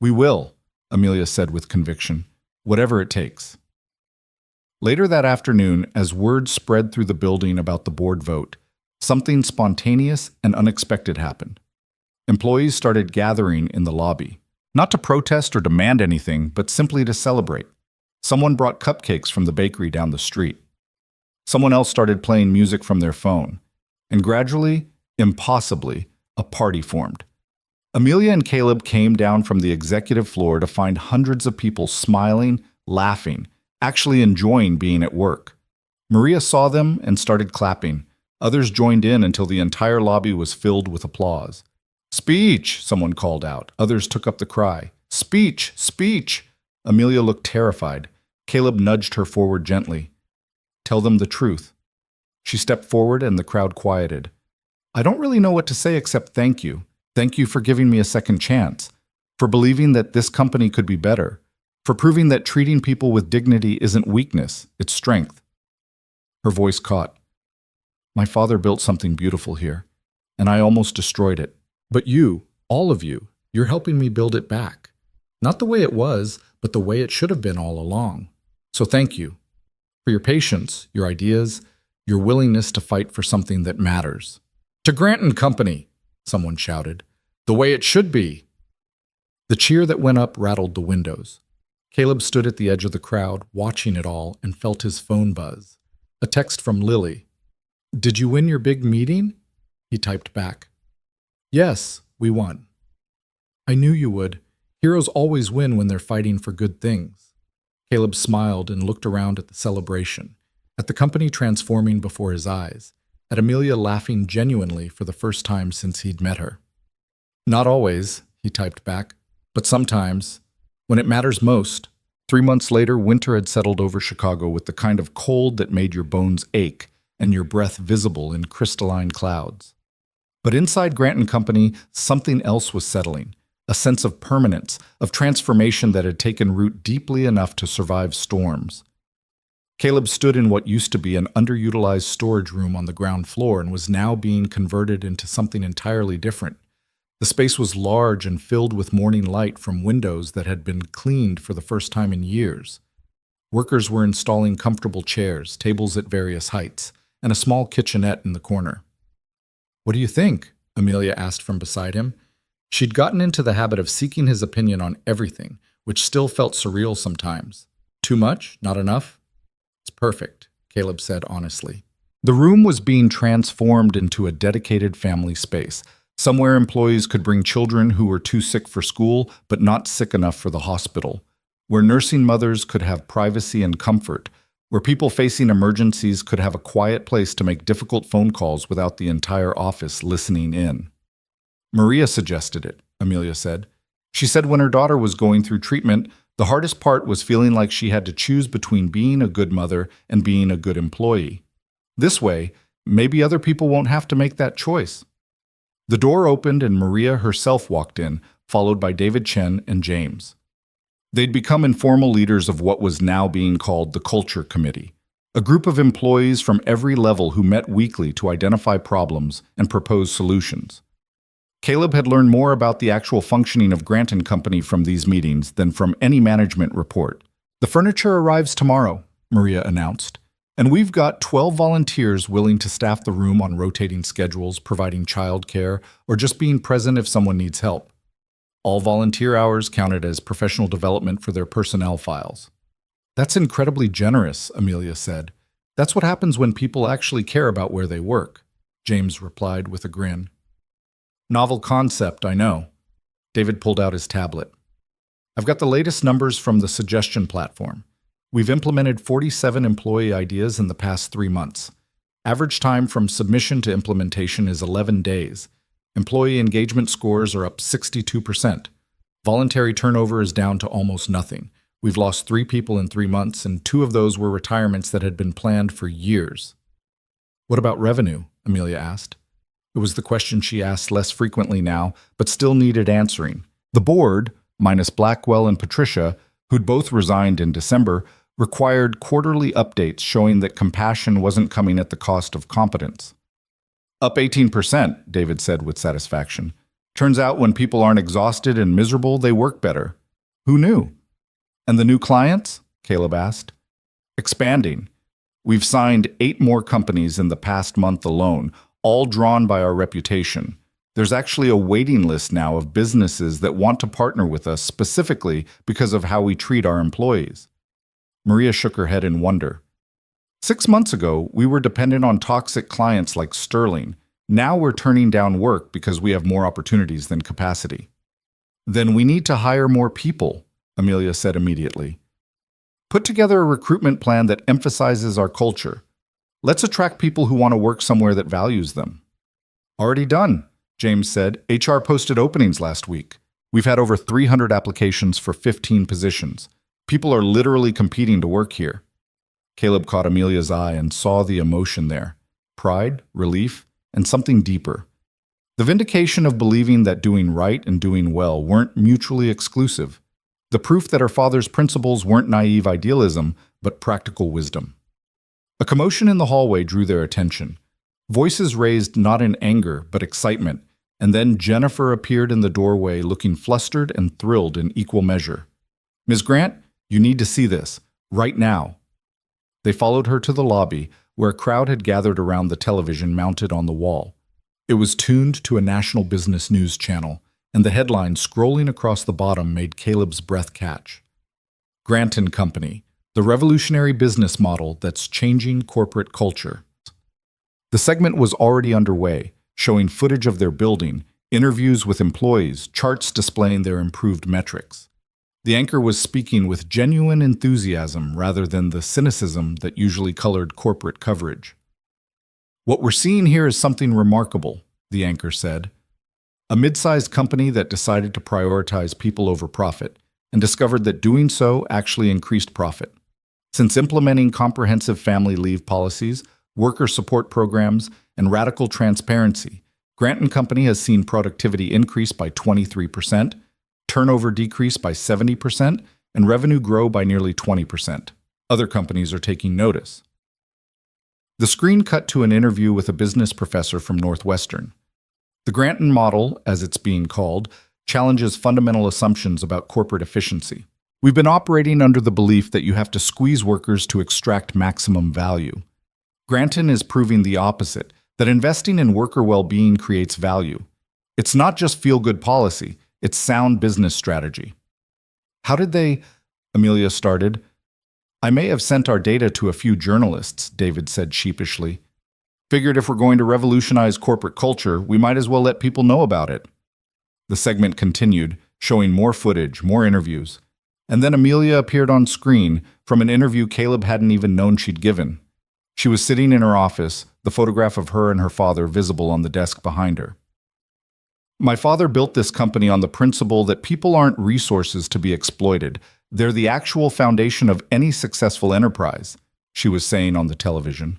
We will, Amelia said with conviction, whatever it takes. Later that afternoon, as word spread through the building about the board vote, something spontaneous and unexpected happened. Employees started gathering in the lobby, not to protest or demand anything, but simply to celebrate. Someone brought cupcakes from the bakery down the street. Someone else started playing music from their phone, and gradually, impossibly, a party formed. Amelia and Caleb came down from the executive floor to find hundreds of people smiling, laughing, actually enjoying being at work. Maria saw them and started clapping. Others joined in until the entire lobby was filled with applause. Speech, someone called out. Others took up the cry. Speech, speech. Amelia looked terrified. Caleb nudged her forward gently. Tell them the truth. She stepped forward and the crowd quieted. I don't really know what to say except thank you. Thank you for giving me a second chance, for believing that this company could be better, for proving that treating people with dignity isn't weakness, it's strength. Her voice caught. My father built something beautiful here, and I almost destroyed it. But you, all of you, you're helping me build it back. Not the way it was, but the way it should have been all along. So thank you for your patience, your ideas, your willingness to fight for something that matters. To Grant and Company, someone shouted. The way it should be. The cheer that went up rattled the windows. Caleb stood at the edge of the crowd, watching it all, and felt his phone buzz. A text from Lily. Did you win your big meeting? He typed back. Yes, we won. I knew you would. Heroes always win when they're fighting for good things. Caleb smiled and looked around at the celebration, at the company transforming before his eyes, at Amelia laughing genuinely for the first time since he'd met her. Not always, he typed back, but sometimes, when it matters most. 3 months later, winter had settled over Chicago with the kind of cold that made your bones ache and your breath visible in crystalline clouds. But inside Grant and Company, something else was settling, a sense of permanence, of transformation that had taken root deeply enough to survive storms. Caleb stood in what used to be an underutilized storage room on the ground floor and was now being converted into something entirely different. The space was large and filled with morning light from windows that had been cleaned for the first time in years. Workers were installing comfortable chairs, tables at various heights, and a small kitchenette in the corner. What do you think? Amelia asked from beside him. She'd gotten into the habit of seeking his opinion on everything, which still felt surreal sometimes. Too much? Not enough? It's perfect, Caleb said honestly. The room was being transformed into a dedicated family space, somewhere employees could bring children who were too sick for school but not sick enough for the hospital, where nursing mothers could have privacy and comfort, where people facing emergencies could have a quiet place to make difficult phone calls without the entire office listening in. Maria suggested it, Amelia said. She said when her daughter was going through treatment, the hardest part was feeling like she had to choose between being a good mother and being a good employee. This way, maybe other people won't have to make that choice. The door opened and Maria herself walked in, followed by David Chen and James. They'd become informal leaders of what was now being called the Culture Committee, a group of employees from every level who met weekly to identify problems and propose solutions. Caleb had learned more about the actual functioning of Grant & Company from these meetings than from any management report. "The furniture arrives tomorrow," Maria announced, "and we've got 12 volunteers willing to staff the room on rotating schedules, providing childcare, or just being present if someone needs help. All volunteer hours counted as professional development for their personnel files." "That's incredibly generous," Amelia said. "That's what happens when people actually care about where they work," James replied with a grin. "Novel concept, I know." David pulled out his tablet. "I've got the latest numbers from the suggestion platform. We've implemented 47 employee ideas in the past 3 months. Average time from submission to implementation is 11 days. Employee engagement scores are up 62%. Voluntary turnover is down to almost nothing. We've lost 3 people in 3 months, and 2 of those were retirements that had been planned for years." "What about revenue?" Amelia asked. It was the question she asked less frequently now, but still needed answering. The board, minus Blackwell and Patricia, who'd both resigned in December, required quarterly updates showing that compassion wasn't coming at the cost of competence. "Up 18%, David said with satisfaction. "Turns out when people aren't exhausted and miserable, they work better." "Who knew?" "And the new clients?" Caleb asked. "Expanding. We've signed 8 more companies in the past month alone, all drawn by our reputation. There's actually a waiting list now of businesses that want to partner with us specifically because of how we treat our employees." Maria shook her head in wonder. 6 months ago, we were dependent on toxic clients like Sterling. Now we're turning down work because we have more opportunities than capacity." "Then we need to hire more people," Amelia said immediately. "Put together a recruitment plan that emphasizes our culture. Let's attract people who want to work somewhere that values them." "Already done," James said. "HR posted openings last week. We've had over 300 applications for 15 positions. People are literally competing to work here." Caleb caught Amelia's eye and saw the emotion there. Pride, relief, and something deeper. The vindication of believing that doing right and doing well weren't mutually exclusive. The proof that her father's principles weren't naive idealism, but practical wisdom. A commotion in the hallway drew their attention. Voices raised not in anger, but excitement, and then Jennifer appeared in the doorway looking flustered and thrilled in equal measure. "Ms. Grant, you need to see this, right now." They followed her to the lobby, where a crowd had gathered around the television mounted on the wall. It was tuned to a national business news channel, and the headline scrolling across the bottom made Caleb's breath catch. "Grant & Company, the revolutionary business model that's changing corporate culture." The segment was already underway, showing footage of their building, interviews with employees, charts displaying their improved metrics. The anchor was speaking with genuine enthusiasm rather than the cynicism that usually colored corporate coverage. "What we're seeing here is something remarkable," the anchor said. "A mid-sized company that decided to prioritize people over profit and discovered that doing so actually increased profit. Since implementing comprehensive family leave policies, worker support programs, and radical transparency, Grant & Company has seen productivity increase by 23%, turnover decrease by 70%, and revenue grow by nearly 20%. Other companies are taking notice." The screen cut to an interview with a business professor from Northwestern. The Grant & model, as it's being called, challenges fundamental assumptions about corporate efficiency. "We've been operating under the belief that you have to squeeze workers to extract maximum value. Granton is proving the opposite, that investing in worker well-being creates value. It's not just feel-good policy, it's sound business strategy." "How did they—" Amelia started. "I may have sent our data to a few journalists," David said sheepishly. "Figured if we're going to revolutionize corporate culture, we might as well let people know about it." The segment continued, showing more footage, more interviews. And then Amelia appeared on screen from an interview Caleb hadn't even known she'd given. She was sitting in her office, the photograph of her and her father visible on the desk behind her. "My father built this company on the principle that people aren't resources to be exploited. They're the actual foundation of any successful enterprise," she was saying on the television.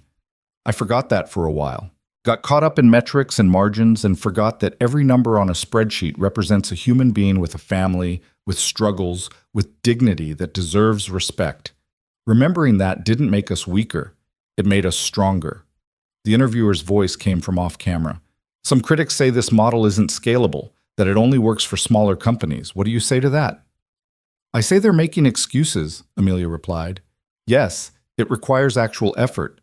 "I forgot that for a while." Got caught up in metrics and margins and forgot that every number on a spreadsheet represents a human being with a family, with struggles, with dignity that deserves respect. Remembering that didn't make us weaker. It made us stronger. The interviewer's voice came from off camera. Some critics say this model isn't scalable, that it only works for smaller companies. What do you say to that? I say they're making excuses, Amelia replied. Yes, it requires actual effort.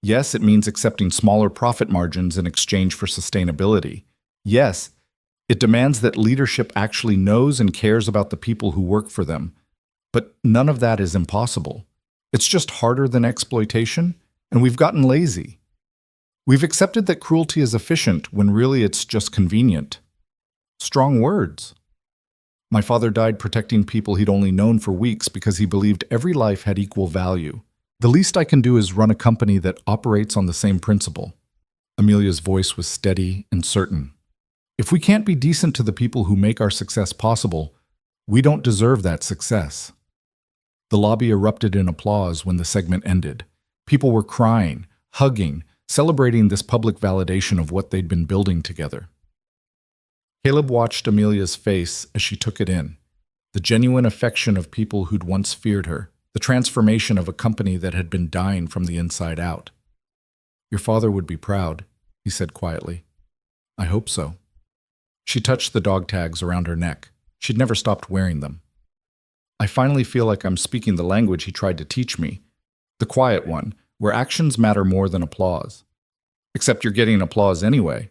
Yes, it means accepting smaller profit margins in exchange for sustainability. Yes, it demands that leadership actually knows and cares about the people who work for them. But none of that is impossible. It's just harder than exploitation, and we've gotten lazy. We've accepted that cruelty is efficient when really it's just convenient. Strong words. My father died protecting people he'd only known for weeks because he believed every life had equal value. The least I can do is run a company that operates on the same principle. Amelia's voice was steady and certain. If we can't be decent to the people who make our success possible, we don't deserve that success. The lobby erupted in applause when the segment ended. People were crying, hugging, celebrating this public validation of what they'd been building together. Caleb watched Amelia's face as she took it in, the genuine affection of people who'd once feared her, the transformation of a company that had been dying from the inside out. Your father would be proud, he said quietly. I hope so. She touched the dog tags around her neck. She'd never stopped wearing them. I finally feel like I'm speaking the language he tried to teach me, the quiet one, where actions matter more than applause. Except you're getting applause anyway.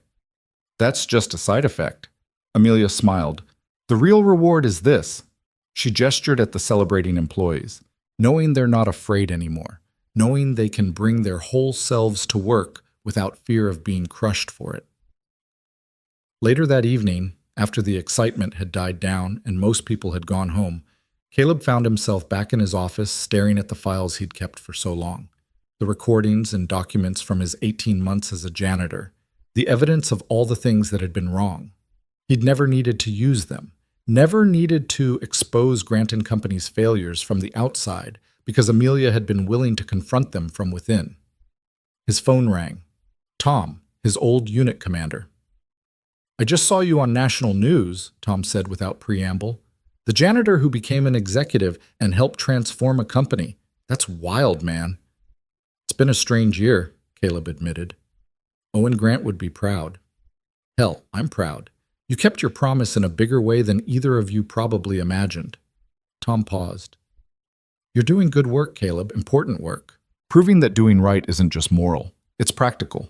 That's just a side effect. Amelia smiled. The real reward is this. She gestured at the celebrating employees. Knowing they're not afraid anymore, knowing they can bring their whole selves to work without fear of being crushed for it. Later that evening, after the excitement had died down and most people had gone home, Caleb found himself back in his office staring at the files he'd kept for so long, the recordings and documents from his 18 months as a janitor, the evidence of all the things that had been wrong. He'd never needed to use them. Never needed to expose Grant & Company's failures from the outside because Amelia had been willing to confront them from within. His phone rang. Tom, his old unit commander. I just saw you on national news, Tom said without preamble. The janitor who became an executive and helped transform a company. That's wild, man. It's been a strange year, Caleb admitted. Owen Grant would be proud. Hell, I'm proud. You kept your promise in a bigger way than either of you probably imagined. Tom paused. You're doing good work, Caleb, important work. Proving that doing right isn't just moral, it's practical.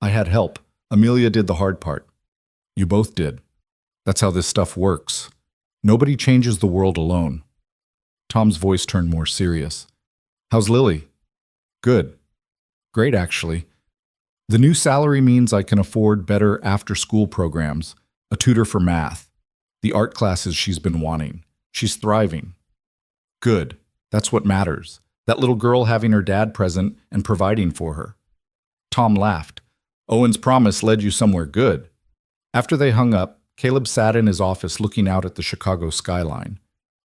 I had help. Amelia did the hard part. You both did. That's how this stuff works. Nobody changes the world alone. Tom's voice turned more serious. How's Lily? Good. Great, actually. The new salary means I can afford better after-school programs, a tutor for math, the art classes she's been wanting. She's thriving. Good. That's what matters. That little girl having her dad present and providing for her. Tom laughed. Owen's promise led you somewhere good. After they hung up, Caleb sat in his office looking out at the Chicago skyline.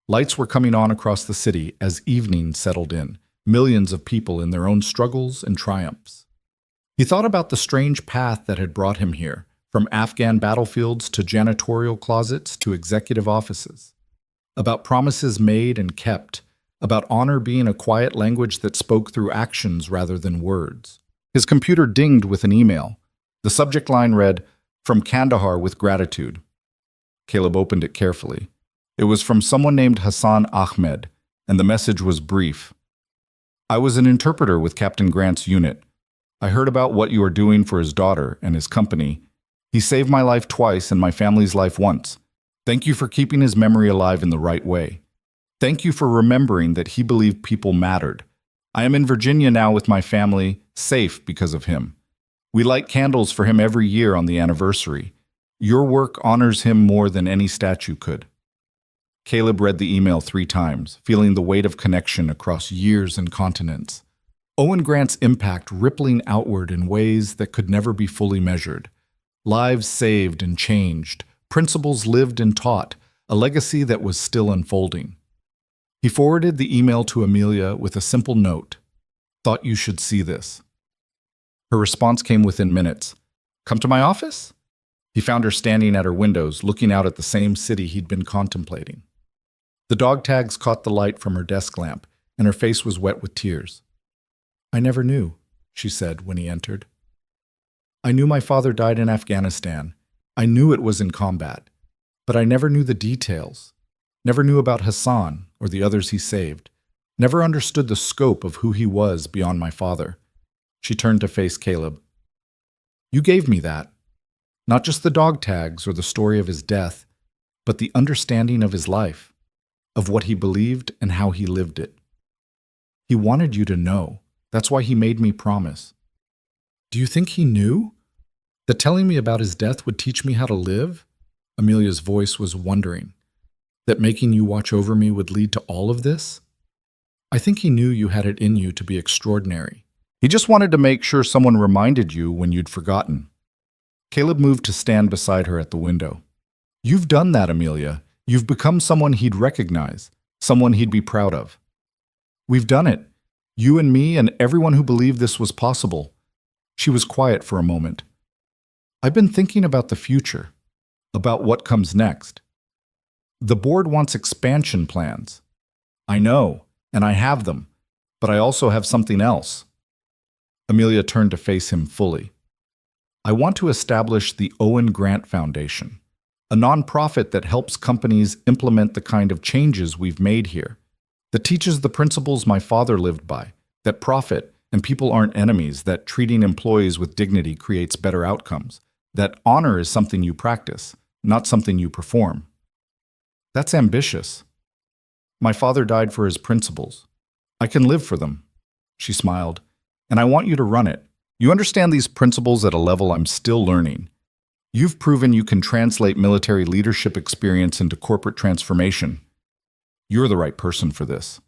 Lights were coming on across the city as evening settled in, millions of people in their own struggles and triumphs. He thought about the strange path that had brought him here, from Afghan battlefields to janitorial closets to executive offices. About promises made and kept, about honor being a quiet language that spoke through actions rather than words. His computer dinged with an email. The subject line read, From Kandahar with gratitude. Caleb opened it carefully. It was from someone named Hassan Ahmed, and the message was brief. I was an interpreter with Captain Grant's unit. I heard about what you are doing for his daughter and his company. He saved my life twice and my family's life once. Thank you for keeping his memory alive in the right way. Thank you for remembering that he believed people mattered. I am in Virginia now with my family, safe because of him. We light candles for him every year on the anniversary. Your work honors him more than any statue could. Caleb read the email 3 times, feeling the weight of connection across years and continents. Owen Grant's impact rippling outward in ways that could never be fully measured. Lives saved and changed, principles lived and taught, a legacy that was still unfolding. He forwarded the email to Amelia with a simple note. Thought you should see this. Her response came within minutes. Come to my office? He found her standing at her windows, looking out at the same city he'd been contemplating. The dog tags caught the light from her desk lamp, and her face was wet with tears. I never knew, she said when he entered. I knew my father died in Afghanistan. I knew it was in combat. But I never knew the details. Never knew about Hassan or the others he saved. Never understood the scope of who he was beyond my father. She turned to face Caleb. You gave me that. Not just the dog tags or the story of his death, but the understanding of his life, of what he believed and how he lived it. He wanted you to know. That's why he made me promise. Do you think he knew? That telling me about his death would teach me how to live? Amelia's voice was wondering. That making you watch over me would lead to all of this? I think he knew you had it in you to be extraordinary. He just wanted to make sure someone reminded you when you'd forgotten. Caleb moved to stand beside her at the window. You've done that, Amelia. You've become someone he'd recognize, someone he'd be proud of. We've done it. You and me and everyone who believed this was possible. She was quiet for a moment. I've been thinking about the future, about what comes next. The board wants expansion plans. I know, and I have them, but I also have something else. Amelia turned to face him fully. I want to establish the Owen Grant Foundation, a nonprofit that helps companies implement the kind of changes we've made here, that teaches the principles my father lived by, that profit and people aren't enemies, that treating employees with dignity creates better outcomes, that honor is something you practice, not something you perform. That's ambitious. My father died for his principles. I can live for them. She smiled. And I want you to run it. You understand these principles at a level I'm still learning. You've proven you can translate military leadership experience into corporate transformation. You're the right person for this.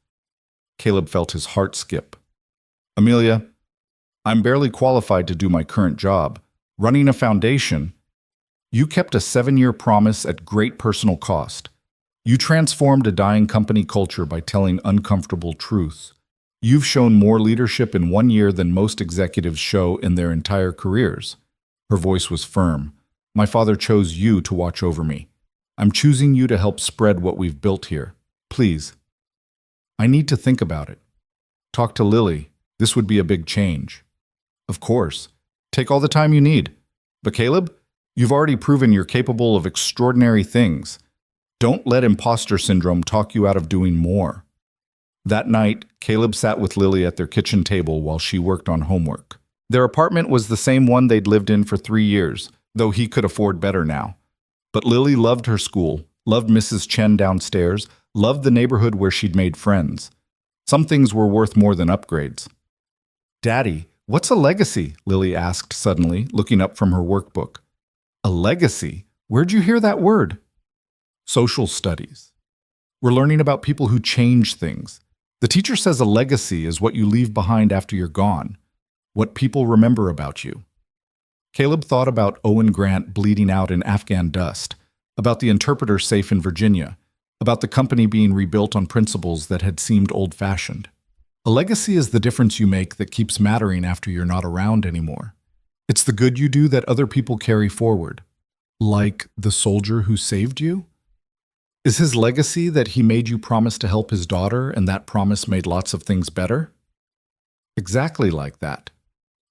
Caleb felt his heart skip. Amelia, I'm barely qualified to do my current job. Running a foundation, you kept a 7-year promise at great personal cost. You transformed a dying company culture by telling uncomfortable truths. You've shown more leadership in 1 year than most executives show in their entire careers. Her voice was firm. My father chose you to watch over me. I'm choosing you to help spread what we've built here. Please. I need to think about it. Talk to Lily. This would be a big change. Of course. Take all the time you need. But Caleb, you've already proven you're capable of extraordinary things. Don't let imposter syndrome talk you out of doing more. That night, Caleb sat with Lily at their kitchen table while she worked on homework. Their apartment was the same one they'd lived in for 3 years, though he could afford better now. But Lily loved her school, loved Mrs. Chen downstairs, loved the neighborhood where she'd made friends. Some things were worth more than upgrades. Daddy, what's a legacy? Lily asked suddenly, looking up from her workbook. A legacy? Where'd you hear that word? Social studies. We're learning about people who change things. The teacher says a legacy is what you leave behind after you're gone, what people remember about you. Caleb thought about Owen Grant bleeding out in Afghan dust, about the interpreter safe in Virginia, about the company being rebuilt on principles that had seemed old-fashioned. A legacy is the difference you make that keeps mattering after you're not around anymore. It's the good you do that other people carry forward. Like the soldier who saved you? Is his legacy that he made you promise to help his daughter and that promise made lots of things better? Exactly like that.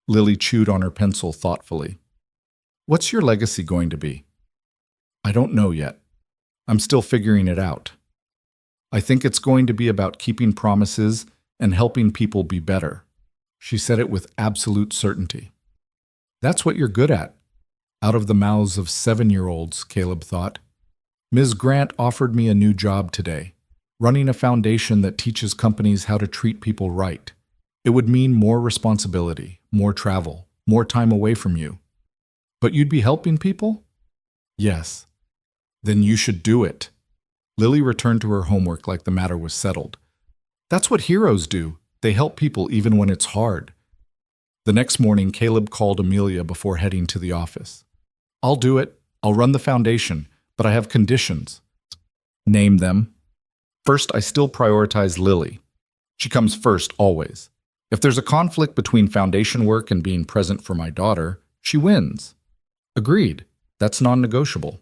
Lily chewed on her pencil thoughtfully. What's your legacy going to be? I don't know yet. I'm still figuring it out. I think it's going to be about keeping promises and helping people be better. She said it with absolute certainty. That's what you're good at. Out of the mouths of 7-year-olds, Caleb thought. Ms. Grant offered me a new job today, running a foundation that teaches companies how to treat people right. It would mean more responsibility, more travel, more time away from you. But you'd be helping people? Yes. Then you should do it. Lily returned to her homework like the matter was settled. That's what heroes do. They help people even when it's hard. The next morning, Caleb called Amelia before heading to the office. I'll do it. I'll run the foundation. But I have conditions. Name them. First, I still prioritize Lily. She comes first, always. If there's a conflict between foundation work and being present for my daughter, she wins. Agreed. That's non-negotiable.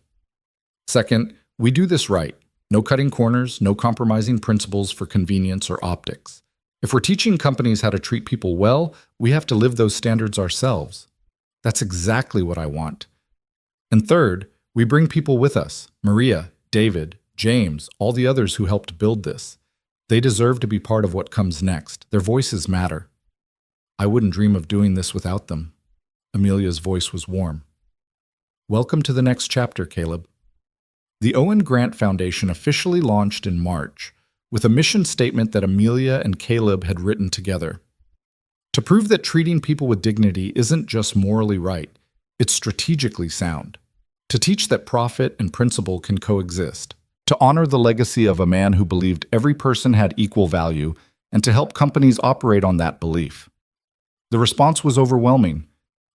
Second, we do this right. No cutting corners, no compromising principles for convenience or optics. If we're teaching companies how to treat people well, we have to live those standards ourselves. That's exactly what I want. And third, we bring people with us. Maria, David, James, all the others who helped build this. They deserve to be part of what comes next. Their voices matter. I wouldn't dream of doing this without them. Amelia's voice was warm. Welcome to the next chapter, Caleb. The Owen Grant Foundation officially launched in March with a mission statement that Amelia and Caleb had written together. To prove that treating people with dignity isn't just morally right, it's strategically sound. To teach that profit and principle can coexist. To honor the legacy of a man who believed every person had equal value, and to help companies operate on that belief. The response was overwhelming.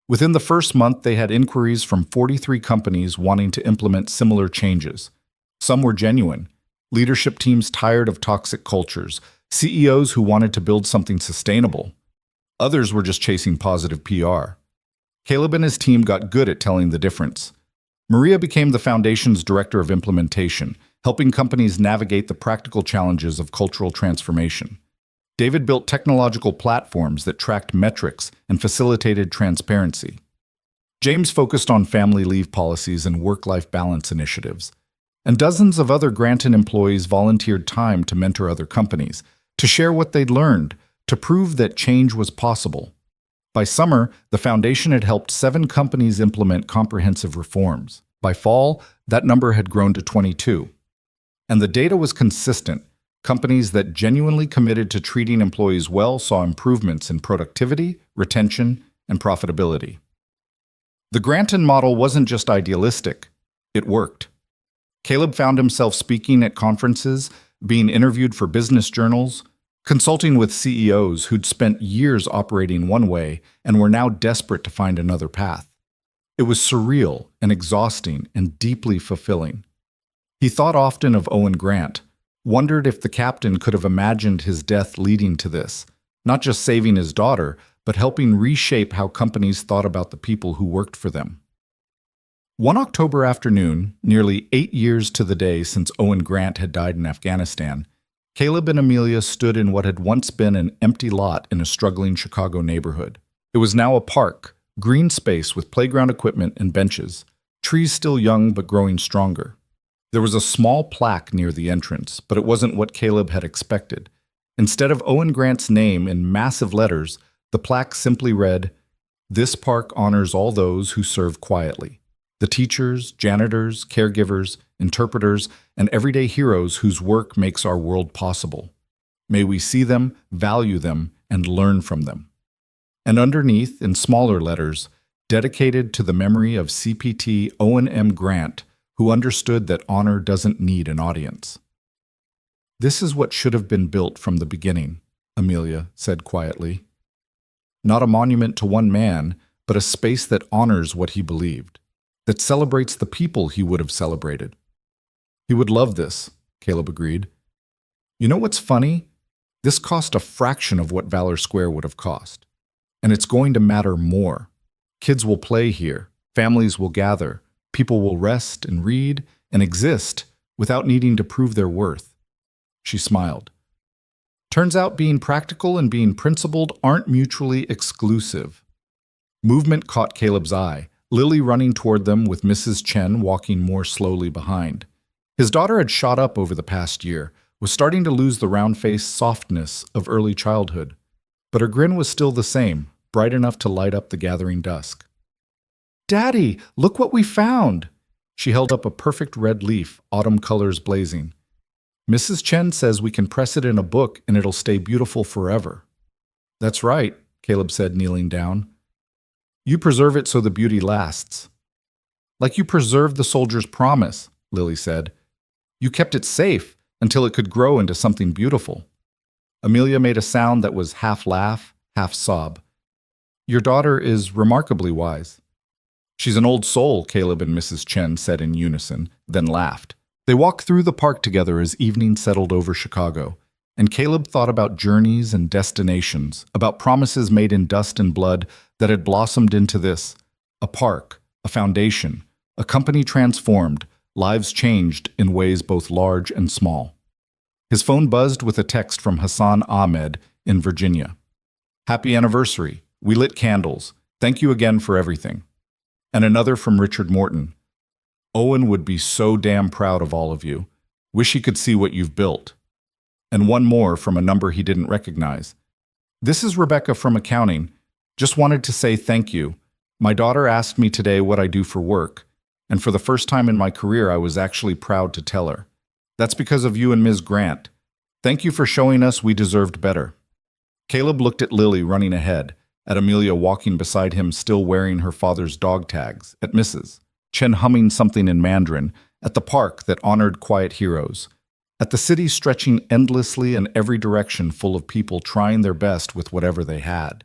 Within the first month, they had inquiries from 43 companies wanting to implement similar changes. Some were genuine. Leadership teams tired of toxic cultures, CEOs who wanted to build something sustainable. Others were just chasing positive PR. Caleb and his team got good at telling the difference. Maria became the foundation's director of implementation, helping companies navigate the practical challenges of cultural transformation. David built technological platforms that tracked metrics and facilitated transparency. James focused on family leave policies and work-life balance initiatives. And dozens of other Granton employees volunteered time to mentor other companies, to share what they'd learned, to prove that change was possible. By summer, the foundation had helped 7 companies implement comprehensive reforms. By fall, that number had grown to 22. And the data was consistent. Companies that genuinely committed to treating employees well saw improvements in productivity, retention, and profitability. The Granton model wasn't just idealistic, it worked. Caleb found himself speaking at conferences, being interviewed for business journals, consulting with CEOs who'd spent years operating one way and were now desperate to find another path. It was surreal and exhausting and deeply fulfilling. He thought often of Owen Grant, wondered if the captain could have imagined his death leading to this, not just saving his daughter, but helping reshape how companies thought about the people who worked for them. One October afternoon, nearly 8 years to the day since Owen Grant had died in Afghanistan, Caleb and Amelia stood in what had once been an empty lot in a struggling Chicago neighborhood. It was now a park, green space with playground equipment and benches, trees still young but growing stronger. There was a small plaque near the entrance, but it wasn't what Caleb had expected. Instead of Owen Grant's name in massive letters, the plaque simply read, "This park honors all those who serve quietly. The teachers, janitors, caregivers, interpreters, and everyday heroes whose work makes our world possible. May we see them, value them, and learn from them." And underneath, in smaller letters, dedicated to the memory of CPT Owen M. Grant, who understood that honor doesn't need an audience. "This is what should have been built from the beginning," Amelia said quietly. "Not a monument to one man, but a space that honors what he believed, that celebrates the people he would have celebrated." "He would love this," Caleb agreed. "You know what's funny? This cost a fraction of what Valor Square would have cost. And it's going to matter more. Kids will play here, families will gather, people will rest and read and exist without needing to prove their worth." She smiled. "Turns out being practical and being principled aren't mutually exclusive." Movement caught Caleb's eye, Lily running toward them with Mrs. Chen walking more slowly behind. His daughter had shot up over the past year, was starting to lose the round-faced softness of early childhood. But her grin was still the same, bright enough to light up the gathering dusk. "Daddy, look what we found!" She held up a perfect red leaf, autumn colors blazing. "Mrs. Chen says we can press it in a book and it'll stay beautiful forever." "That's right," Caleb said, kneeling down. "You preserve it so the beauty lasts." "Like you preserved the soldier's promise," Lily said. "You kept it safe until it could grow into something beautiful." Amelia made a sound that was half laugh, half sob. "Your daughter is remarkably wise." "She's an old soul," Caleb and Mrs. Chen said in unison, then laughed. They walked through the park together as evening settled over Chicago, And Caleb thought about journeys and destinations, about promises made in dust and blood that had blossomed into this: a park, a foundation, a company transformed, lives changed in ways both large and small. His phone buzzed with a text from Hassan Ahmed in Virginia. "Happy anniversary. We lit candles. Thank you again for everything." And another from Richard Morton. "Owen would be so damn proud of all of you. Wish he could see what you've built." And one more from a number he didn't recognize. "This is Rebecca from accounting. Just wanted to say thank you. My daughter asked me today what I do for work, and for the first time in my career I was actually proud to tell her. That's because of you and Ms. Grant. Thank you for showing us we deserved better." Caleb looked at Lily running ahead, at Amelia walking beside him still wearing her father's dog tags, at Mrs. Chen humming something in Mandarin, at the park that honored quiet heroes, at the city stretching endlessly in every direction full of people trying their best with whatever they had.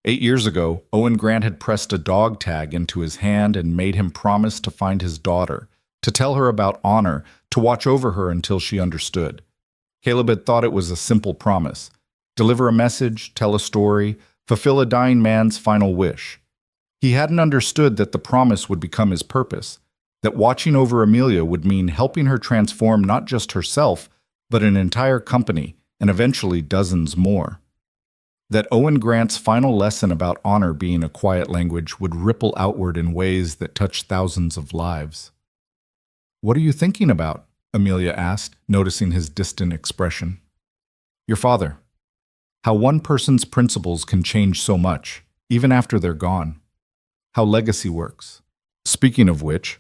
8 years ago, Owen Grant had pressed a dog tag into his hand and made him promise to find his daughter, to tell her about honor, to watch over her until she understood. Caleb had thought it was a simple promise: deliver a message, tell a story, fulfill a dying man's final wish. He hadn't understood that the promise would become his purpose, that watching over Amelia would mean helping her transform not just herself, but an entire company, and eventually dozens more. That Owen Grant's final lesson about honor being a quiet language would ripple outward in ways that touched thousands of lives. "What are you thinking about?" Amelia asked, noticing his distant expression. "Your father. How one person's principles can change so much, even after they're gone. How legacy works. Speaking of which,"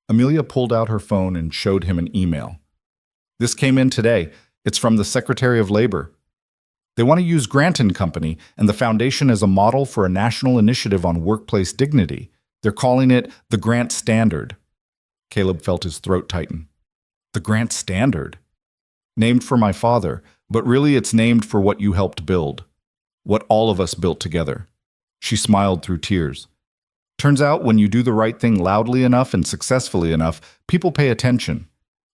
Amelia pulled out her phone and showed him an email. "This came in today. It's from the Secretary of Labor. They want to use Grant & Company and the foundation as a model for a national initiative on workplace dignity. They're calling it the Grant Standard." Caleb felt his throat tighten. "The Grant Standard? Named for my father, but really it's named for what you helped build. What all of us built together." She smiled through tears. "Turns out when you do the right thing loudly enough and successfully enough, people pay attention.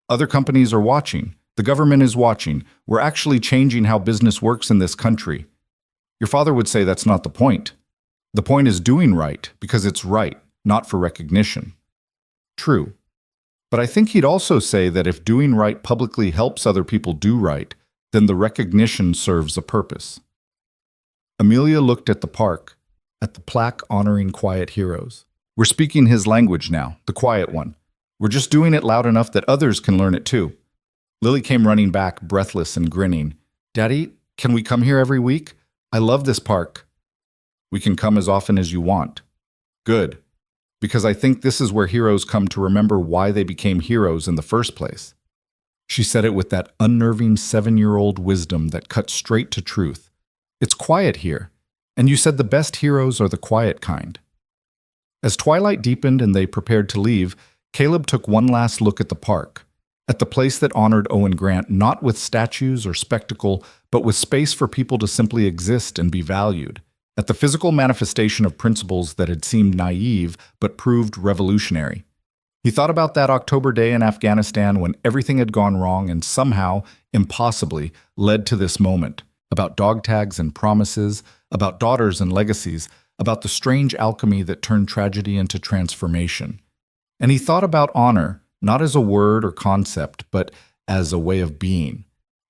Other companies are watching. The government is watching. We're actually changing how business works in this country. Your father would say that's not the point. The point is doing right because it's right, not for recognition." True. But I think he'd also say that if doing right publicly helps other people do right, then the recognition serves a purpose. Amelia looked at the park, at the plaque honoring quiet heroes. "We're speaking his language now, the quiet one. We're just doing it loud enough that others can learn it too." Lily came running back, breathless and grinning. "Daddy, can we come here every week? I love this park." "We can come as often as you want." "Good. Because I think this is where heroes come to remember why they became heroes in the first place." She said it with that unnerving 7-year-old wisdom that cut straight to truth. "It's quiet here, and you said the best heroes are the quiet kind." As twilight deepened and they prepared to leave, Caleb took one last look at the park, at the place that honored Owen Grant not with statues or spectacle, but with space for people to simply exist and be valued, at the physical manifestation of principles that had seemed naive but proved revolutionary. He thought about that October day in Afghanistan when everything had gone wrong and somehow, impossibly, led to this moment, about dog tags and promises, about daughters and legacies, about the strange alchemy that turned tragedy into transformation. And he thought about honor, not as a word or concept, but as a way of being,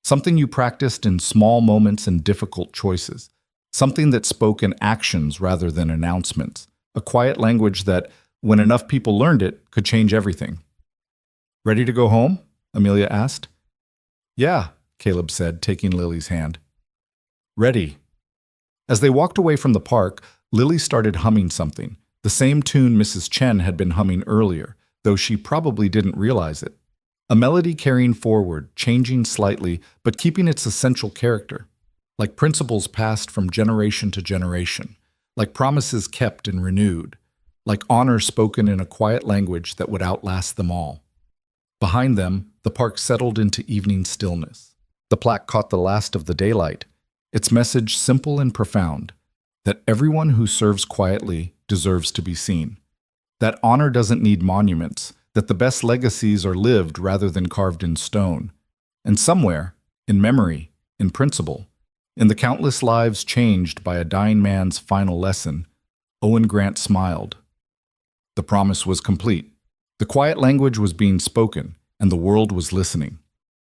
something you practiced in small moments and difficult choices, something that spoke in actions rather than announcements, a quiet language that, when enough people learned it, could change everything. "Ready to go home?" Amelia asked. "Yeah," Caleb said, taking Lily's hand. "Ready." As they walked away from the park, Lily started humming something, the same tune Mrs. Chen had been humming earlier, though she probably didn't realize it. A melody carrying forward, changing slightly, but keeping its essential character, like principles passed from generation to generation, like promises kept and renewed, like honor spoken in a quiet language that would outlast them all. Behind them, the park settled into evening stillness. The plaque caught the last of the daylight, its message simple and profound, that everyone who serves quietly deserves to be seen, that honor doesn't need monuments, that the best legacies are lived rather than carved in stone. And somewhere, in memory, In principle, in the countless lives changed by a dying man's final lesson, Owen Grant smiled. The promise was complete. The quiet language was being spoken, and the world was listening.